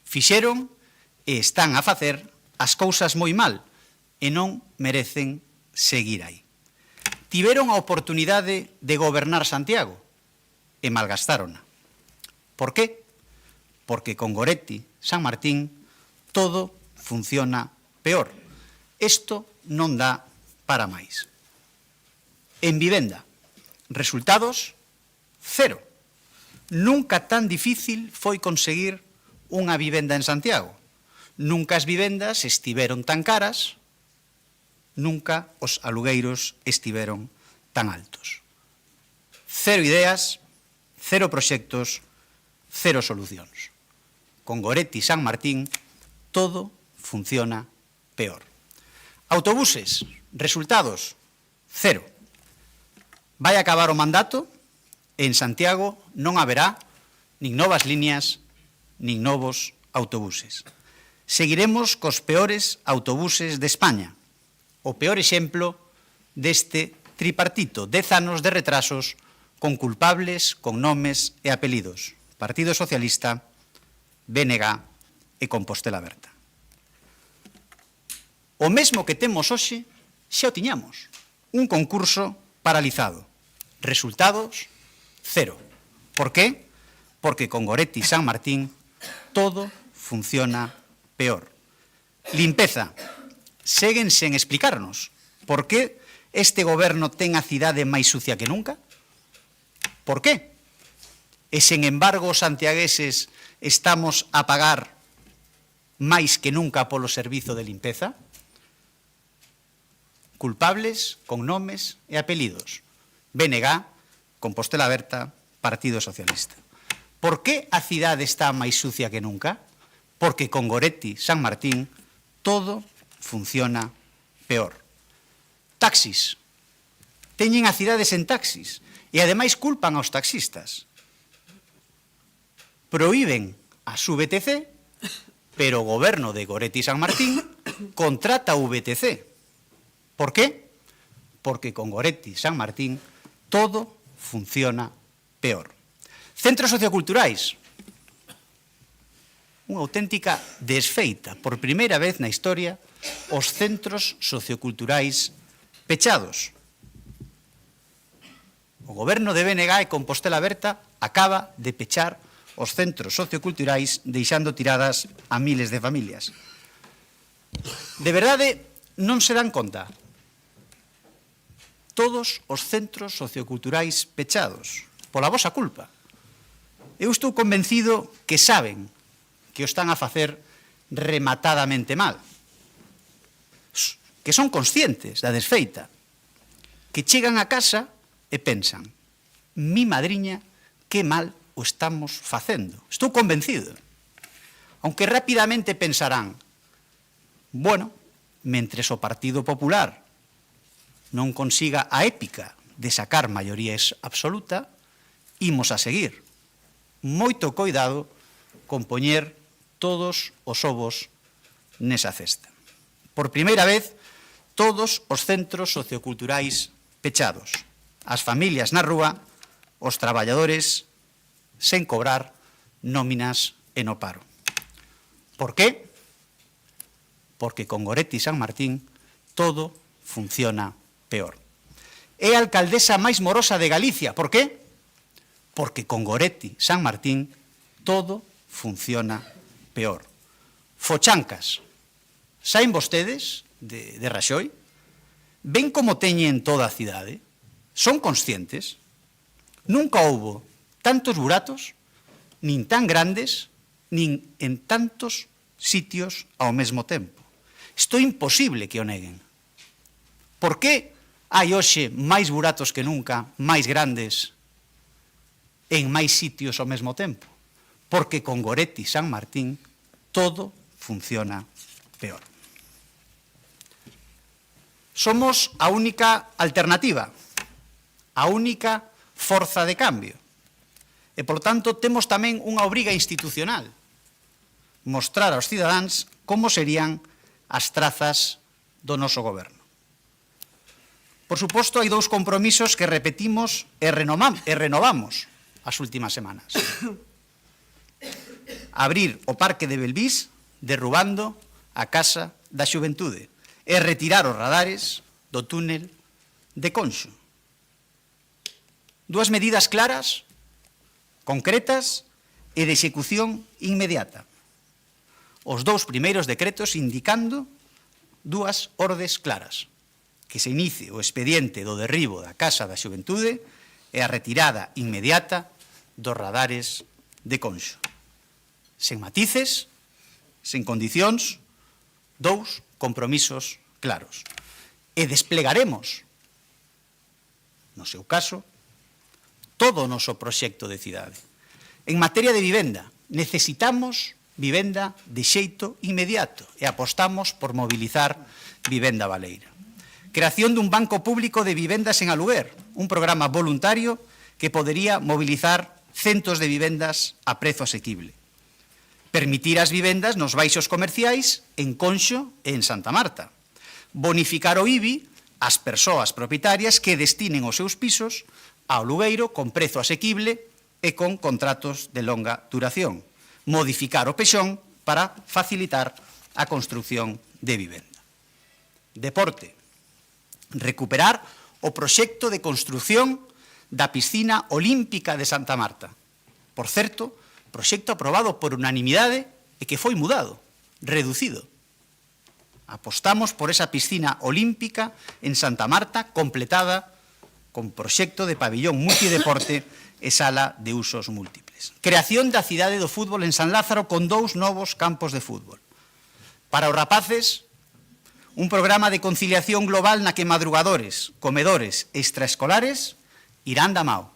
Fixeron e están a facer as cousas moi mal e non merecen seguir aí. Tiveron a oportunidade de gobernar Santiago e malgastárona. Por qué? Porque con Goretti, San Martín, todo funciona peor. Isto non dá para máis. En vivenda, resultados, cero. Nunca tan difícil foi conseguir unha vivenda en Santiago. Nunca as vivendas estiveron tan caras, nunca os alugueiros estiveron tan altos. Cero ideas, cero proxectos, cero solucións. Con Goretti e San Martín, todo funciona peor. Autobuses, resultados, cero. Vai acabar o mandato e en Santiago non haberá nin novas líneas, nin novos autobuses. Seguiremos cos peores autobuses de España. O peor exemplo deste tripartito, 10 anos de retrasos con culpables, con nomes e apelidos. Partido Socialista, BNG e Compostela Aberta. O mesmo que temos hoxe, xa o tiñamos. Un concurso paralizado. Resultados, cero. Por qué? Porque con Goretti y San Martín todo funciona peor. Limpeza. Seguen sen explicarnos por que este goberno ten a cidade máis sucia que nunca. Por qué? E, sen embargo, os santiagueses estamos a pagar máis que nunca polo servizo de limpeza? Culpables con nomes e apelidos. BNG, Compostela Aberta, Partido Socialista. Por que a cidade está máis sucia que nunca? Porque con Goretti, San Martín, todo funciona peor. Taxis. Teñen a cidade sen taxis e ademais culpan aos taxistas. Prohíben as VTC, pero o goberno de Goretti San Martín contrata VTC. ¿Por qué? Porque con Goretti San Martín todo funciona peor. Centros socioculturais. Unha auténtica desfeita. Por primeira vez na historia, os centros socioculturais pechados. O goberno de BNG e Compostela Aberta acaba de pechar os centros socioculturais deixando tiradas a miles de familias. De verdade, non se dan conta. Todos os centros socioculturais pechados, pola vosa culpa. Eu estou convencido que saben que o están a facer rematadamente mal, que son conscientes da desfeita, que chegan a casa e pensan, mi madriña, que mal o estamos facendo. Estou convencido. Aunque rapidamente pensarán, bueno, mentres o Partido Popular non consiga a épica de sacar maioría absoluta, imos a seguir. Moito coidado con poñer todos os ovos nesa cesta. Por primeira vez, todos os centros socioculturais pechados. As familias na rúa, os traballadores sen cobrar nóminas e no paro. Por qué? Porque con Goretti e San Martín todo funciona peor. É a alcaldesa máis morosa de Galicia. Por qué? Porque con Goretti, San Martín, todo funciona peor. Fochancas. Saen vostedes de Raxoi? Ven como teñen toda a cidade? Son conscientes? Nunca houbo tantos buratos, nin tan grandes, nin en tantos sitios ao mesmo tempo. Isto é imposible que o neguen. Por que hai hoxe máis buratos que nunca, máis grandes, en máis sitios ao mesmo tempo? Porque con Goretti San Martín todo funciona peor. Somos a única alternativa, a única forza de cambio. E, por tanto, temos tamén unha obriga institucional, mostrar aos cidadáns como serían as trazas do noso goberno. Por suposto, hai dous compromisos que repetimos e renovamos as últimas semanas. Abrir o Parque de Belvís derrubando a Casa da Xuventude e retirar os radares do túnel de Conxo. Dúas medidas claras, concretas e de execución inmediata. Os dous primeiros decretos indicando dúas ordes claras: que se inicie o expediente do derribo da Casa da Xuventude e a retirada inmediata dos radares de Conxo. Sen matices, sen condicións, dous compromisos claros. E desplegaremos, no seu caso, todo o noso proxecto de cidade. En materia de vivenda, necesitamos vivenda de xeito inmediato e apostamos por mobilizar vivenda baleira. Creación dun banco público de vivendas en aluguer, un programa voluntario que podería mobilizar centos de vivendas a prezo asequible. Permitir as vivendas nos baixos comerciais en Conxo e en Santa Marta. Bonificar o IBI ás persoas propietarias que destinen os seus pisos ao alugueiro con prezo asequible e con contratos de longa duración. Modificar o pexón para facilitar a construción de vivenda. Deporte. Recuperar o proxecto de construción da piscina olímpica de Santa Marta. Por certo, proxecto aprobado por unanimidade e que foi mudado, reducido. Apostamos por esa piscina olímpica en Santa Marta completada con proxecto de pabillón multideporte e sala de usos múltiples. Creación da cidade do fútbol en San Lázaro con 2 novos campos de fútbol. Para os rapaces, un programa de conciliación global na que madrugadores, comedores e extraescolares irán da mao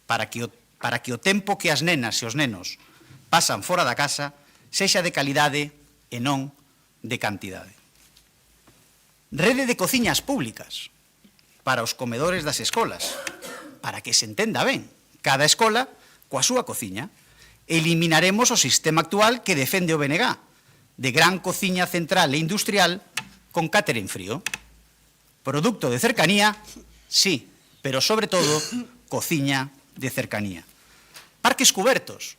para que o tempo que as nenas e os nenos pasan fora da casa sexa de calidade e non de cantidade. Rede de cociñas públicas para os comedores das escolas, para que se entenda ben, cada escola coa súa cociña. Eliminaremos o sistema actual que defende o BNG, de gran cociña central e industrial con catering frío. Producto de cercanía, sí, pero sobre todo cociña de cercanía. Parques cubertos.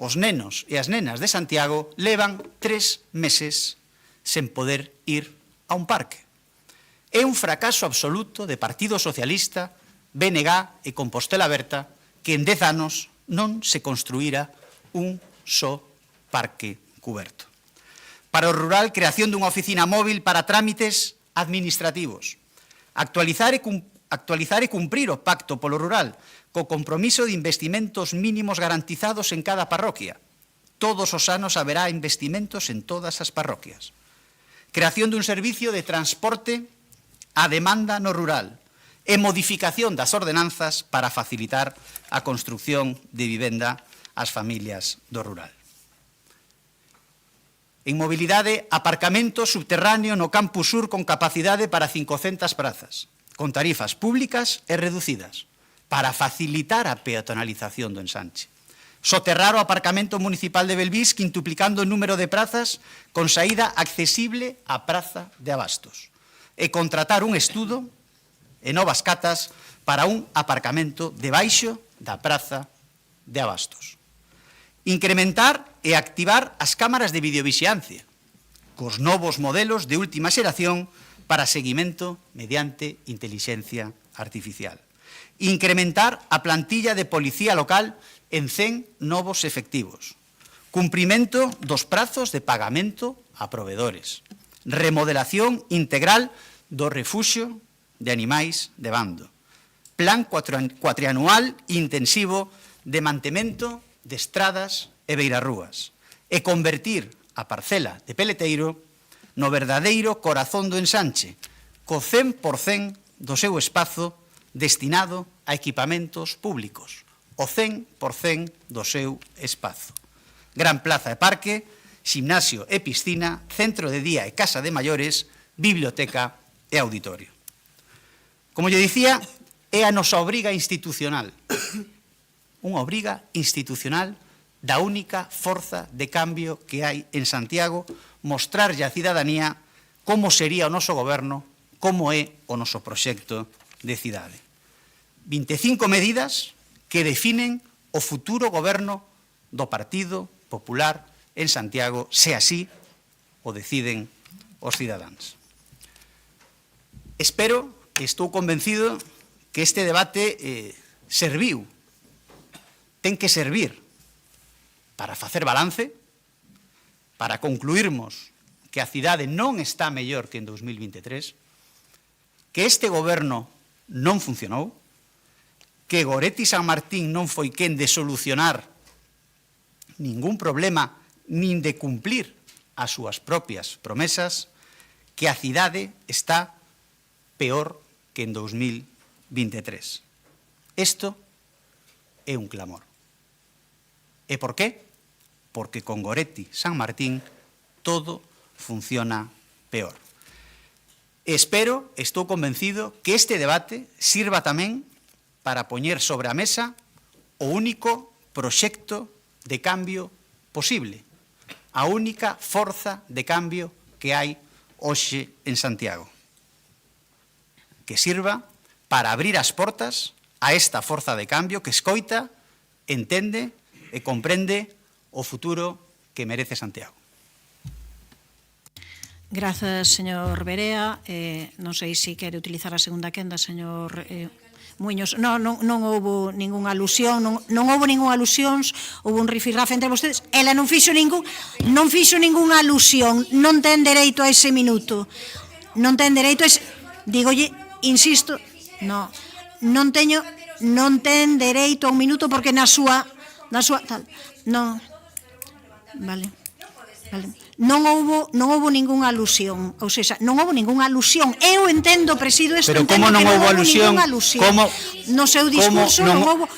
Os nenos e as nenas de Santiago levan 3 meses sen poder ir a un parque. É un fracaso absoluto de Partido Socialista, BNG e Compostela Aberta que en 10 anos non se construíra un só parque cuberto. Para o rural, creación dunha oficina móvil para trámites administrativos. Actualizar e cumprir o pacto polo rural co compromiso de investimentos mínimos garantizados en cada parroquia. Todos os anos haberá investimentos en todas as parroquias. Creación dun servicio de transporte a demanda no rural e modificación das ordenanzas para facilitar a construción de vivenda ás familias do rural. En mobilidade, aparcamento subterráneo no Campus Sur con capacidade para 500 prazas, con tarifas públicas e reducidas, para facilitar a peatonalización do ensanche. Soterrar o aparcamento municipal de Belvís, quintuplicando o número de prazas con saída accesible á Praza de Abastos. E contratar un estudo e novas catas para un aparcamento debaixo da Praza de Abastos. Incrementar e activar as cámaras de videovixiancia cos novos modelos de última xeración para seguimento mediante intelixencia artificial. Incrementar a plantilla de policía local en 100 novos efectivos. Cumprimento dos prazos de pagamento a proveedores. Remodelación integral do refuxio de animais de bando. Plan cuatrianual intensivo de mantemento de estradas e beirarrúas. E convertir a parcela de Peleteiro no verdadeiro corazón do ensanche, co 100% do seu espazo destinado a equipamentos públicos, o 100% do seu espazo. Gran plaza e parque, ximnasio e piscina, centro de día e casa de maiores, biblioteca e auditorio. Como lle dicía, é a nosa obriga institucional, unha obriga institucional da única forza de cambio que hai en Santiago, mostrarlle á cidadanía como sería o noso goberno, como é o noso proxecto de cidade. 25 medidas que definen o futuro goberno do Partido Popular en Santiago, se así o deciden os cidadáns. Espero, estou convencido, que este debate serviu, ten que servir para facer balance, para concluirmos que a cidade non está mellor que en 2023, que este goberno non funcionou, que Goretti San Martín non foi quen de solucionar ningún problema nin de cumplir as súas propias promesas, que a cidade está peor que en 2023. Isto é un clamor. E por qué? Porque con Goretti San Martín todo funciona peor. Espero, estou convencido, que este debate sirva tamén para poñer sobre a mesa o único proxecto de cambio posible, a única forza de cambio que hai hoxe en Santiago, que sirva para abrir as portas a esta forza de cambio que escoita, entende e comprende o futuro que merece Santiago. Grazas, señor Berea. Non sei se quere utilizar a segunda quenda, señor Muiños. Non houbo ningunha alusión, non houbo ningunha alusión, houbo un rifirrafe entre vostedes. Ela non fixo ningunha alusión, non ten dereito a ese minuto. Non ten dereito a ese... Dígolle, insisto, non ten dereito a un minuto porque na súa tal. Non. Vale. Non houbo ningunha alusión, ou seja, non houbo ningunha alusión. Eu entendo, presido isto, pero entendo como non que houbo alusión, no seu discurso non houbo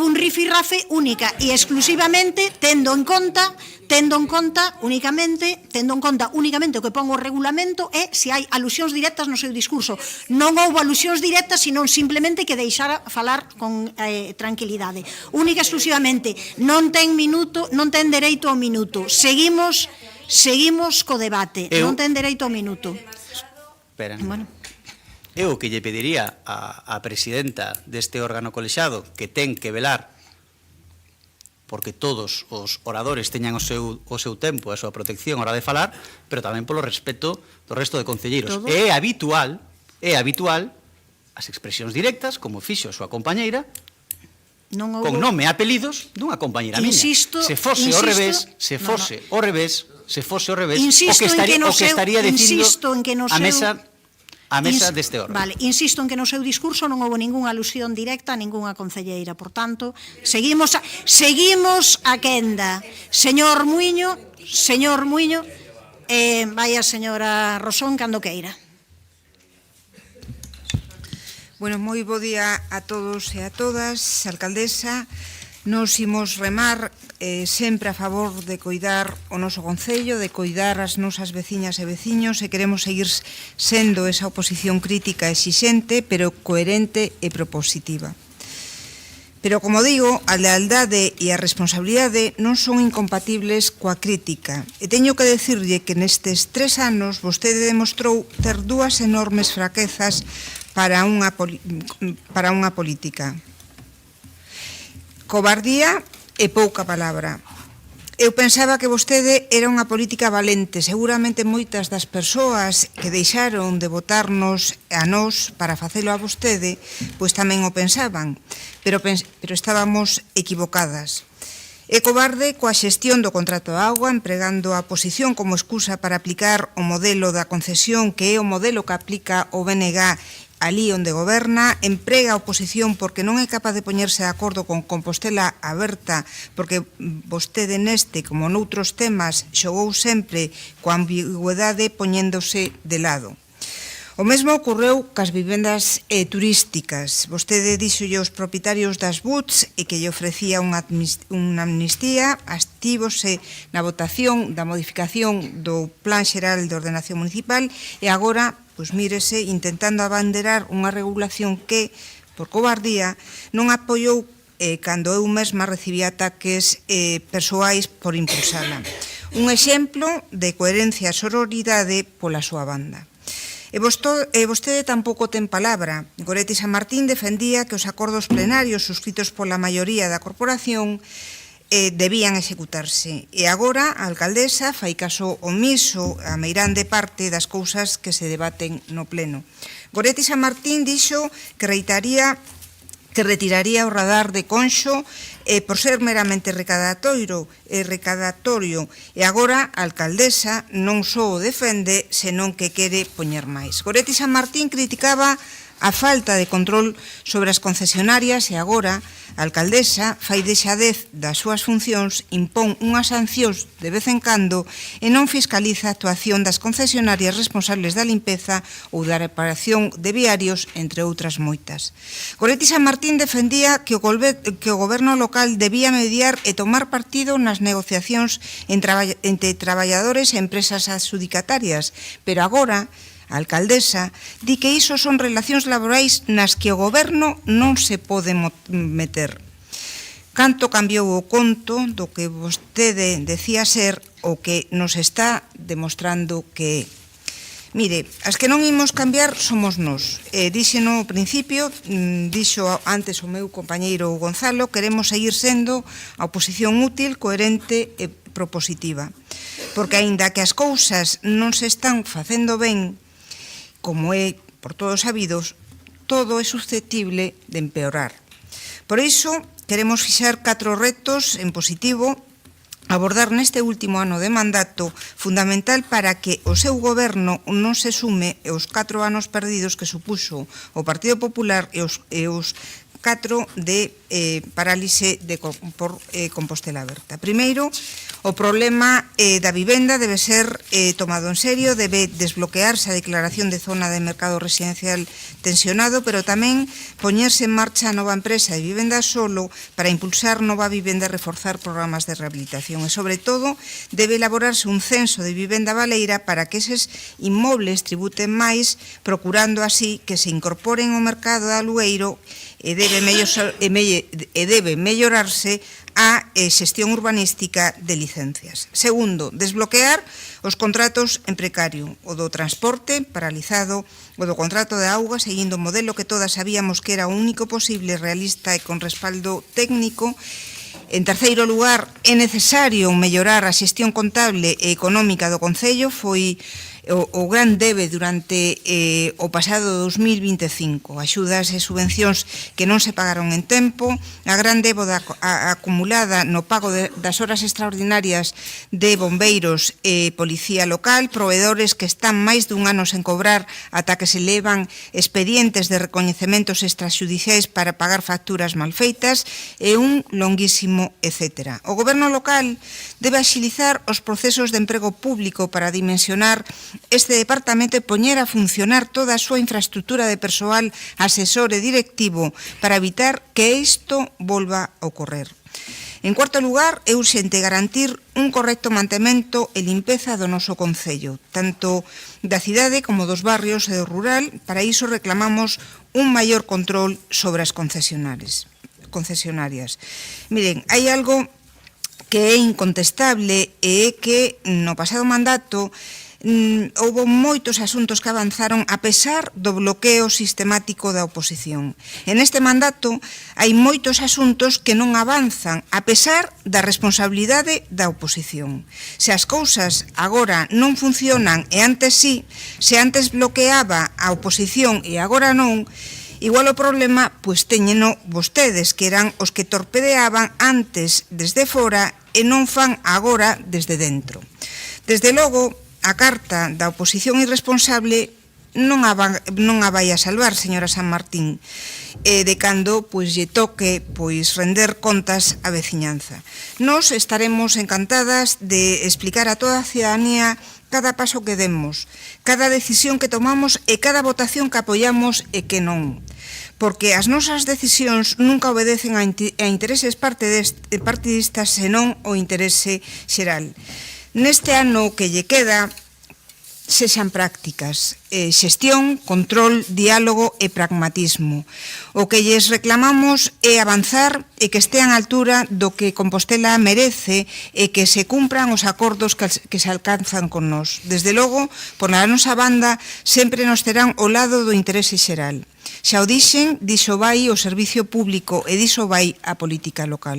un rifirrafe única e exclusivamente tendo en conta únicamente o que pon o regulamento é se hai alusións directas no seu discurso. Non houbo alusións directas, senón simplemente que deixara falar con tranquilidade. Única e exclusivamente, non ten dereito ao minuto. Seguimos co debate. Non ten dereito ao minuto. Espera. Bueno. Eu que lle pediría a presidenta deste órgano colexiado que ten que velar porque todos os oradores teñan o seu tempo, a súa protección a hora de falar, pero tamén polo respeto do resto de concelleiros. É habitual as expresións directas, como fixo a súa compañeira, con nome e apelidos dunha compañeira miña. Se fose ao revés, o que estaría dicindo a mesa deste órgano. Vale, insisto en que no seu discurso non houbo ningunha alusión directa a ningunha concelleira. Por tanto, seguimos a quenda. Señor Muiño, vai a señora Rosón cando queira. Bueno, moi bo día a todos e a todas, alcaldesa. Nos imos remar sempre a favor de coidar o noso concello, de coidar as nosas veciñas e veciños, e queremos seguir sendo esa oposición crítica e exixente, pero coherente e propositiva. Pero, como digo, a lealdade e a responsabilidade non son incompatibles coa crítica. E teño que decirlle que nestes 3 anos vostede demostrou ter 2 enormes fraquezas para unha política. Cobardía e pouca palabra. Eu pensaba que vostede era unha política valente. Seguramente moitas das persoas que deixaron de votarnos a nós para facelo a vostede, pois tamén o pensaban, pero estábamos equivocadas. É cobarde coa xestión do contrato de auga, empregando a oposición como excusa para aplicar o modelo da concesión, que é o modelo que aplica o BNG ali onde goberna, emprega a oposición porque non é capaz de poñerse de acordo con Compostela aberta, porque vostede neste, como noutros temas, xogou sempre coa ambigüedade poñéndose de lado. O mesmo ocorreu cas vivendas turísticas. Vostede dixolle aos propietarios das BUTs e que lle ofrecía unha amnistía, astívose na votación da modificación do Plan Xeral de Ordenación Municipal e agora, pois mírese, intentando abanderar unha regulación que, por cobardía, non apoiou cando eu mesma recibía ataques persoais por impulsala. Un exemplo de coherencia e sororidade pola súa banda. E vostede tampouco ten palabra. Goretti San Martín defendía que os acordos plenarios suscritos pola maioría da corporación debían executarse. E agora a alcaldesa fai caso omiso a meirande parte das cousas que se debaten no pleno. Goretti San Martín dixo que retiraría o radar de Conxo por ser meramente recadatorio, e agora a alcaldesa non só o defende, senón que quere poñer máis. Goretti San Martín criticaba a falta de control sobre as concesionarias e agora a alcaldesa fai deixadez das súas funcións, impón unhas sancións de vez en cando e non fiscaliza a actuación das concesionarias responsables da limpeza ou da reparación de viarios, entre outras moitas. Goretti San Martín defendía que o goberno local debía mediar e tomar partido nas negociacións entre traballadores e empresas adxudicatarias, pero agora a alcaldesa, di que iso son relacións laborais nas que o goberno non se pode meter. Canto cambiou o conto do que vostede decía ser o que nos está demostrando que é. Mire, as que non imos cambiar somos nós. Díxeno ao principio, dixo antes o meu compañeiro Gonzalo, queremos seguir sendo a oposición útil, coherente e propositiva. Porque aínda que as cousas non se están facendo ben, como é por todos sabidos, todo é susceptible de empeorar. Por iso, queremos fixar 4 retos en positivo, abordar neste último ano de mandato fundamental para que o seu goberno non se sume aos 4 anos perdidos que supuxo o Partido Popular e os 4 de parálise por Compostela Aberta. Primeiro, o problema da vivenda debe ser tomado en serio, debe desbloquearse a declaración de zona de mercado residencial tensionado, pero tamén poñerse en marcha a nova empresa de vivenda solo para impulsar nova vivenda e reforzar programas de rehabilitación. E, sobre todo, debe elaborarse un censo de vivenda baleira para que eses inmobles tributen máis, procurando así que se incorporen ao mercado de alueiro e debe mellorarse a xestión urbanística de licencias. Segundo, desbloquear os contratos en precario, o do transporte paralizado, o do contrato de auga, seguindo o modelo que todas sabíamos que era o único posible, realista e con respaldo técnico. En terceiro lugar, é necesario mellorar a xestión contable e económica do Concello, foi o gran debe durante o pasado 2025, axudas e subvencións que non se pagaron en tempo, a gran débeda acumulada no pago das horas extraordinarias de bombeiros e policía local, proveedores que están máis dun ano sen cobrar ata que se levan expedientes de recoñecementos extrajudiciais para pagar facturas mal feitas e un longuísimo etcétera. O goberno local debe axilizar os procesos de emprego público para dimensionar este departamento e poñer a funcionar toda a súa infraestructura de persoal asesor e directivo para evitar que isto volva a ocorrer. En cuarto lugar, é urxente garantir un correcto mantemento e limpeza do noso Concello, tanto da cidade como dos barrios e do rural. Para iso reclamamos un maior control sobre as concesionarias. Miren, hai algo que é incontestable e é que no pasado mandato houbo moitos asuntos que avanzaron a pesar do bloqueo sistemático da oposición. En este mandato hai moitos asuntos que non avanzan a pesar da responsabilidade da oposición. Se as cousas agora non funcionan e antes sí, se antes bloqueaba a oposición e agora non, igual o problema pois teñeno vostedes, que eran os que torpedeaban antes desde fora e non fan agora desde dentro. Desde logo, a carta da oposición irresponsable non a vai a salvar, señora San Martín, de cando lle toque render contas á veciñanza. Nós estaremos encantadas de explicar a toda a cidadanía cada paso que demos, cada decisión que tomamos e cada votación que apoiamos e que non. Porque as nosas decisións nunca obedecen a intereses partidistas senón o interese xeral. Neste ano que lle queda, sexan prácticas, xestión, control, diálogo e pragmatismo. O que lles reclamamos é avanzar e que estean á altura do que Compostela merece e que se cumpran os acordos que se alcanzan con nós. Desde logo, por a nosa banda, sempre nos terán ao lado do interese xeral. Xa o dixen, diso vai o servicio público e diso vai a política local.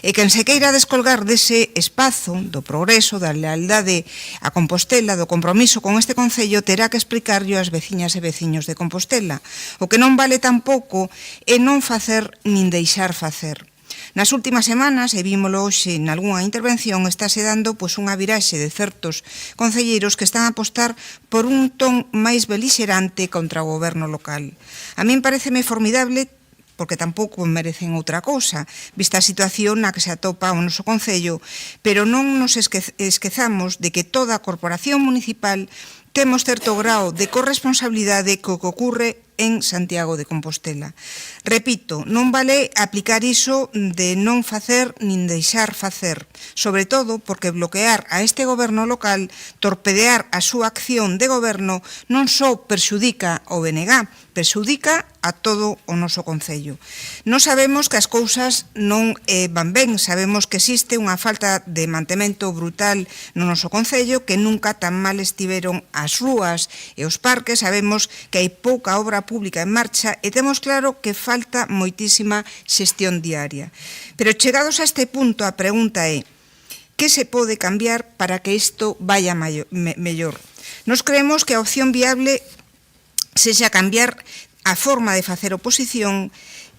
E quen se queira descolgar dese espazo do progreso, da lealdade a Compostela, do compromiso con este Concello, terá que explicarlo ás veciñas e veciños de Compostela. O que non vale tampouco é non facer nin deixar facer. Nas últimas semanas, e vímolo hoxe en algunha intervención, estáse dando unha viraxe de certos concelleiros que están a apostar por un ton máis belixerante contra o goberno local. A min pareceme formidable, porque tampouco merecen outra cousa, vista a situación na que se atopa o noso Concello, pero non nos esquezamos de que toda a corporación municipal temos certo grao de corresponsabilidade co que ocorre en Santiago de Compostela. Repito, non vale aplicar iso de non facer nin deixar facer, sobre todo porque bloquear a este goberno local, torpedear a súa acción de goberno, non só perxudica o BNG, perxudica a todo o noso Concello. Non sabemos que as cousas non van ben, sabemos que existe unha falta de mantemento brutal no noso Concello, que nunca tan mal estiveron as rúas e os parques, sabemos que hai pouca obra pública en marcha e temos claro que falta moitísima xestión diaria. Pero chegados a este punto, a pregunta é: que se pode cambiar para que isto vaya mellor? Nos creemos que a opción viable sexa cambiar a forma de facer oposición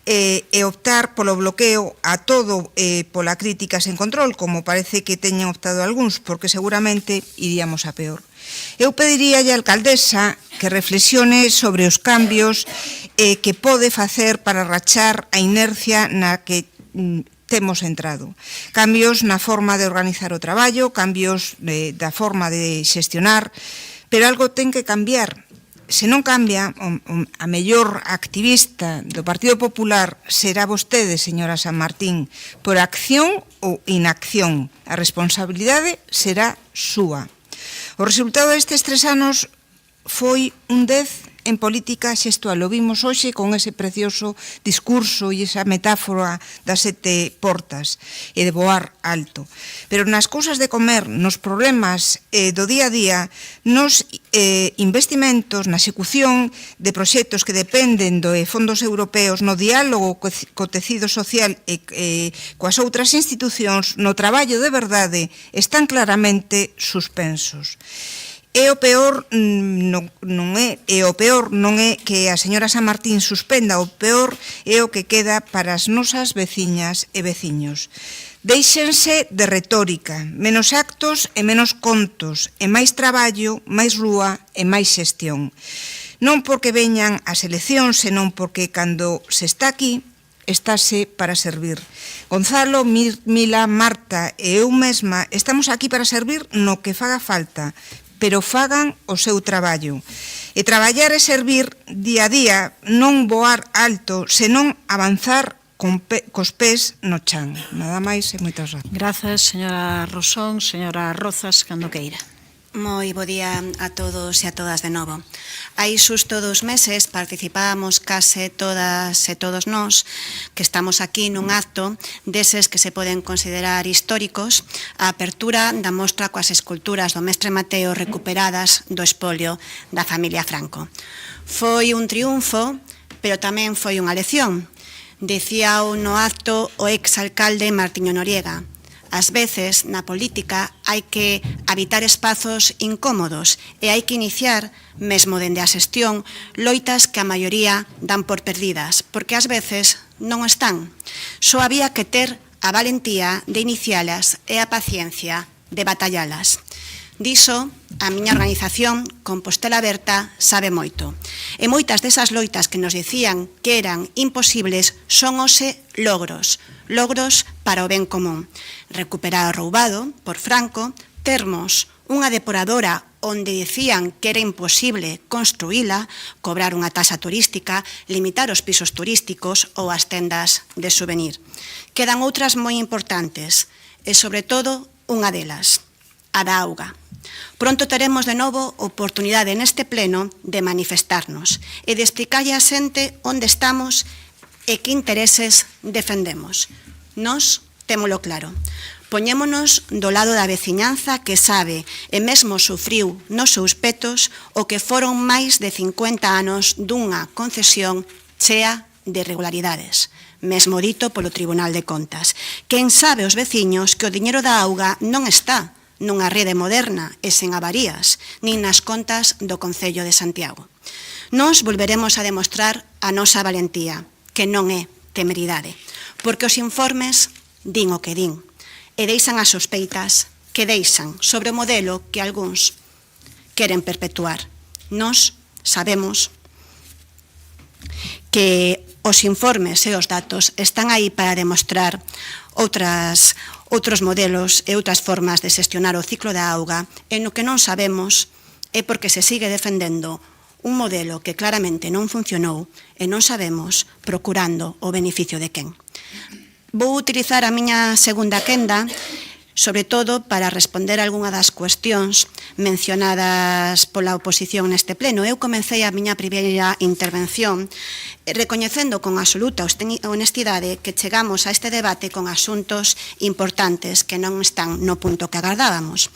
e optar polo bloqueo a todo pola crítica sen control, como parece que teñen optado algúns, porque seguramente iríamos a peor. Eu pediría á alcaldesa que reflexione sobre os cambios que pode facer para rachar a inercia na que temos entrado. Cambios na forma de organizar o traballo, cambios da forma de xestionar, pero algo ten que cambiar. Se non cambia, a mellor activista do Partido Popular será vostede, señora San Martín, por acción ou inacción. A responsabilidade será súa. O resultado destes 3 anos foi un 10 en política xestual. Lo vimos hoxe con ese precioso discurso e esa metáfora das 7 portas e de voar alto. Pero nas cousas de comer, nos problemas do día a día, nos investimentos, na execución de proxectos que dependen de fondos europeos, no diálogo co tecido social e coas outras institucións, no traballo de verdade, están claramente suspensos. E o peor non é que a señora San Martín suspenda, o peor é o que queda para as nosas veciñas e veciños. Déixense de retórica, menos actos e menos contos, e máis traballo, máis rúa e máis xestión. Non porque veñan as eleccións, senón porque cando se está aquí, estáse para servir. Gonzalo, Mila, Marta e eu mesma estamos aquí para servir no que faga falta, pero fagan o seu traballo. E traballar e servir día a día, non voar alto, senón avanzar cos pés no chan. Nada máis e moitas grazas. Grazas, señora Rosón, señora Rozas, cando queira. Moi bo día a todos e a todas de novo. Hai xusto 2 meses participábamos case todas e todos nós que estamos aquí nun acto deses que se poden considerar históricos, a apertura da mostra coas esculturas do mestre Mateo recuperadas do espolio da familia Franco. Foi un triunfo, pero tamén foi unha lección. Dicía no acto o exalcalde Martiño Noriega: ás veces, na política, hai que habitar espazos incómodos e hai que iniciar, mesmo dende a xestión, loitas que a maioría dan por perdidas, porque ás veces non están. Só había que ter a valentía de inicialas e a paciencia de batallalas. Diso, a miña organización, Compostela Aberta, sabe moito. E moitas desas loitas que nos dicían que eran imposibles son hoxe logros para o ben común. Recuperar o roubado por Franco, termos unha depuradora onde dicían que era imposible construíla, cobrar unha taxa turística, limitar os pisos turísticos ou as tendas de souvenir. Quedan outras moi importantes e, sobre todo, unha delas, a da auga. Pronto teremos de novo oportunidade neste pleno de manifestarnos e de explicarlle á xente onde estamos e que intereses defendemos. Nós témolo claro. Poñémonos do lado da veciñanza que sabe e mesmo sufriu nos seus petos o que foron máis de 50 anos dunha concesión chea de irregularidades, mesmo dito polo Tribunal de Contas. Quen sabe os veciños que o diñeiro da auga non está nunha rede moderna e sen avarías, nin nas contas do Concello de Santiago. Nós volveremos a demostrar a nosa valentía, que non é temeridade, porque os informes din o que din, e deixan as sospeitas que deixan sobre o modelo que algúns queren perpetuar. Nós sabemos que os informes e os datos están aí para demostrar outros modelos e outras formas de xestionar o ciclo da auga, e no que non sabemos é porque se sigue defendendo un modelo que claramente non funcionou e non sabemos procurando o beneficio de quen. Vou utilizar a miña segunda quenda sobre todo para responder algunha das cuestións mencionadas pola oposición neste pleno. Eu comecei a miña primeira intervención recoñecendo con absoluta honestidade que chegamos a este debate con asuntos importantes que non están no punto que agardábamos.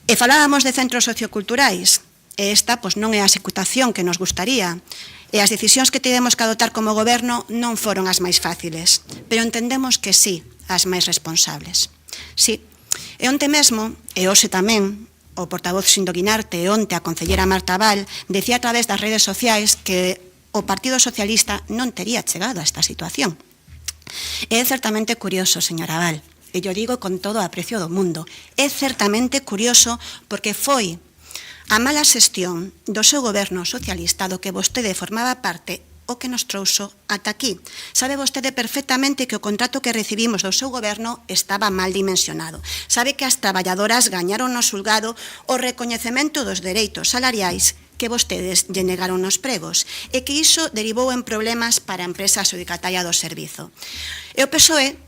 E falábamos de centros socioculturais, e esta non é a executación que nos gustaría, e as decisións que tivemos que adotar como goberno non foron as máis fáciles, pero entendemos que sí, as máis responsables. Sí, e onte mesmo, e hoxe tamén, o portavoz Xindo Guinarte e onte a concellera Marta Val decía a través das redes sociais que o Partido Socialista non tería chegado a esta situación. É certamente curioso, señora Val, e yo digo con todo o aprecio do mundo, é certamente curioso porque foi a mala xestión do seu goberno socialista do que vostede formaba parte o que nos trouxo ata aquí. Sabe vostede perfectamente que o contrato que recibimos do seu goberno estaba mal dimensionado. Sabe que as traballadoras gañaron no xulgado o recoñecemento dos dereitos salariais que vostedes lle negaron nos pregos e que iso derivou en problemas para a empresa adxudicataria do servizo. E o PSOE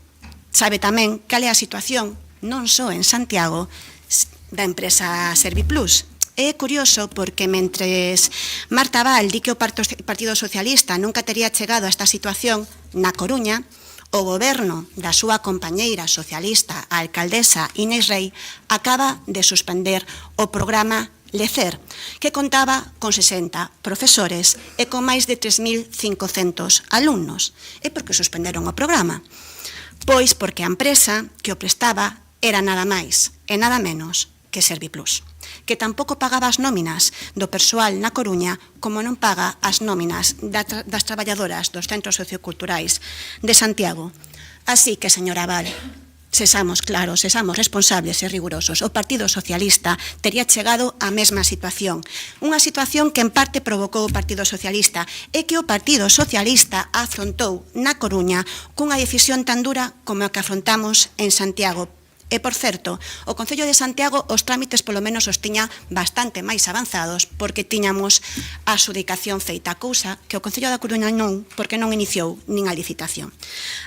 sabe tamén cal é a situación non só en Santiago da empresa Serviplus. É curioso porque mentres Marta Val di que o Partido Socialista nunca tería chegado a esta situación, na Coruña, o goberno da súa compañeira socialista, a alcaldesa Inés Rei, acaba de suspender o programa Lecer, que contaba con 60 profesores e con máis de 3.500 alumnos. E por que suspenderon o programa? Pois porque a empresa que o prestaba era nada máis e nada menos que Serviplus, que tampouco pagaba as nóminas do persoal na Coruña como non paga as nóminas das traballadoras dos centros socioculturais de Santiago. Así que, señora Val, sexamos claros, sexamos responsables e rigurosos. O Partido Socialista tería chegado á mesma situación. Unha situación que en parte provocou o Partido Socialista e que o Partido Socialista afrontou na Coruña cunha decisión tan dura como a que afrontamos en Santiago. E, por certo, o Concello de Santiago os trámites polo menos os tiña bastante máis avanzados porque tiñamos a adxudicación feita, cousa que o Concello da Coruña non, porque non iniciou nin a licitación.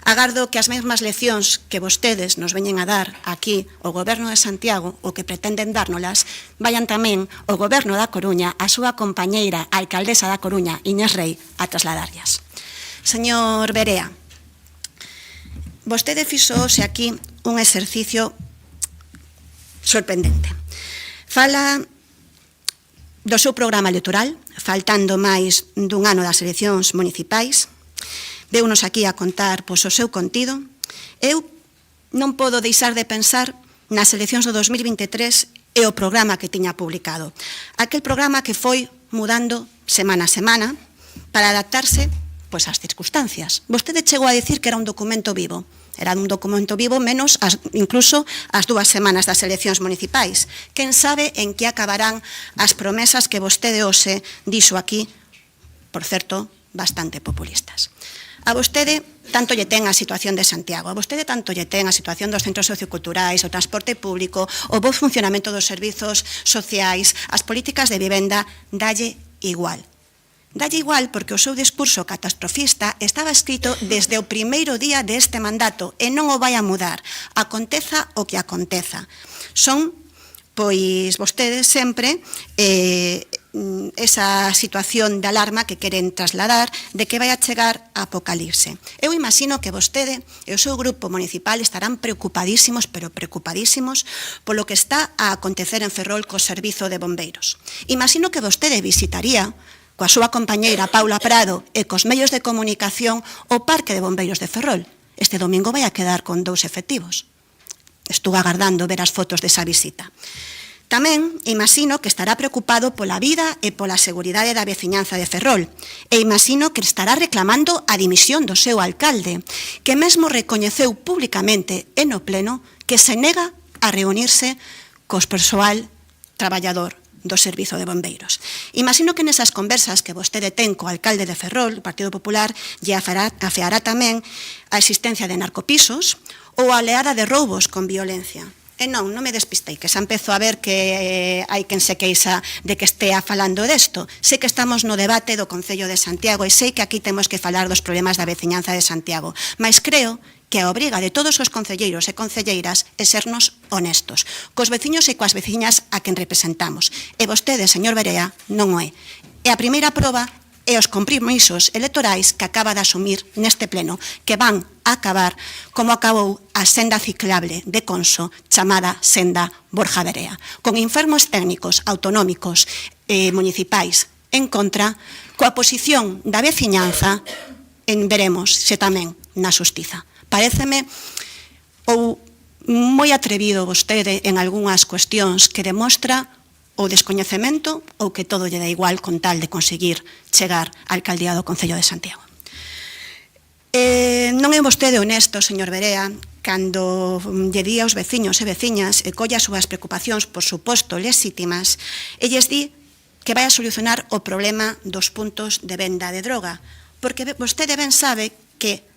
Agardo que as mesmas leccións que vostedes nos veñen a dar aquí o Goberno de Santiago, o que pretenden dárnolas, vayan tamén o Goberno da Coruña, a súa compañeira, a alcaldesa da Coruña, Inés Rei, a trasladarllas. Señor Berea, vostede fixouse aquí un exercicio sorprendente. Fala do seu programa electoral, faltando máis dun ano das eleccións municipais, veunos aquí a contar o seu contido. Eu non podo deixar de pensar nas eleccións do 2023 e o programa que tiña publicado. Aquel programa que foi mudando semana a semana para adaptarse ás circunstancias. Vostede chegou a dicir que era un documento vivo. Era un documento vivo menos incluso as 2 semanas das eleccións municipais. Quen sabe en que acabarán as promesas que vostede hoxe dixo aquí, por certo, bastante populistas. A vostede tanto lle ten a situación de Santiago, a vostede tanto lle ten a situación dos centros socioculturais, o transporte público, o bo funcionamento dos servizos sociais, as políticas de vivenda, dalle igual. Dalle igual porque o seu discurso catastrofista estaba escrito desde o primeiro día deste mandato e non o vai a mudar, aconteza o que aconteza. Son, pois, vostedes sempre esa situación de alarma que queren trasladar de que vai a chegar a apocalipse. Eu imagino que vostede e o seu grupo municipal estarán preocupadísimos, pero preocupadísimos, polo que está a acontecer en Ferrol co servizo de bombeiros. Imagino que vostede visitaría coa súa compañeira Paula Prado e cos medios de comunicación o Parque de Bombeiros de Ferrol. Este domingo vai a quedar con 2 efectivos. Estou agardando ver as fotos desa visita. Tamén imagino que estará preocupado pola vida e pola seguridade da veciñanza de Ferrol. E imagino que estará reclamando a dimisión do seu alcalde, que mesmo recoñeceu públicamente e no pleno que se nega a reunirse cos persoal traballador do Servizo de Bombeiros. Imagino que nesas conversas que vostede ten co alcalde de Ferrol, o Partido Popular, lle afeará tamén a existencia de narcopisos ou a oleada de roubos con violencia. E non me despistei, que xa empezo a ver que hai quen se queixa de que estea falando desto. Sei que estamos no debate do Concello de Santiago e sei que aquí temos que falar dos problemas da veciñanza de Santiago, mas creo que a obriga de todos os concelleiros e concelleiras é sernos honestos, cos veciños e coas veciñas a quen representamos. E vostede, señor Berea, non o é. E a primeira proba e os compromisos electorais que acaba de asumir neste pleno, que van a acabar como acabou a senda ciclable de Conso chamada Senda Borja Berea, con informes técnicos autonómicos e municipais en contra, coa posición da veciñanza, veremos se tamén na xustiza. Paréceme ou moi atrevido vostede en algunhas cuestións que demostra ou descoñecemento ou que todo lle dá igual con tal de conseguir chegar á alcaldía do Concello de Santiago. Non é vostede honesto, señor Berea, cando lle di aos veciños e veciñas e colla as súas preocupacións, por suposto, lexítimas, e lles di que vai a solucionar o problema dos puntos de venda de droga, porque vostede ben sabe que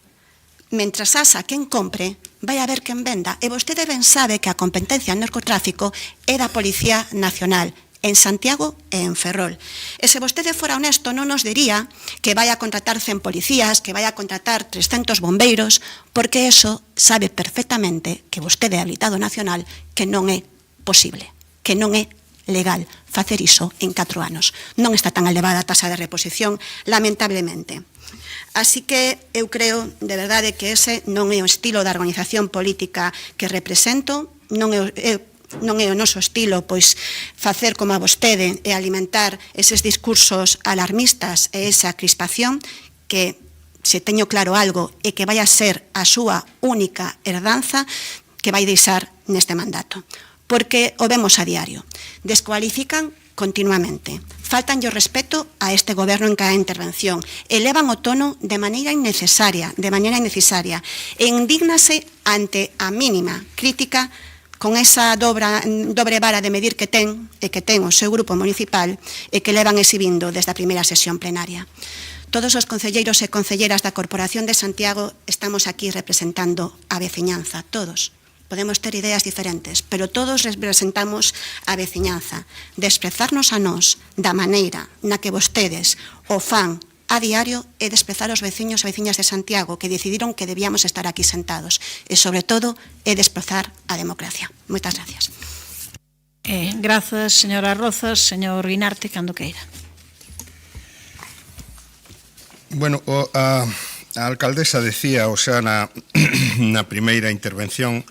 mentras haxa quen compre, vai haber quen venda. E vostede ben sabe que a competencia en narcotráfico é da Policía Nacional, en Santiago e en Ferrol. E se vostede fora honesto, non nos diría que vai a contratar 100 policías, que vai a contratar 300 bombeiros, porque eso sabe perfectamente que vostede é habilitado nacional, que non é posible, que non é legal facer iso en 4 anos. Non está tan elevada a tasa de reposición, lamentablemente. Así que eu creo, de verdade, que ese non é o estilo da organización política que represento, non é o noso estilo, pois, facer como a vostede e alimentar eses discursos alarmistas e esa crispación que, se teño claro algo, e que vai a ser a súa única herdanza que vai deixar neste mandato. Porque o vemos a diario. Descualifican continuamente. Faltan o respeto a este goberno en cada intervención. Elevan o tono de maneira innecesaria, e indígnase ante a mínima crítica con esa dobre vara de medir que ten e que ten o seu grupo municipal e que levan exhibindo desde a primeira sesión plenaria. Todos os concelleiros e concelleras da Corporación de Santiago estamos aquí representando a veciñanza, todos. Podemos ter ideas diferentes, pero todos representamos a veciñanza. Desprezarnos a nós da maneira na que vostedes o fan a diario é desprezar os veciños e veciñas de Santiago que decidiron que debíamos estar aquí sentados e, sobre todo, é desprezar a democracia. Moitas gracias. Grazas, señora Rozas. Señor Guinarte, cando queira. Bueno, a alcaldesa decía, o sea, na primeira intervención,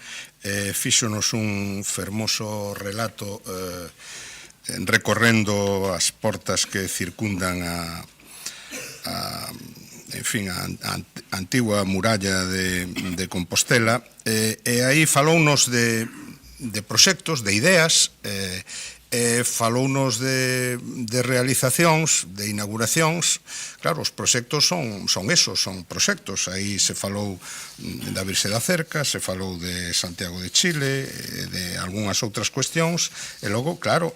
fíxonos un fermoso relato recorrendo as portas que circundan a antigua muralla de Compostela, e aí falounos de proxectos, de ideas, falounos de realizacións, de inauguracións. Claro, os proxectos son esos, son proxectos. Aí se falou da Virxe da Cerca, se falou de Santiago de Chile, de algunhas outras cuestións, e logo, claro,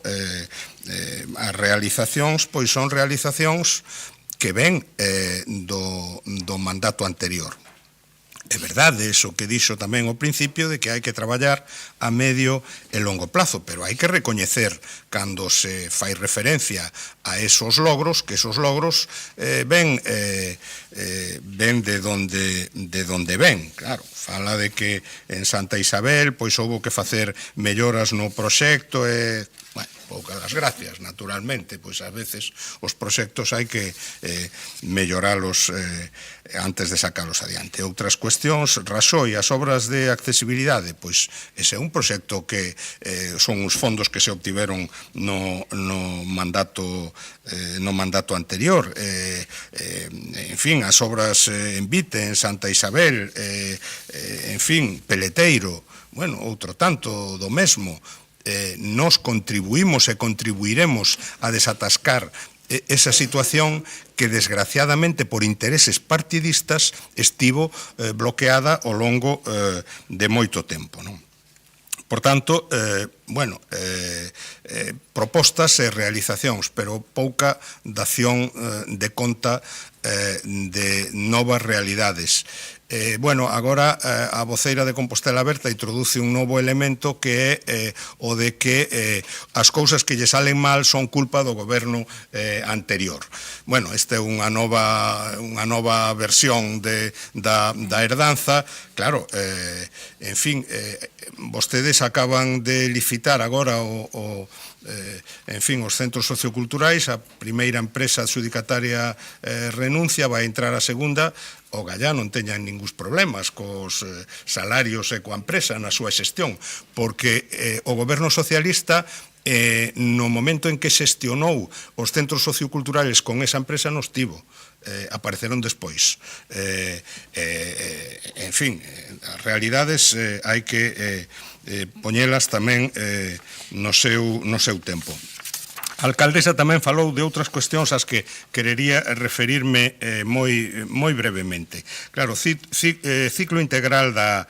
as realizacións, pois son realizacións que ven do mandato anterior. É verdade, iso que dixo tamén ao principio, de que hai que traballar a medio e longo plazo, pero hai que recoñecer cando se fai referencia a esos logros, que esos logros ven de donde ven. Claro, fala de que en Santa Isabel pois houbo que facer melloras no proxecto e... Bueno, poucas das gracias, naturalmente, pois ás veces os proxectos hai que melloralos antes de sacalos adiante. Outras cuestións, Raxoi, as obras de accesibilidade, pois ese é un proxecto que son os fondos que se obtiveron no mandato anterior. En fin, as obras en Vite, en Santa Isabel, en fin, Peleteiro, bueno, outro tanto do mesmo. Nos contribuímos e contribuiremos a desatascar esa situación que, desgraciadamente, por intereses partidistas, estivo bloqueada ao longo de moito tempo, non? Por tanto, propostas e realizacións, pero pouca dación de conta de novas realidades. Agora a voceira de Compostela Aberta introduce un novo elemento que é o de que as cousas que lle salen mal son culpa do goberno anterior. Esta é unha nova versión da herdanza. Claro, vostedes acaban de licitar agora os centros socioculturais, a primeira empresa adxudicataria renuncia, vai entrar a segunda. O Gallá non teñan ningúns problemas cos salarios e coa empresa na súa xestión, porque o goberno socialista no momento en que xestionou os centros socioculturales con esa empresa non estivo, apareceron despois. As realidades hai que poñelas tamén no seu tempo. A alcaldesa tamén falou de outras cuestións ás que querería referirme moi brevemente. Claro, ciclo integral da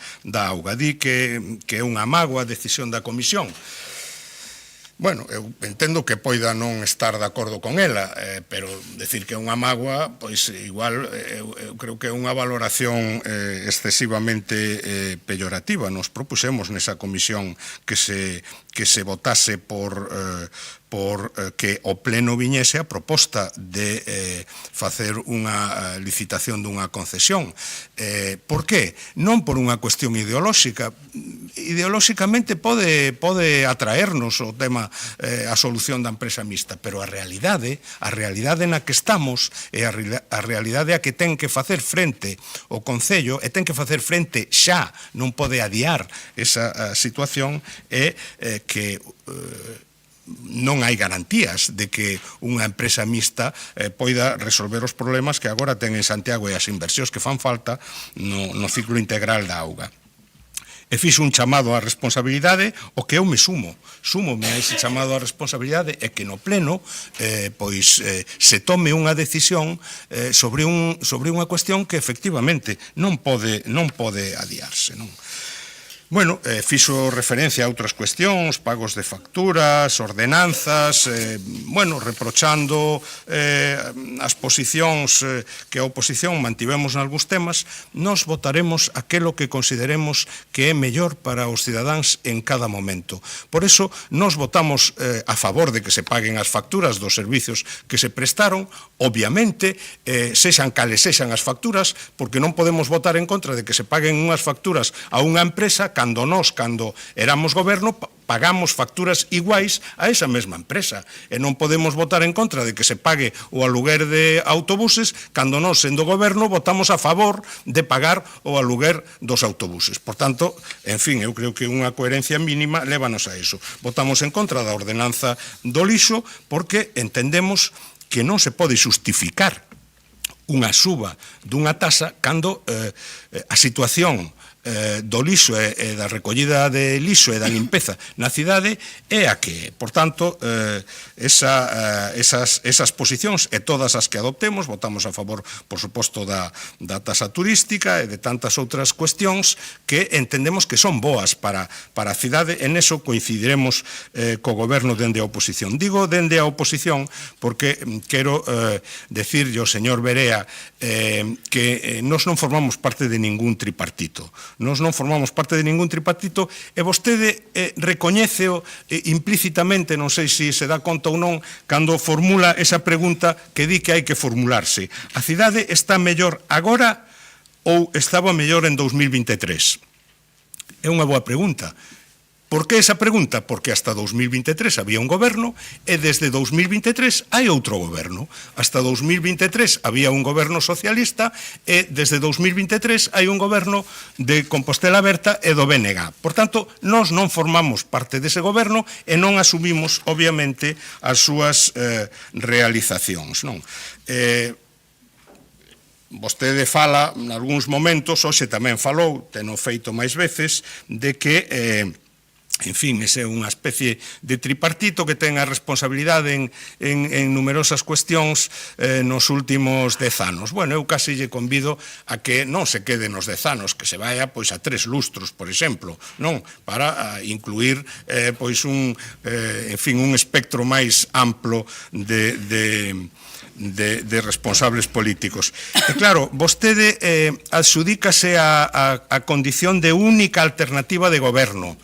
auga. Di que é unha mágoa a decisión da comisión. Eu entendo que poida non estar de acordo con ela, pero decir que é unha mágoa, pois igual eu creo que é unha valoración excesivamente peyorativa. Nos propuxemos nesa comisión que se votase por que o pleno viñese a proposta de facer unha licitación dunha concesión. Por qué? Non por unha cuestión ideolóxica. Ideolóxicamente pode atraernos o tema, a solución da empresa mixta, pero a realidade na que estamos e a realidade a que ten que facer frente o Concello, e ten que facer frente xa, non pode adiar esa situación, é que non hai garantías de que unha empresa mixta poida resolver os problemas que agora ten en Santiago e as inversións que fan falta no ciclo integral da auga. E fixo un chamado á responsabilidade, o que eu me súmome a ese chamado á responsabilidade, é que no pleno se tome unha decisión sobre unha cuestión que efectivamente non pode adiarse, non? Fixo referencia a outras cuestións, pagos de facturas, ordenanzas, reprochando as posicións que a oposición mantivemos nalgúns temas. Nos votaremos aquelo que consideremos que é mellor para os cidadáns en cada momento. Por eso, nos votamos a favor de que se paguen as facturas dos servizos que se prestaron, obviamente, sexan cales sexan as facturas, porque non podemos votar en contra de que se paguen unhas facturas a unha empresa cando éramos goberno, pagamos facturas iguais a esa mesma empresa. E non podemos votar en contra de que se pague o aluguer de autobuses cando nós, sendo goberno, votamos a favor de pagar o aluguer dos autobuses. Por tanto, eu creo que unha coherencia mínima lévanos a iso. Votamos en contra da ordenanza do lixo porque entendemos que non se pode xustificar unha suba dunha tasa cando a situación do lixo e da recollida de lixo e da limpeza na cidade é a que, por tanto, esas posicións e todas as que adoptemos, votamos a favor, por suposto, da tasa turística e de tantas outras cuestións que entendemos que son boas para a cidade. En eso coincidiremos co goberno dende a oposición. Digo dende a oposición porque quero decirlle ao señor Berea que nós non formamos parte de ningún tripartito. Nós non formamos parte de ningún tripartito e vostede recoñéceo implícitamente, non sei se se dá conta ou non, cando formula esa pregunta que di que hai que formularse. A cidade está mellor agora ou estaba mellor en 2023? É unha boa pregunta. Por que esa pregunta? Porque hasta 2023 había un goberno e desde 2023 hai outro goberno. Hasta 2023 había un goberno socialista e desde 2023 hai un goberno de Compostela Aberta e do BNG. Por tanto, nós non formamos parte dese goberno e non asumimos, obviamente, as súas realizacións, non? Vostede fala, nalgúns momentos, hoxe tamén falou, teno feito máis veces, de que En fin, ese é unha especie de tripartito que ten a responsabilidade en numerosas cuestións nos últimos 10 anos. Bueno, eu casi lle convido a que non se quede nos 10 anos, que se vaya pois a 3 lustros, por exemplo, non? Para incluir pois un espectro máis amplo de responsables políticos. E claro, vostede adxudícase a condición de única alternativa de goberno.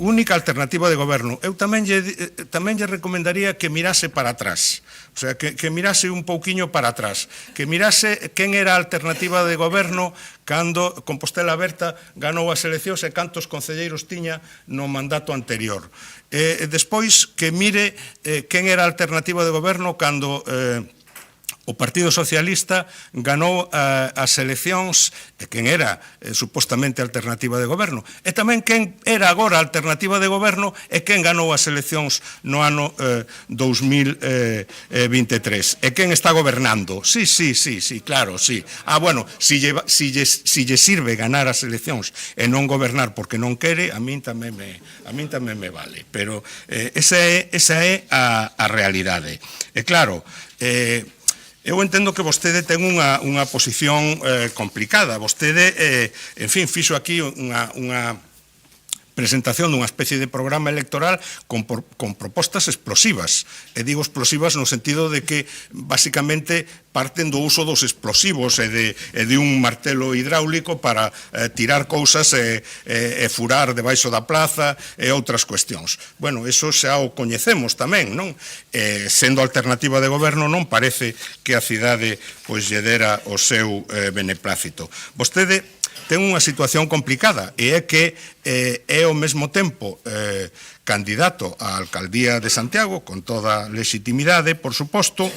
Única alternativa de goberno. Eu tamén lle recomendaría que mirase para atrás, o sea, que mirase un pouquiño para atrás, que mirase quen era a alternativa de goberno cando Compostela Aberta ganou as eleccións e cantos concelleiros tiña no mandato anterior. Despois, que mire quen era a alternativa de goberno cando o Partido Socialista ganou as eleccións e quen era supostamente a alternativa de goberno. E tamén quen era agora a alternativa de goberno e quen ganou as eleccións no ano 2023. E quen está gobernando. Sí, claro, sí. Bueno, si lle sirve ganar as eleccións e non gobernar porque non quere, a min tamén me vale. Pero esa é a realidade. E claro, eu entendo que vostede ten unha posición complicada. Vostede, en fin, fixo aquí unha presentación dunha especie de programa electoral con propostas explosivas. E digo explosivas no sentido de que, basicamente, parten do uso dos explosivos e de un martelo hidráulico para tirar cousas e furar debaixo da plaza e outras cuestións. Bueno, eso xa o coñecemos tamén, non? Sendo alternativa de goberno, non parece que a cidade pois lle dera o seu beneplácito. Vostede ten unha situación complicada e é que é ao mesmo tempo candidato á alcaldía de Santiago con toda legitimidade, por suposto,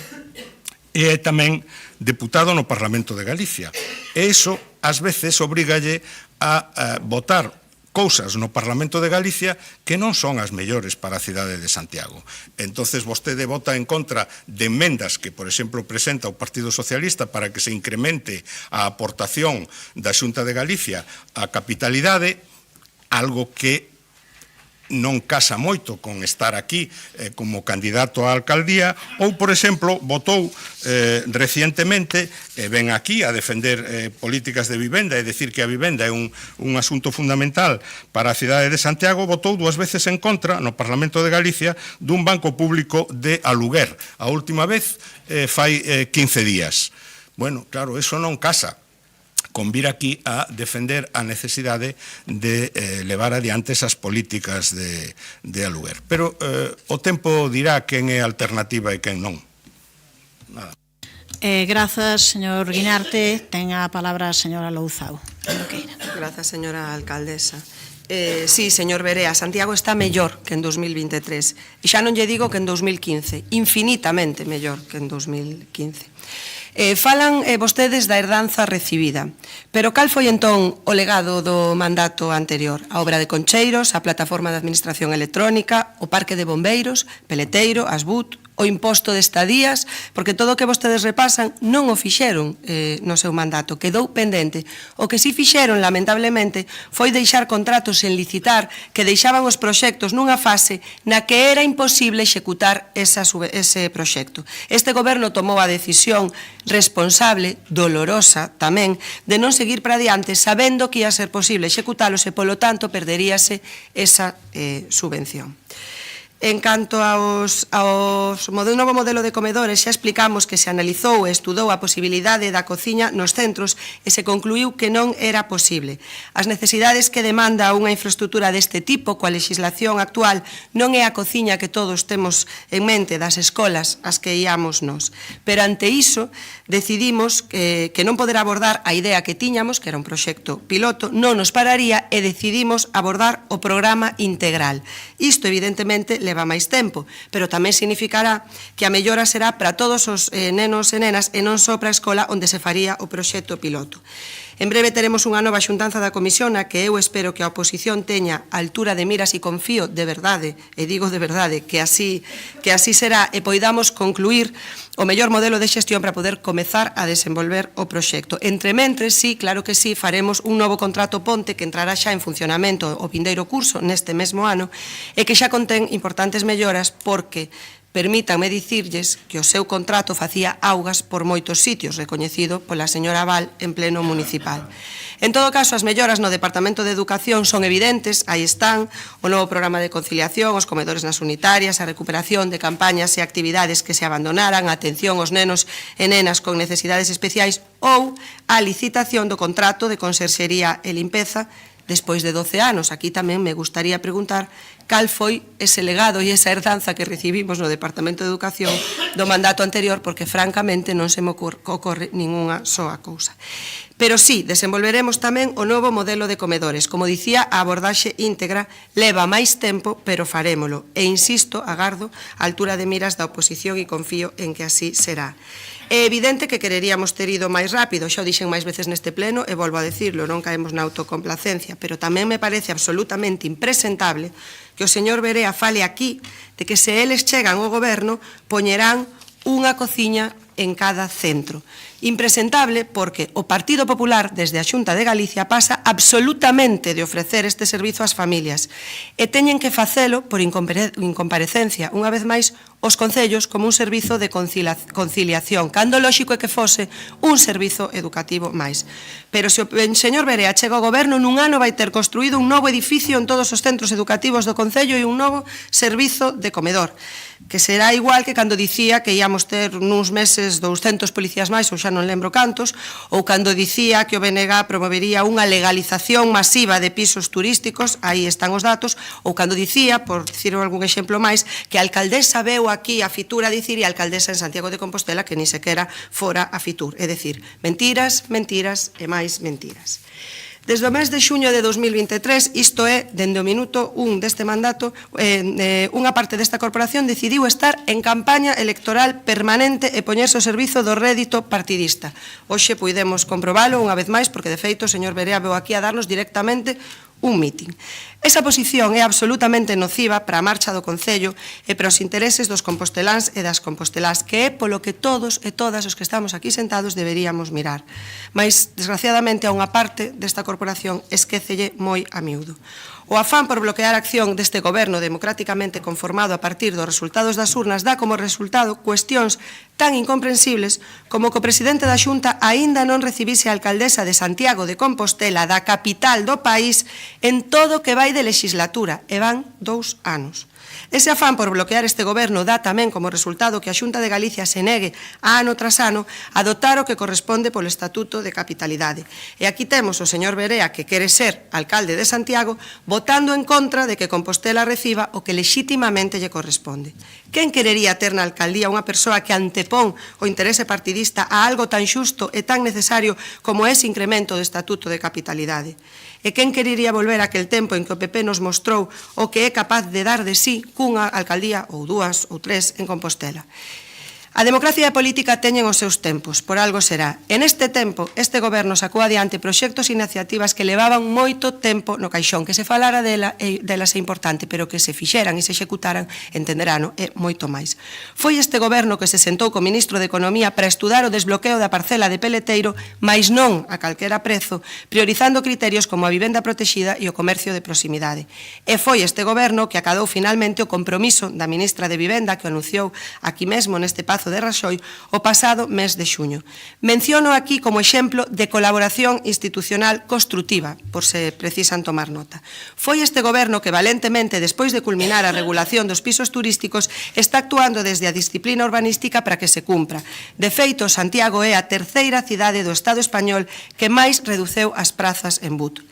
e é tamén deputado no Parlamento de Galicia. E iso, ás veces, obrígalle a votar cousas no Parlamento de Galicia que non son as mellores para a cidade de Santiago. Entonces vostede vota en contra de emendas que, por exemplo, presenta o Partido Socialista para que se incremente a aportación da Xunta de Galicia á capitalidade, algo que non casa moito con estar aquí como candidato á alcaldía, ou, por exemplo, votou recientemente, ven aquí a defender políticas de vivenda e decir que a vivenda é un asunto fundamental para a cidade de Santiago, votou 2 veces en contra no Parlamento de Galicia dun banco público de aluguer. A última vez fai 15 días. Bueno, claro, eso non casa con vir aquí a defender a necesidade de levar adiante esas políticas de aluguer. Pero o tempo dirá quen é a alternativa e quen non. Nada. Grazas, señor Guinarte. Ten a palabra a señora Louzao. Grazas, señora alcaldesa. Sí, señor Berea, Santiago está mellor que en 2023. E xa non lle digo que en 2015, infinitamente mellor que en 2015. Falan vostedes da herdanza recibida, pero cal foi entón o legado do mandato anterior? A obra de concheiros, a plataforma de administración electrónica, o parque de bombeiros, Peleteiro, Asbut, o imposto de estadías, porque todo o que vostedes repasan non o fixeron no seu mandato, quedou pendente. O que si fixeron, lamentablemente, foi deixar contratos sen licitar que deixaban os proxectos nunha fase na que era imposible executar ese proxecto. Este goberno tomou a decisión responsable, dolorosa tamén, de non seguir para diante sabendo que ia ser posible executalos e, polo tanto, perderíase esa subvención. En canto ao novo modelo de comedores, xa explicamos que se analizou e estudou a posibilidade da cociña nos centros e se concluiu que non era posible. As necesidades que demanda unha infraestructura deste tipo, coa legislación actual, non é a cociña que todos temos en mente das escolas ás que íamos nós. Pero ante iso, decidimos que non poder abordar a idea que tiñamos, que era un proxecto piloto, non nos pararía e decidimos abordar o programa integral. Isto, evidentemente, leva máis tempo, pero tamén significará que a mellora será para todos os nenos e nenas e non só para a escola onde se faría o proxecto piloto. En breve teremos unha nova xuntanza da comisión na que eu espero que a oposición teña altura de miras e confío de verdade, e digo de verdade, que así será e poidamos concluir o mellor modelo de xestión para poder comezar a desenvolver o proxecto. Entre mentres, sí, claro que sí, faremos un novo contrato ponte que entrará xa en funcionamento o vindeiro curso neste mesmo ano e que xa contén importantes melloras porque permítanme dicirlles que o seu contrato facía augas por moitos sitios, recoñecido pola señora Val en pleno municipal. En todo caso, as melloras no Departamento de Educación son evidentes, aí están, o novo programa de conciliación, os comedores nas unitarias, a recuperación de campañas e actividades que se abandonaran, a atención aos nenos e nenas con necesidades especiais ou a licitación do contrato de conserxería e limpeza despois de 12 anos. Aquí tamén me gustaría preguntar cal foi ese legado e esa herdanza que recibimos no Departamento de Educación do mandato anterior, porque francamente non se me ocorre ninguna soa cousa. Pero sí, desenvolveremos tamén o novo modelo de comedores. Como dicía, a abordaxe íntegra leva máis tempo, pero farémolo. E insisto, agardo a altura de miras da oposición e confío en que así será. É evidente que quereríamos ter ido máis rápido, xa o dixen máis veces neste pleno e volvo a decirlo, non caemos na autocomplacencia, pero tamén me parece absolutamente impresentable que o señor Berea fale aquí de que se eles chegan ao goberno poñerán unha cociña en cada centro. Impresentable porque o Partido Popular desde a Xunta de Galicia pasa absolutamente de ofrecer este servizo ás familias e teñen que facelo por incomparecencia, unha vez máis, os concellos como un servizo de conciliación, cando lóxico é que fose un servizo educativo máis. Pero se o señor Berea chega ao goberno, nun ano vai ter construído un novo edificio en todos os centros educativos do concello e un novo servizo de comedor, que será igual que cando dicía que íamos ter nuns meses 200 policías máis, ou xa non lembro cantos, ou cando dicía que o BNG promovería unha legalización masiva de pisos turísticos, aí están os datos, ou cando dicía, por dicir algún exemplo máis, que a alcaldesa veu aquí a Fitur a dicir e a alcaldesa en Santiago de Compostela que ni sequera fora a Fitur. É dicir, mentiras, mentiras e máis mentiras. Desde o mes de xuño de 2023, isto é, dende o minuto 1 deste mandato, unha parte desta corporación decidiu estar en campaña electoral permanente e poñerse ao servizo do rédito partidista. Hoxe puidemos comprobalo unha vez máis, porque de feito o señor Berea veu aquí a darnos directamente un mitin. Esa posición é absolutamente nociva para a marcha do Concello e para os intereses dos composteláns e das compostelás, que é polo que todos e todas os que estamos aquí sentados deberíamos mirar. Mais, desgraciadamente, a unha parte desta corporación esquécelle moi a miúdo. O afán por bloquear a acción deste goberno democráticamente conformado a partir dos resultados das urnas dá como resultado cuestións tan incomprensibles como que o presidente da Xunta aínda non recibise a alcaldesa de Santiago de Compostela, da capital do país, en todo o que vai de legislatura, e van 2 anos. Ese afán por bloquear este goberno dá tamén como resultado que a Xunta de Galicia se negue ano tras ano a dotar o que corresponde polo Estatuto de Capitalidade. E aquí temos o señor Berea, que quere ser alcalde de Santiago, votando en contra de que Compostela reciba o que lexitimamente lle corresponde. Quen querería ter na alcaldía unha persoa que antepón o interese partidista a algo tan xusto e tan necesario como ese incremento do Estatuto de Capitalidade? E quen querería volver a aquel tempo en que o PP nos mostrou o que é capaz de dar de sí cunha alcaldía ou 2 ou 3 en Compostela? A democracia e a política teñen os seus tempos, por algo será. En este tempo, este goberno sacou adiante proxectos e iniciativas que levaban moito tempo no caixón, que se falara delas é importante, pero que se fixeran e se executaran, entenderano, é moito máis. Foi este goberno que se sentou co ministro de Economía para estudar o desbloqueo da parcela de Peleteiro, mais non a calquera prezo, priorizando criterios como a vivenda protexida e o comercio de proximidade. E foi este goberno que acadou finalmente o compromiso da ministra de Vivenda que anunciou aquí mesmo neste Pazo de Raxoi o pasado mes de xuño. Menciono aquí como exemplo de colaboración institucional construtiva, por se precisan tomar nota. Foi este goberno que valentemente, despois de culminar a regulación dos pisos turísticos, está actuando desde a disciplina urbanística para que se cumpra. De feito, Santiago é a terceira cidade do Estado español que máis reduceu as prazas en BUT.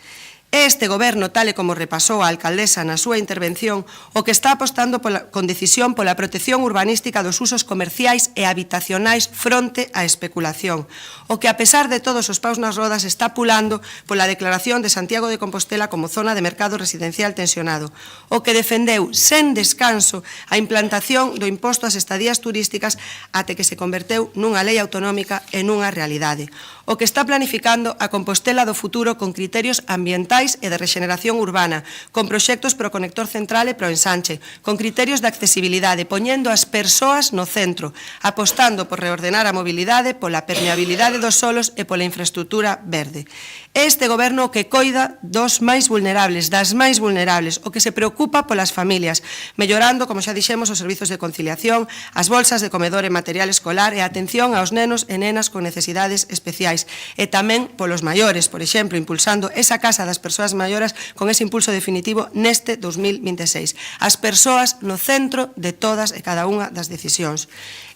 É este goberno, tal e como repasou a alcaldesa na súa intervención, o que está apostando con decisión pola protección urbanística dos usos comerciais e habitacionais fronte á especulación. O que, a pesar de todos os paus nas rodas, está pulando pola declaración de Santiago de Compostela como zona de mercado residencial tensionado. O que defendeu sen descanso a implantación do imposto ás estadías turísticas até que se converteu nunha lei autonómica e nunha realidade. O que está planificando a Compostela do futuro con criterios ambientais sociais e de rexeneración urbana, con proxectos pro conector central e pro ensanche, con criterios de accesibilidade, poñendo as persoas no centro, apostando por reordenar a mobilidade, pola permeabilidade dos solos e pola infraestructura verde. Este goberno o que coida dos máis vulnerables, das máis vulnerables, o que se preocupa polas familias, mellorando, como xa dixemos, os servizos de conciliación, as bolsas de comedor e material escolar e a atención aos nenos e nenas con necesidades especiais. E tamén polos maiores, por exemplo, impulsando esa casa das persoas maioras con ese impulso definitivo neste 2026. As persoas no centro de todas e cada unha das decisións.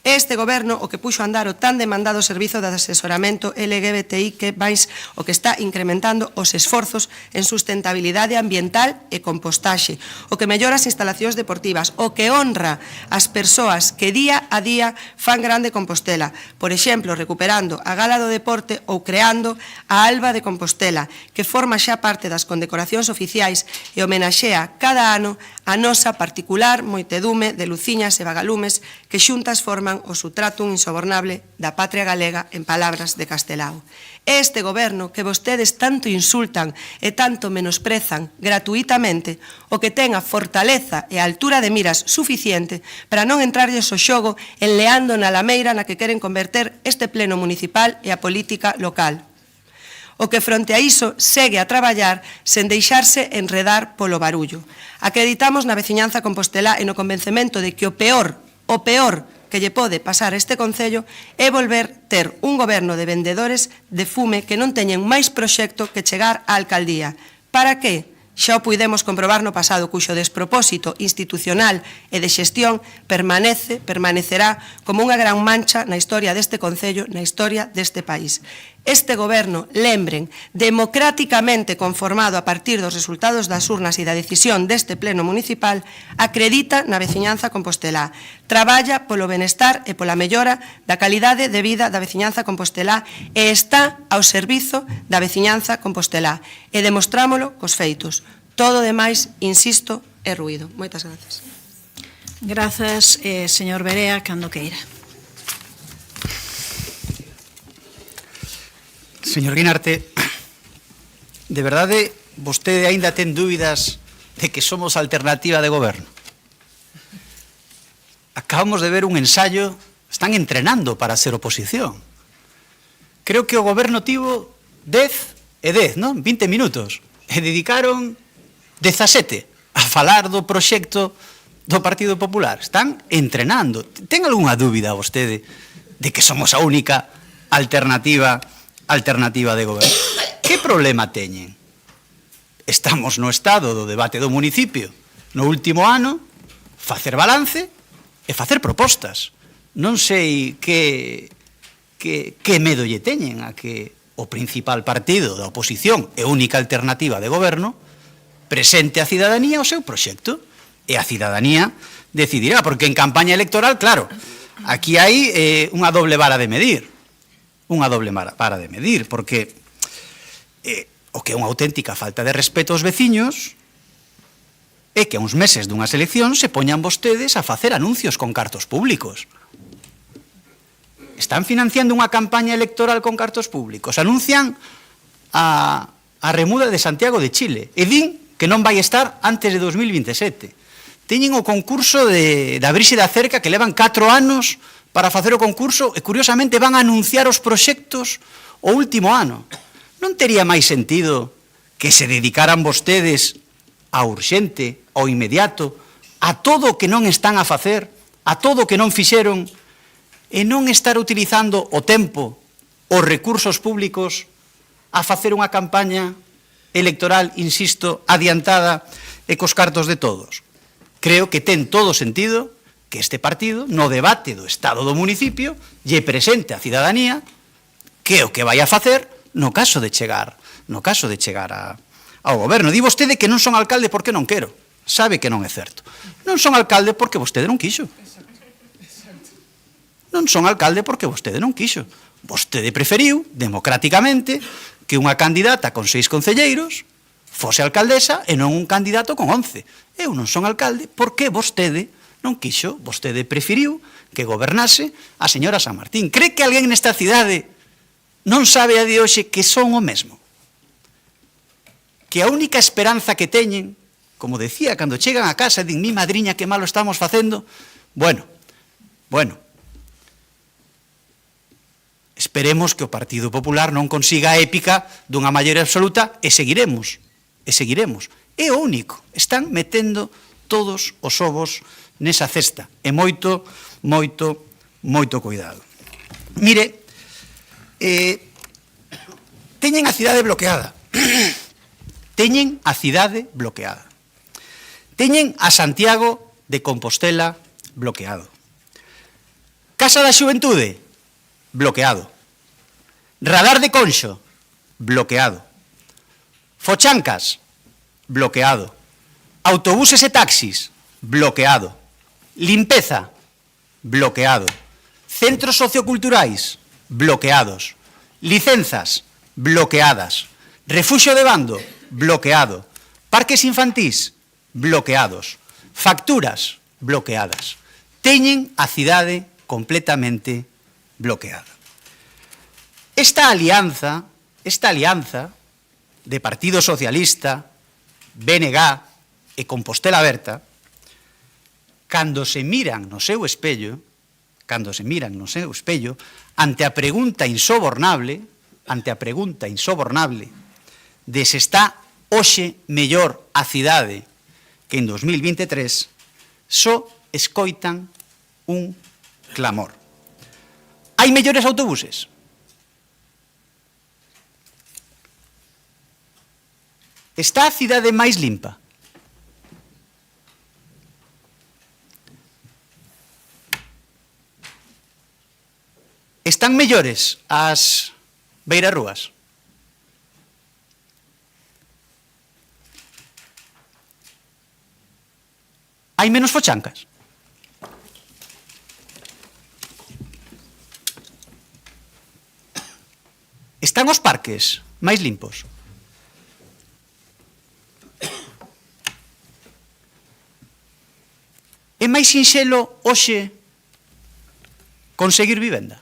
Este goberno o que puxo a andar o tan demandado servizo de asesoramento LGBTI que máis o que está incrementando os esforzos en sustentabilidade ambiental e compostaxe, o que mellora as instalacións deportivas, o que honra as persoas que día a día fan grande Compostela, por exemplo, recuperando a Gala do Deporte ou creando a Alba de Compostela, que forma xa parte das condecoracións oficiais e homenaxea cada ano a nosa particular moitedume de luciñas e vagalumes que xuntas forman o substratum insobornable da patria galega en palabras de Castelao. Este goberno que vostedes tanto insultan e tanto menosprezan gratuitamente, o que ten a fortaleza e a altura de miras suficiente para non entrarlles o xogo enleando na lameira na que queren converter este pleno municipal e a política local. O que fronte a iso segue a traballar sen deixarse enredar polo barullo. Acreditamos na veciñanza compostelá e no convencemento de que o peor que lle pode pasar a este Concello é volver ter un goberno de vendedores de fume que non teñen máis proxecto que chegar á alcaldía. Para que? Xa o puidemos comprobar no pasado, cuxo despropósito institucional e de xestión permanecerá como unha gran mancha na historia deste Concello, na historia deste país. Este goberno, lembren, democráticamente conformado a partir dos resultados das urnas e da decisión deste pleno municipal, acredita na veciñanza compostelá, traballa polo benestar e pola mellora da calidade de vida da veciñanza compostelá e está ao servizo da veciñanza compostelá. E demostrámolo cos feitos. Todo demais, insisto, é ruído. Moitas grazas. Grazas, señor Berea, cando queira. Señor Guinarte, de verdade, vostede aínda ten dúbidas de que somos alternativa de goberno? Acabamos de ver un ensayo, están entrenando para ser oposición. Creo que o goberno tivo 10 e 10, non? 20 minutos. E dedicaron 17 a falar do proxecto do Partido Popular. Están entrenando. Ten algunha dúbida vostede de que somos a única alternativa de goberno? Que problema teñen? Estamos no estado do debate do municipio no último ano, facer balance e facer propostas. Non sei que medo lle teñen a que o principal partido da oposición e única alternativa de goberno presente a cidadanía o seu proxecto e a cidadanía decidirá, porque en campaña electoral, claro, aquí hai unha doble vara de medir. Unha doble vara de medir, porque o que é unha auténtica falta de respeto aos veciños é que a uns meses dunhas eleccións se poñan vostedes a facer anuncios con cartos públicos. Están financiando unha campaña electoral con cartos públicos. Anuncian a remuda de Santiago de Chile e din que non vai estar antes de 2027. Teñen o concurso de abrirse da cerca que levan 4 anos para facer o concurso e, curiosamente, van a anunciar os proxectos o último ano. Non tería máis sentido que se dedicaran vostedes a urxente, ao inmediato, a todo o que non están a facer, a todo o que non fixeron, e non estar utilizando o tempo, os recursos públicos, a facer unha campaña electoral, insisto, adiantada e cos cartos de todos? Creo que ten todo sentido que este partido, no debate do estado do municipio, lle presente a cidadanía que o que vai a facer no caso de chegar ao goberno. Di vostede que non son alcalde porque non quero. Sabe que non é certo. Non son alcalde porque vostede non quixo. Non son alcalde porque vostede non quixo. Vostede preferiu, democráticamente, que unha candidata con 6 concelleiros fose alcaldesa e non un candidato con 11. Eu non son alcalde porque vostede non quixo, vostede preferiu que gobernase a señora San Martín. Cree que alguén nesta cidade non sabe a de hoxe que son o mesmo? que a única esperanza que teñen, como decía, cando chegan a casa, din, mi madriña, que malo estamos facendo, bueno, esperemos que o Partido Popular non consiga a épica dunha maioría absoluta e seguiremos. É o único. Están metendo todos os ovos nesa cesta. E moito cuidado. Mire, teñen a cidade bloqueada. Teñen a cidade bloqueada. Teñen a Santiago de Compostela bloqueado. Casa da Xuventude, bloqueado. Radar de Conxo, bloqueado. Fochancas, bloqueado. Autobuses e taxis, bloqueado. Limpeza, bloqueado. Centros socioculturais, bloqueados. Licenzas, bloqueadas. Refuxio de bando, bloqueado. Parques infantís, bloqueados. Facturas, bloqueadas. Teñen a cidade completamente bloqueada. Esta alianza de Partido Socialista, BNG e Compostela Aberta, cando se miran no seu espello, ante a pregunta insobornable de se está hoxe mellor a cidade que en 2023, só escoitan un clamor. Hai mellores autobuses? Está a cidade máis limpa? Están mellores as beirarrúas? Hai menos fochancas? Están os parques máis limpos? É máis sinxelo hoxe conseguir vivenda?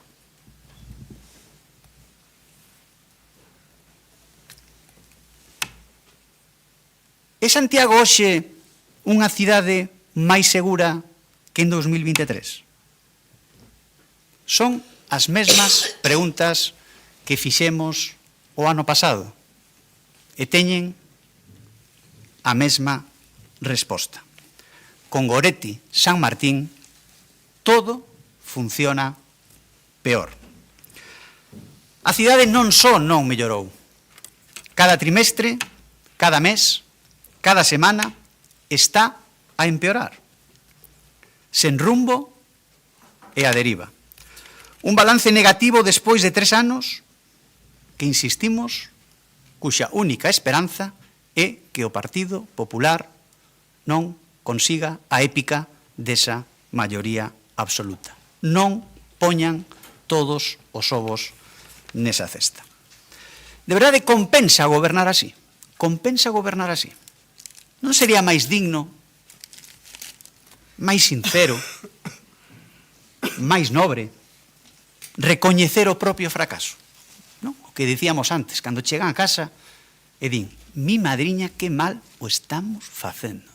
É Santiago hoxe unha cidade máis segura que en 2023? Son as mesmas preguntas que fixemos o ano pasado e teñen a mesma resposta. Con Goretti, San Martín, todo funciona peor. A cidade non só non mellorou. Cada trimestre, cada mes, cada semana, está a empeorar. Sen rumbo e a deriva. Un balance negativo despois de 3 anos que, insistimos, cuxa única esperanza é que o Partido Popular non consiga a épica desa maioría absoluta. Non poñan todos os ovos nesa cesta. De verdade, compensa gobernar así? Compensa gobernar así? Non sería máis digno, máis sincero, máis nobre, recoñecer o propio fracaso? Non? O que dicíamos antes, cando chegan a casa e din, mi madriña, que mal o estamos facendo.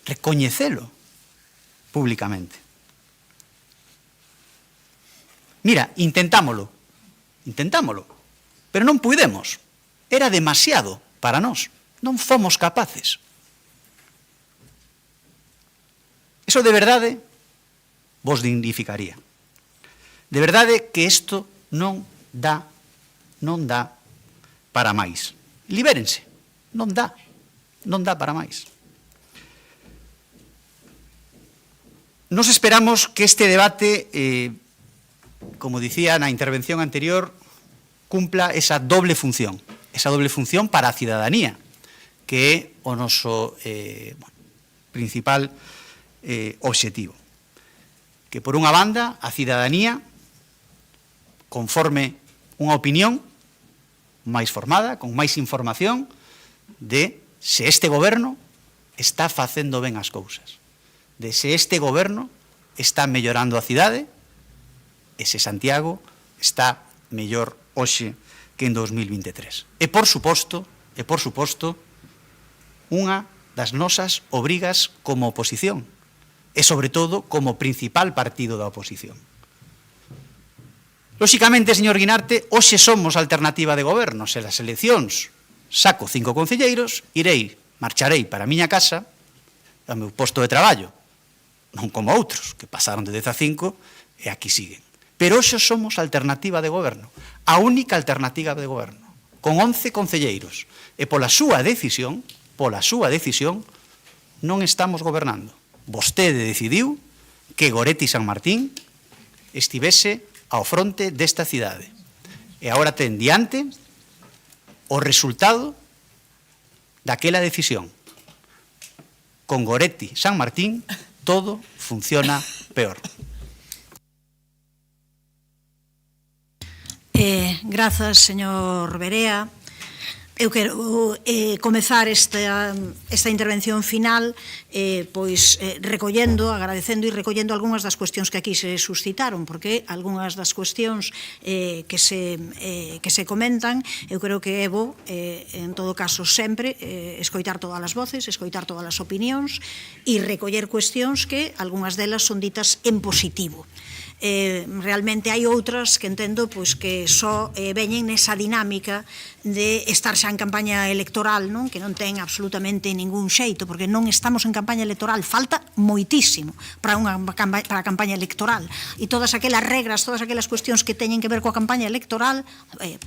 Recoñecelo públicamente. Mira, intentámolo, pero non puidemos. Era demasiado para nós. Non fomos capaces. Eso de verdade vos dignificaría. De verdade que isto non dá para máis. Libérense. Non dá para máis. Nos esperamos que este debate, como dicía na intervención anterior, cumpla esa doble función para a cidadanía, que é o noso principal obxectivo. Que, por unha banda, a cidadanía conforme unha opinión máis formada, con máis información, de se este goberno está facendo ben as cousas, de se este goberno está mellorando a cidade e se Santiago está mellor hoxe que en 2023. E, por suposto, e, por suposto, unha das nosas obrigas como oposición e, sobre todo, como principal partido da oposición. Lóxicamente, señor Guinarte, hoxe somos alternativa de goberno. Se as eleccións saco 5 concelleiros, marcharei para a miña casa, ao meu posto de traballo, non como outros, que pasaron de 10 a 5 e aquí siguen. Pero hoxe somos alternativa de goberno, a única alternativa de goberno, con 11 concelleiros. E pola súa decisión, non estamos gobernando. Vostede decidiu que Goretti San Martín estivese ao fronte desta cidade. E agora ten diante o resultado daquela decisión. Con Goretti San Martín todo funciona peor. Grazas, señor Berea. Eu quero comezar esta intervención final agradecendo e recollendo algunhas das cuestións que aquí se suscitaron, porque algunhas das cuestións que se comentan, eu creo que é bo, en todo caso, sempre escoitar todas as voces, escoitar todas as opinións e recoller cuestións que algunhas delas son ditas en positivo. Realmente hai outras que entendo que só veñen nesa dinámica de estar xa en campaña electoral, que non ten absolutamente ningún xeito, porque non estamos en campaña electoral, falta moitísimo para a campaña electoral, e todas aquelas regras, todas aquelas cuestións que teñen que ver coa campaña electoral,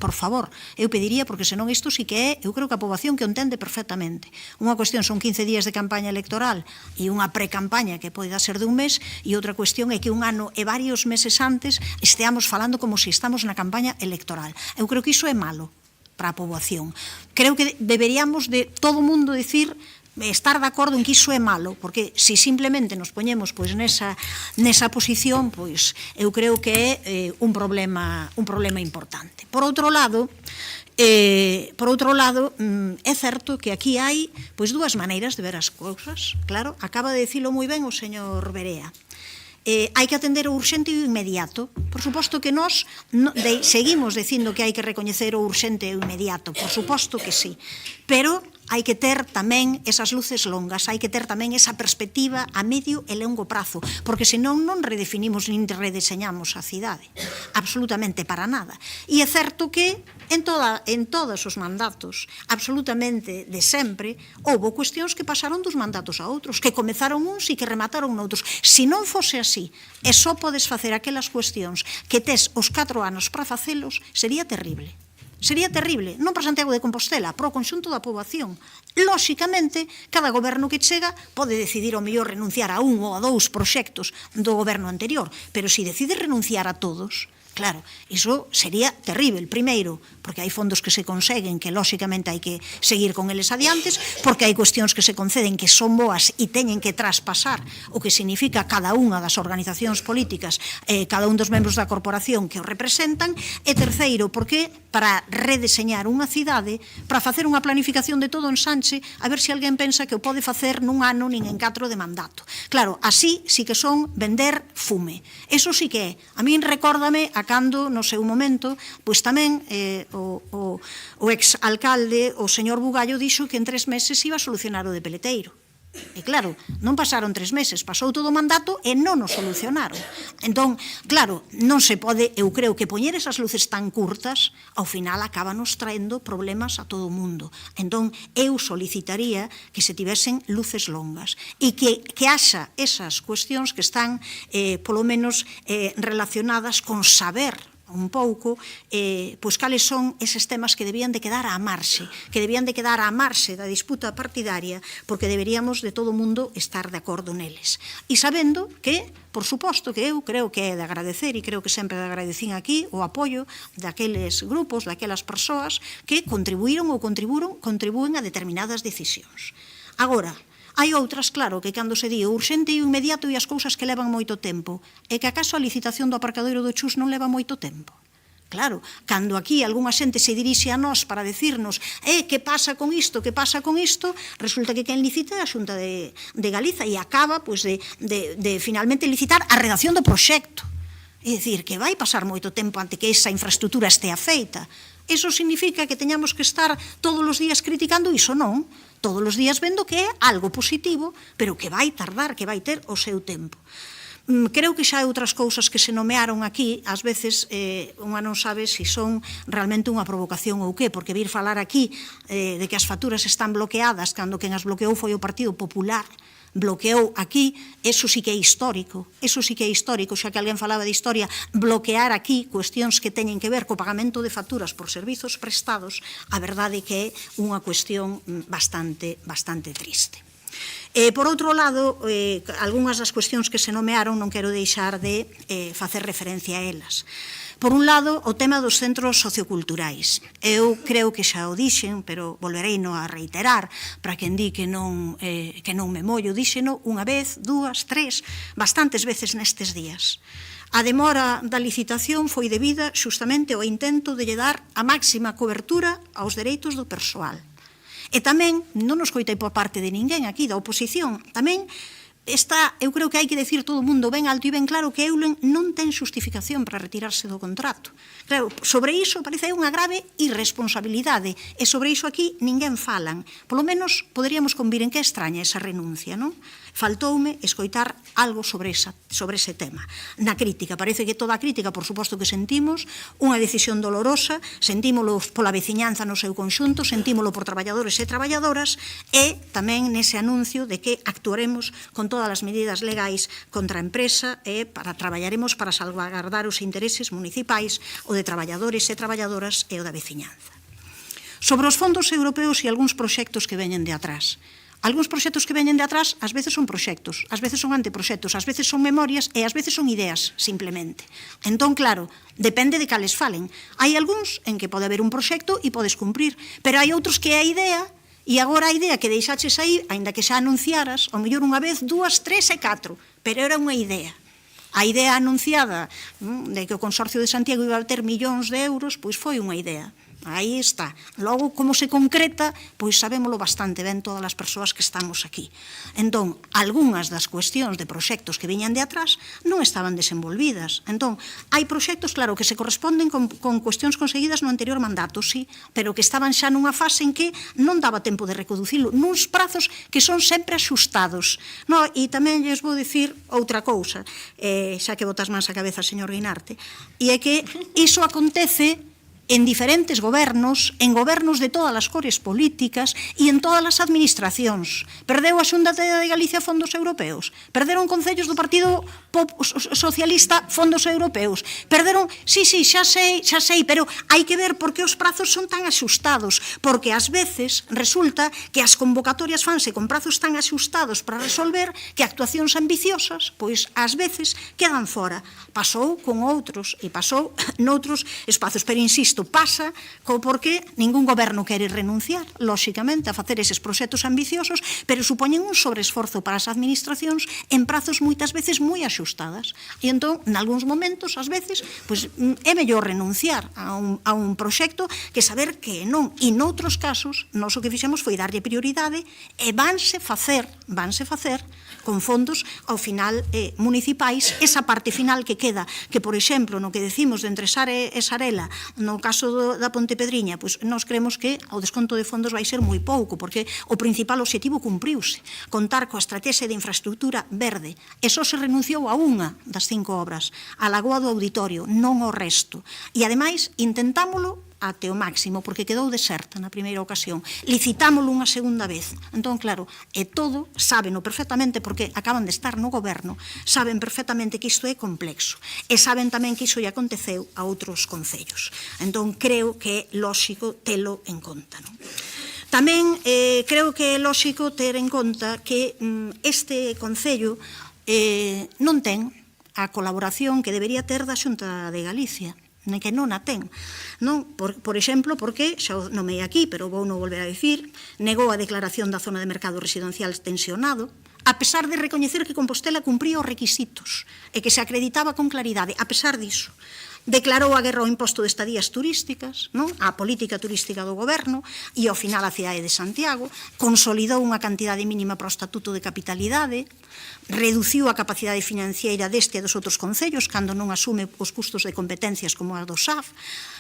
por favor, eu pediría, porque senón isto sí que é, eu creo que a poboación que o entende perfectamente. Unha cuestión son 15 días de campaña electoral e unha pre-campaña que poida ser de un mes, e outra cuestión é que un ano e varios meses antes esteamos falando como se estamos na campaña electoral. Eu creo que iso é malo para a poboación. Creo que deberíamos de todo o mundo decir, estar de acordo en que iso é malo, porque se simplemente nos poñemos nesa posición, eu creo que é un problema importante. Por outro lado, é certo que aquí hai dúas maneiras de ver as cousas. Claro, acaba de dicilo moi ben o señor Berea. Hai que atender o urxente e o inmediato. Por suposto que nós seguimos dicindo que hai que recoñecer o urxente e o inmediato, por suposto que sí, pero hai que ter tamén esas luces longas, hai que ter tamén esa perspectiva a medio e longo prazo, porque senón non redefinimos nin redeseñamos a cidade, absolutamente para nada. E é certo que en todos os mandatos, absolutamente de sempre, houve cuestións que pasaron dos mandatos a outros, que comezaron uns e que remataron noutros. Se non fose así, e só podes facer aquelas cuestións que tes os 4 anos para facelos, sería terrible. Sería terrible, non para Santiago de Compostela, para o conxunto da poboación. Lóxicamente, cada goberno que chega pode decidir ao mellor renunciar a un ou a 2 proxectos do goberno anterior, pero se decide renunciar a todos, claro, iso sería terrible. Primeiro, porque hai fondos que se conseguen que lóxicamente hai que seguir con eles adiantes, porque hai cuestións que se conceden que son boas e teñen que traspasar o que significa cada unha das organizacións políticas, cada un dos membros da corporación que o representan, e terceiro, porque para redeseñar unha cidade, para facer unha planificación de todo en Sanche, a ver se alguén pensa que o pode facer nun ano nin en 4 de mandato. Claro, así sí que son vender fume. Eso sí que é. A min recórdame a cando, no seu momento, pois tamén o ex-alcalde, o señor Bugallo, dixo que en 3 meses iba a solucionar o de Peleteiro. E claro, non pasaron 3 meses, pasou todo o mandato e non o solucionaron. Entón, claro, non se pode, eu creo que poñer esas luces tan curtas, ao final acabanos traendo problemas a todo o mundo. Entón, eu solicitaría que se tivesen luces longas e que haxa esas cuestións que están, polo menos, relacionadas con saber un pouco, pois cales son eses temas que debían de quedar á marxe, da disputa partidaria, porque deberíamos de todo o mundo estar de acordo neles. E sabendo que, por suposto, que eu creo que é de agradecer, e creo que sempre de agradecín aquí, o apoio daqueles grupos, daquelas persoas que contribuíron ou contribúen a determinadas decisións. Agora, hai outras, claro, que cando se di o urxente e o inmediato e as cousas que levan moito tempo, é que acaso a licitación do aparcadoiro do Chus non leva moito tempo? Claro, cando aquí algunha xente se dirixe a nós para decirnos que pasa con isto, resulta que quen licita é a Xunta de Galiza e acaba de finalmente licitar a redacción do proxecto. É dicir, que vai pasar moito tempo ante que esa infraestructura estea feita. eso significa que teñamos que estar todos os días criticando iso, non. Todos os días vendo que é algo positivo, pero que vai tardar, que vai ter o seu tempo. Creo que xa hai outras cousas que se nomearon aquí, ás veces unha non sabe se son realmente unha provocación ou que, porque vir falar aquí de que as facturas están bloqueadas cando quen as bloqueou foi o Partido Popular, bloqueou aquí, eso sí que é histórico, xa que alguén falaba de historia, bloquear aquí cuestións que teñen que ver co pagamento de facturas por servizos prestados, a verdade que é unha cuestión bastante triste. Por outro lado, algunhas das cuestións que se nomearon non quero deixar de facer referencia a elas. Por un lado, o tema dos centros socioculturais. Eu creo que xa o dixen, pero volvereino a reiterar para quen di que non me mollo. Díxeno unha vez, dúas, tres, bastantes veces nestes días. A demora da licitación foi debida xustamente ao intento de lle dar a máxima cobertura aos dereitos do persoal. E tamén, non nos coitei por parte de ninguén aquí da oposición, tamén eu creo que hai que decir todo o mundo ben alto e ben claro que Eulen non ten xustificación para retirarse do contrato. Claro, sobre iso parece unha grave irresponsabilidade e sobre iso aquí ninguén falan. Polo menos poderíamos convir en que extraña esa renuncia, non? Faltoume escoitar algo sobre ese tema. Na crítica, parece que toda a crítica, por suposto que sentimos, unha decisión dolorosa, sentímolo pola veciñanza no seu conxunto, sentímolo por traballadores e traballadoras, e tamén nese anuncio de que actuaremos con todas as medidas legais contra a empresa e traballaremos para salvagardar os intereses municipais, o de traballadores e traballadoras e o da veciñanza. Sobre os fondos europeos e algúns proxectos que veñen de atrás. Algúns proxectos que veñen de atrás, ás veces son proxectos, ás veces son anteproxectos, ás veces son memorias e ás veces son ideas, simplemente. Entón, claro, depende de cales falen. Hai algúns en que pode haber un proxecto e podes cumprir, pero hai outros que é a idea, e agora a idea que deixaches aí, aínda que xa anunciaras, ao mellor unha vez, dúas, tres e catro, pero era unha idea. A idea anunciada de que o Consorcio de Santiago iba a ter millóns de euros, pois foi unha idea. Aí está. Logo, como se concreta, pois sabémolo bastante ben todas as persoas que estamos aquí. Entón, algunhas das cuestións de proxectos que viñan de atrás non estaban desenvolvidas. Entón, hai proxectos, claro, que se corresponden con cuestións conseguidas no anterior mandato, sí, pero que estaban xa nunha fase en que non daba tempo de reconducilo, nuns prazos que son sempre axustados. No, e tamén lles vou dicir outra cousa, xa que botas máis a cabeza, señor Guinarte, e é que iso acontece en diferentes gobernos, en gobernos de todas as cores políticas e en todas as administracións. Perdeu a Xunta de Galicia fondos europeos, perderon concellos do Partido Socialista fondos europeos, perderon, sí, xa sei, pero hai que ver por que os prazos son tan axustados, porque ás veces resulta que as convocatorias fanse con prazos tan axustados para resolver que actuacións ambiciosas, pois ás veces quedan fora. Pasou con outros e pasou noutros espazos, pero insisto, pasa porque ningún goberno quere renunciar, lóxicamente, a facer eses proxectos ambiciosos, pero supoñen un sobreesforzo para as administracións en prazos moitas veces moi axustadas. E entón, nalgúns momentos, ás veces, é mellor renunciar a un proxecto que saber que non. E noutros casos, nós o que fixemos foi darlle prioridade e vanse facer con fondos ao final municipais, esa parte final que queda, que, por exemplo, no que decimos de entre Sare e Sarela, no caso da Pontepedriña, pois nós creemos que o desconto de fondos vai ser moi pouco, porque o principal obxectivo cumpriuse, contar coa estrategia de infraestructura verde, e só se renunciou a unha das 5 obras, a Lagoa do Auditorio, non o resto. E, ademais, intentámolo até o máximo, porque quedou deserta na primeira ocasión. Licitámolo unha segunda vez. Entón, claro, e todo sábeno perfectamente, porque acaban de estar no goberno, saben perfectamente que isto é complexo. E saben tamén que iso lle aconteceu a outros concellos. Entón, creo que é lóxico telo en conta, non? Tamén creo que é lóxico ter en conta que este concello non ten a colaboración que debería ter da Xunta de Galicia, que non a ten. Non? Por exemplo, porque, xa o nomei aquí, pero vou non volver a dicir, negou a declaración da zona de mercado residencial tensionado, a pesar de recoñecer que Compostela cumpría os requisitos e que se acreditaba con claridade, a pesar diso. declarou a guerra ao imposto de estadías turísticas, non? A política turística do goberno, e ao final a cidade de Santiago, consolidou unha cantidade mínima para o estatuto de capitalidade, reduciu a capacidade financiera deste e dos outros concellos cando non asume os custos de competencias como a do SAF,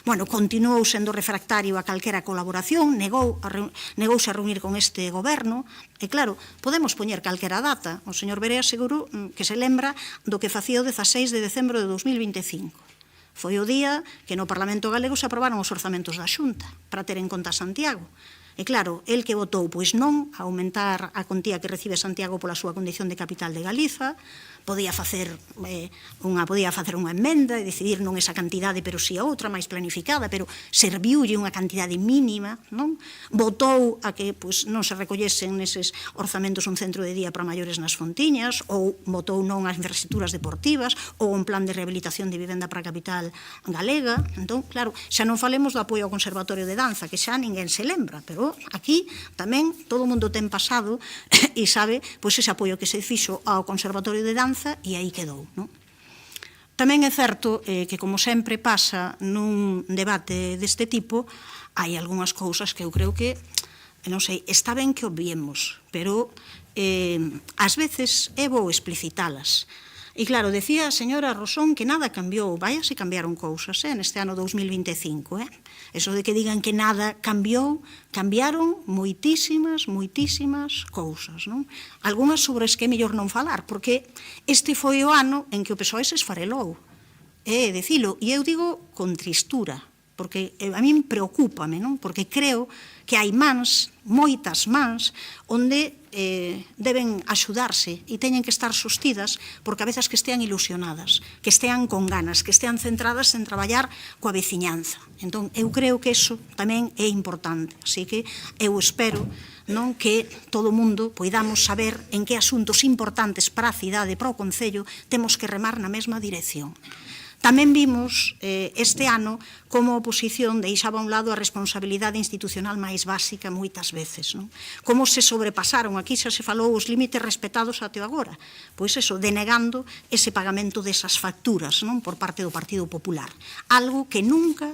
bueno, continuou sendo refractario a calquera colaboración, negouse a reunir con este goberno, e claro, podemos poñer calquera data, o señor Berea seguro que se lembra do que facía o 16 de decembro de 2025. Foi o día que no Parlamento Galego se aprobaron os orzamentos da Xunta para ter en conta Santiago. E claro, el que votou, pois non, a aumentar a contía que recibe Santiago pola súa condición de capital de Galiza, podía facer unha emenda e decidir non esa cantidade, pero si a outra máis planificada, pero serviulle unha cantidade mínima, non? Votou a que pois, non se recollesen neses orzamentos un centro de día para maiores nas Fontiñas, ou votou non ás infraestructuras deportivas, ou un plan de rehabilitación de vivenda para a capital galega. Entón, claro, xa non falemos do apoio ao Conservatorio de Danza, que xa ninguén se lembra, pero aquí tamén todo o mundo ten pasado e sabe pois, ese apoio que se fixo ao Conservatorio de Danza e aí quedou, non? Tamén é certo que, como sempre pasa nun debate deste tipo, hai algunhas cousas que eu creo que, non sei, está ben que obviemos, pero ás veces é bo explicitalas. E claro, decía a señora Rosón que nada cambiou, vaya se cambiaron cousas neste ano 2025. Eso de que digan que nada cambiou, cambiaron moitísimas cousas, non? Algunhas sobre as que é mellor non falar, porque este foi o ano en que o PSOE se esfarelou. Dicilo, e eu digo con tristura, porque a min preocúpame, non? Porque creo que hai mans, moitas mans, onde deben axudarse e teñen que estar sostidas por cabezas que estean ilusionadas, que estean con ganas, que estean centradas en traballar coa veciñanza. Entón, eu creo que iso tamén é importante. Así que eu espero non que todo o mundo poidamos saber en que asuntos importantes para a cidade, para o Concello, temos que remar na mesma dirección. Tamén vimos este ano como a oposición deixaba a un lado a responsabilidade institucional máis básica moitas veces, non? Como se sobrepasaron, aquí xa se falou os límites respetados até agora, pois eso, denegando ese pagamento desas facturas, non? Por parte do Partido Popular, algo que nunca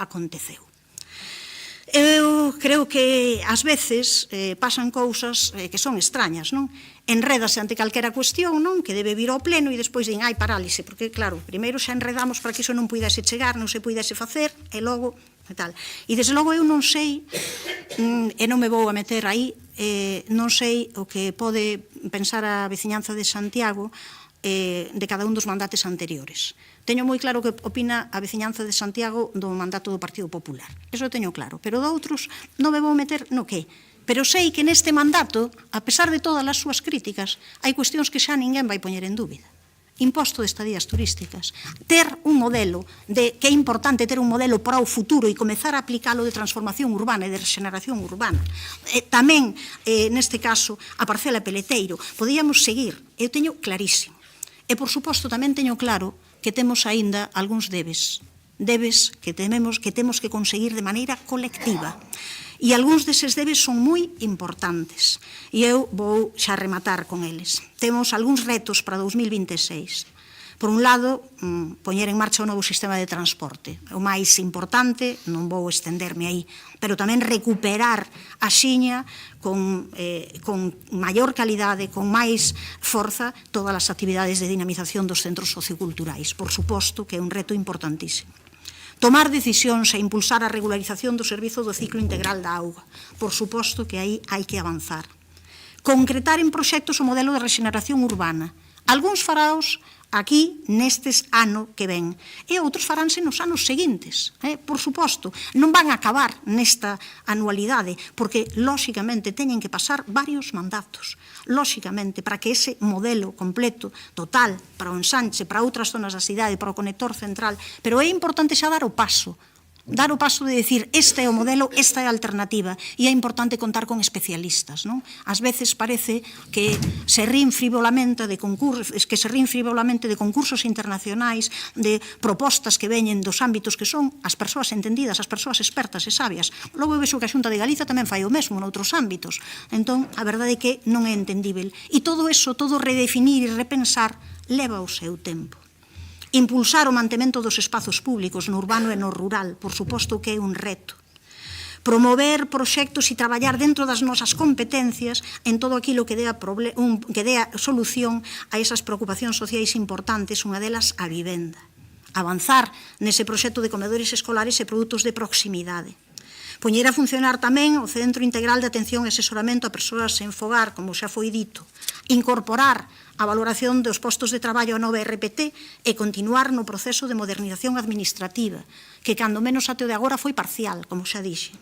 aconteceu. Eu creo que ás veces pasan cousas que son extrañas, non? Enrédase ante calquera cuestión, non? Que debe vir ao pleno e despois din, hai parálise, porque claro, primeiro xa enredamos para que iso non puidese chegar, non se puidese facer, e logo, e tal. E desde logo eu non sei, e non me vou a meter aí, non sei o que pode pensar a veciñanza de Santiago de cada un dos mandates anteriores. Teño moi claro que opina a veciñanza de Santiago do mandato do Partido Popular. Eso teño claro. Pero de outros non me vou meter no que. Pero sei que neste mandato, a pesar de todas as súas críticas, hai cuestións que xa ninguén vai poñer en dúbida. Imposto de estadías turísticas. Ter un modelo, que é importante ter un modelo para o futuro e comezar a aplicalo de transformación urbana e de regeneración urbana. Tamén, neste caso, a parcela Peleteiro. Podíamos seguir. Eu teño clarísimo. E, por suposto, tamén teño claro que temos aínda algúns debes que temos que conseguir de maneira colectiva. E algúns deses debes son moi importantes. E eu vou xa rematar con eles. Temos algúns retos para 2026. Por un lado, poñer en marcha o novo sistema de transporte. O máis importante, non vou estenderme aí, pero tamén recuperar a xiña con maior calidade, con máis forza, todas as actividades de dinamización dos centros socioculturais. Por suposto que é un reto importantísimo. Tomar decisións e impulsar a regularización do servizo do ciclo integral da auga. Por suposto que aí hai que avanzar. Concretar en proxectos o modelo de regeneración urbana. Algúns faraos aquí nestes ano que ven e outros faránse nos anos seguintes. Por suposto, non van a acabar nesta anualidade porque, lóxicamente, teñen que pasar varios mandatos. Lóxicamente, para que ese modelo completo, total, para o ensanche, para outras zonas da cidade, para o conector central, pero é importante xa dar o paso de decir, este é o modelo, esta é a alternativa, e é importante contar con especialistas, non? Ás veces parece que se rín frivolamente de concursos internacionais, de propostas que veñen dos ámbitos que son as persoas entendidas, as persoas expertas e sabias. Logo eu vexo que a Xunta de Galiza tamén fai o mesmo noutros ámbitos. Entón, a verdade é que non é entendível. E todo eso, todo redefinir e repensar, leva o seu tempo. Impulsar o mantemento dos espazos públicos no urbano e no rural, por suposto que é un reto. Promover proxectos e traballar dentro das nosas competencias en todo aquilo que dea solución a esas preocupacións sociais importantes, unha delas a vivenda. Avanzar nese proxecto de comedores escolares e produtos de proximidade. Poñer a funcionar tamén o Centro Integral de Atención e Asesoramento a Persoas sen Fogar, como xa foi dito. Incorporar a valoración dos postos de traballo a nova RPT e continuar no proceso de modernización administrativa, que cando menos até o de agora foi parcial, como xa dixe.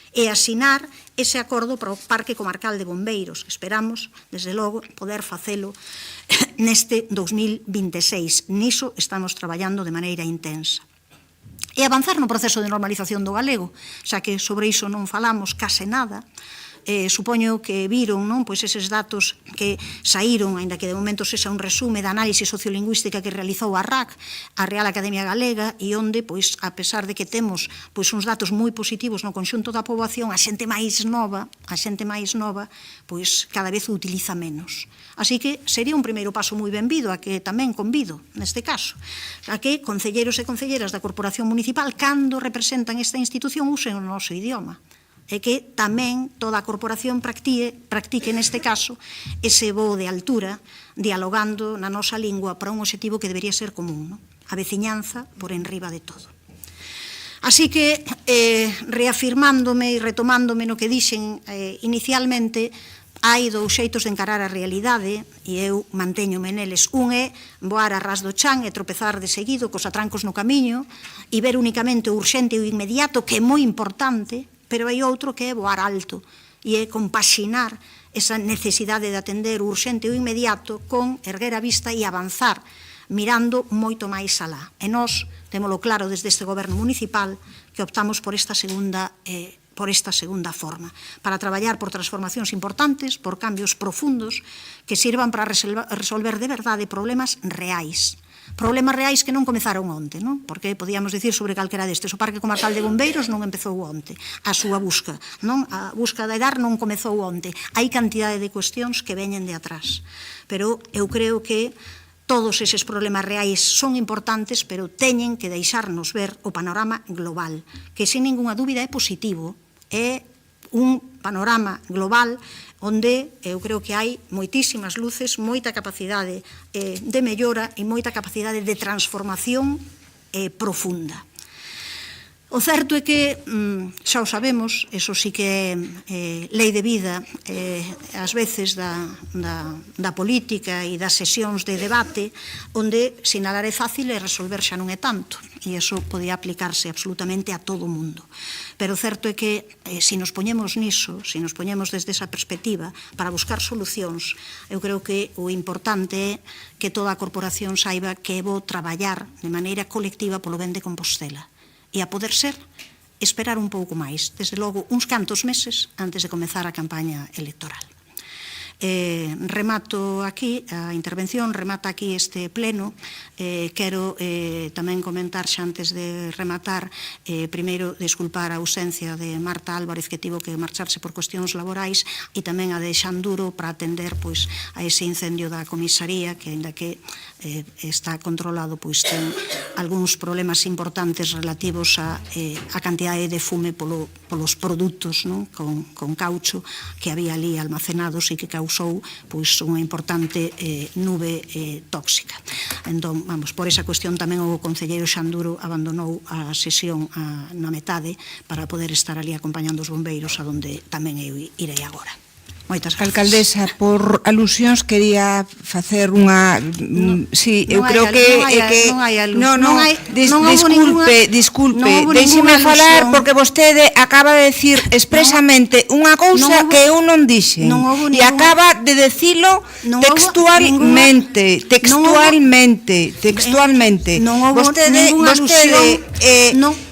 E asinar ese acordo para o Parque Comarcal de Bombeiros. Esperamos, desde logo, poder facelo neste 2026. Niso estamos traballando de maneira intensa. E avanzar no proceso de normalización do galego, xa que sobre iso non falamos case nada. Supoño que viron, non, pois eses datos que saíron, aínda que de momento sexa un resume da análise sociolingüística que realizou a RAC, a Real Academia Galega, e onde, pois, a pesar de que temos pois uns datos moi positivos no conxunto da poboación, a xente máis nova, pois cada vez o utiliza menos. Así que sería un primeiro paso moi benvido, a que tamén convido, neste caso, a que concelleiros e concelleras da Corporación Municipal, cando representan esta institución, usen o noso idioma. E que tamén toda a corporación practique neste caso ese voo de altura, dialogando na nosa lingua para un obxectivo que debería ser común, a veciñanza por enriba de todo. Así que, reafirmándome e retomándome no que dixen inicialmente, hai dous xeitos de encarar a realidade e eu mantéñome neles. Un é voar a ras do chan e tropezar de seguido cos atrancos no camiño e ver únicamente o urxente e o inmediato, que é moi importante, pero hai outro que é voar alto e é compaxinar esa necesidade de atender o urxente e o inmediato con erguer a vista e avanzar mirando moito máis alá. E nós, témolo claro desde este goberno municipal, que optamos por esta segunda forma, para traballar por transformacións importantes, por cambios profundos que sirvan para resolver de verdade problemas reais. Problemas reais que non comezaron onte, non? Porque podíamos dicir sobre calquera destes. O Parque Comarcal de Bombeiros non empezou onte, a súa busca, non? A busca de dar non comezou onte. Hai cantidade de cuestións que veñen de atrás. Pero eu creo que todos eses problemas reais son importantes, pero teñen que deixarnos ver o panorama global, que sin ninguna dúbida é positivo, é un panorama global onde eu creo que hai moitísimas luces, moita capacidade de mellora e moita capacidade de transformación profunda. O certo é que, xa o sabemos, eso sí que é lei de vida, ás veces da política e das sesións de debate, onde sinalar é fácil e resolver xa non é tanto, e eso podía aplicarse absolutamente a todo o mundo. Pero o certo é que, se nos poñemos niso, se nos poñemos desde esa perspectiva para buscar solucións, eu creo que o importante é que toda a corporación saiba que é bo traballar de maneira colectiva polo ben de Compostela. E a poder ser, esperar un pouco máis, desde logo uns cantos meses antes de comezar a campaña electoral. Remato aquí a intervención, remata aquí este pleno. Quero tamén comentar xa antes de rematar, primeiro desculpar a ausencia de Marta Álvarez, que tivo que marcharse por cuestións laborais, e tamén a de Xanduro para atender a ese incendio da comisaría, que ainda que está controlado, ten algúns problemas importantes relativos a cantidade de fume polos produtos con caucho que había ali almacenados e que causou unha importante nube tóxica. Entón, por esa cuestión tamén o concelleiro Xanduro abandonou a sesión na metade para poder estar ali acompañando os bombeiros, a donde tamén eu irei agora. Moitas gracias. Alcaldesa, por alusións quería facer unha... Sí, eu creo que... Disculpe, déixeme falar porque vostede acaba de decir expresamente unha cousa que eu non dixen e acaba de decilo textualmente. Vostede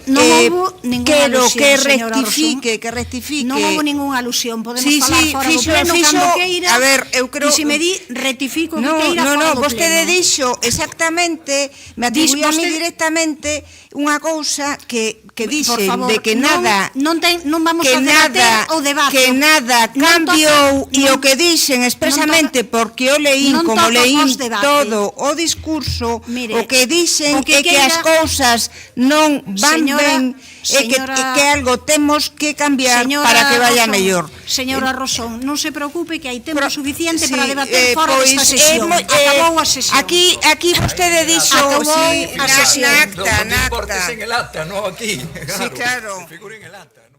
non houve ninguna alusión, que rectifique. Non houve ninguna alusión, podemos falar fora do pleno cando queira. A ver, eu creo... E se me di, rectifico que queira fora do pleno. Vostede dixo exactamente, me atribuía a mí directamente unha cousa que Por dixen favor, de que nada non vamos que a debater o debate. que nada Non cambiou toca- e o non- que dixen expresamente porque o leín non como toca leín os debates. todo o discurso, Mire, o que dixen o que é que as queira- cousas non van ben Señora- que algo temos que cambiar para que vaya Rosón, mellor. Señora Rosón, non se preocupe que hai tempo suficiente Sí, para debater fora pois, desta sesión. Acabou a sesión. Aquí vostede dixo Acabou sí, a sesión. na acta, na acta. en el acta, no aquí. Sí, claro. Figura en el acta, no?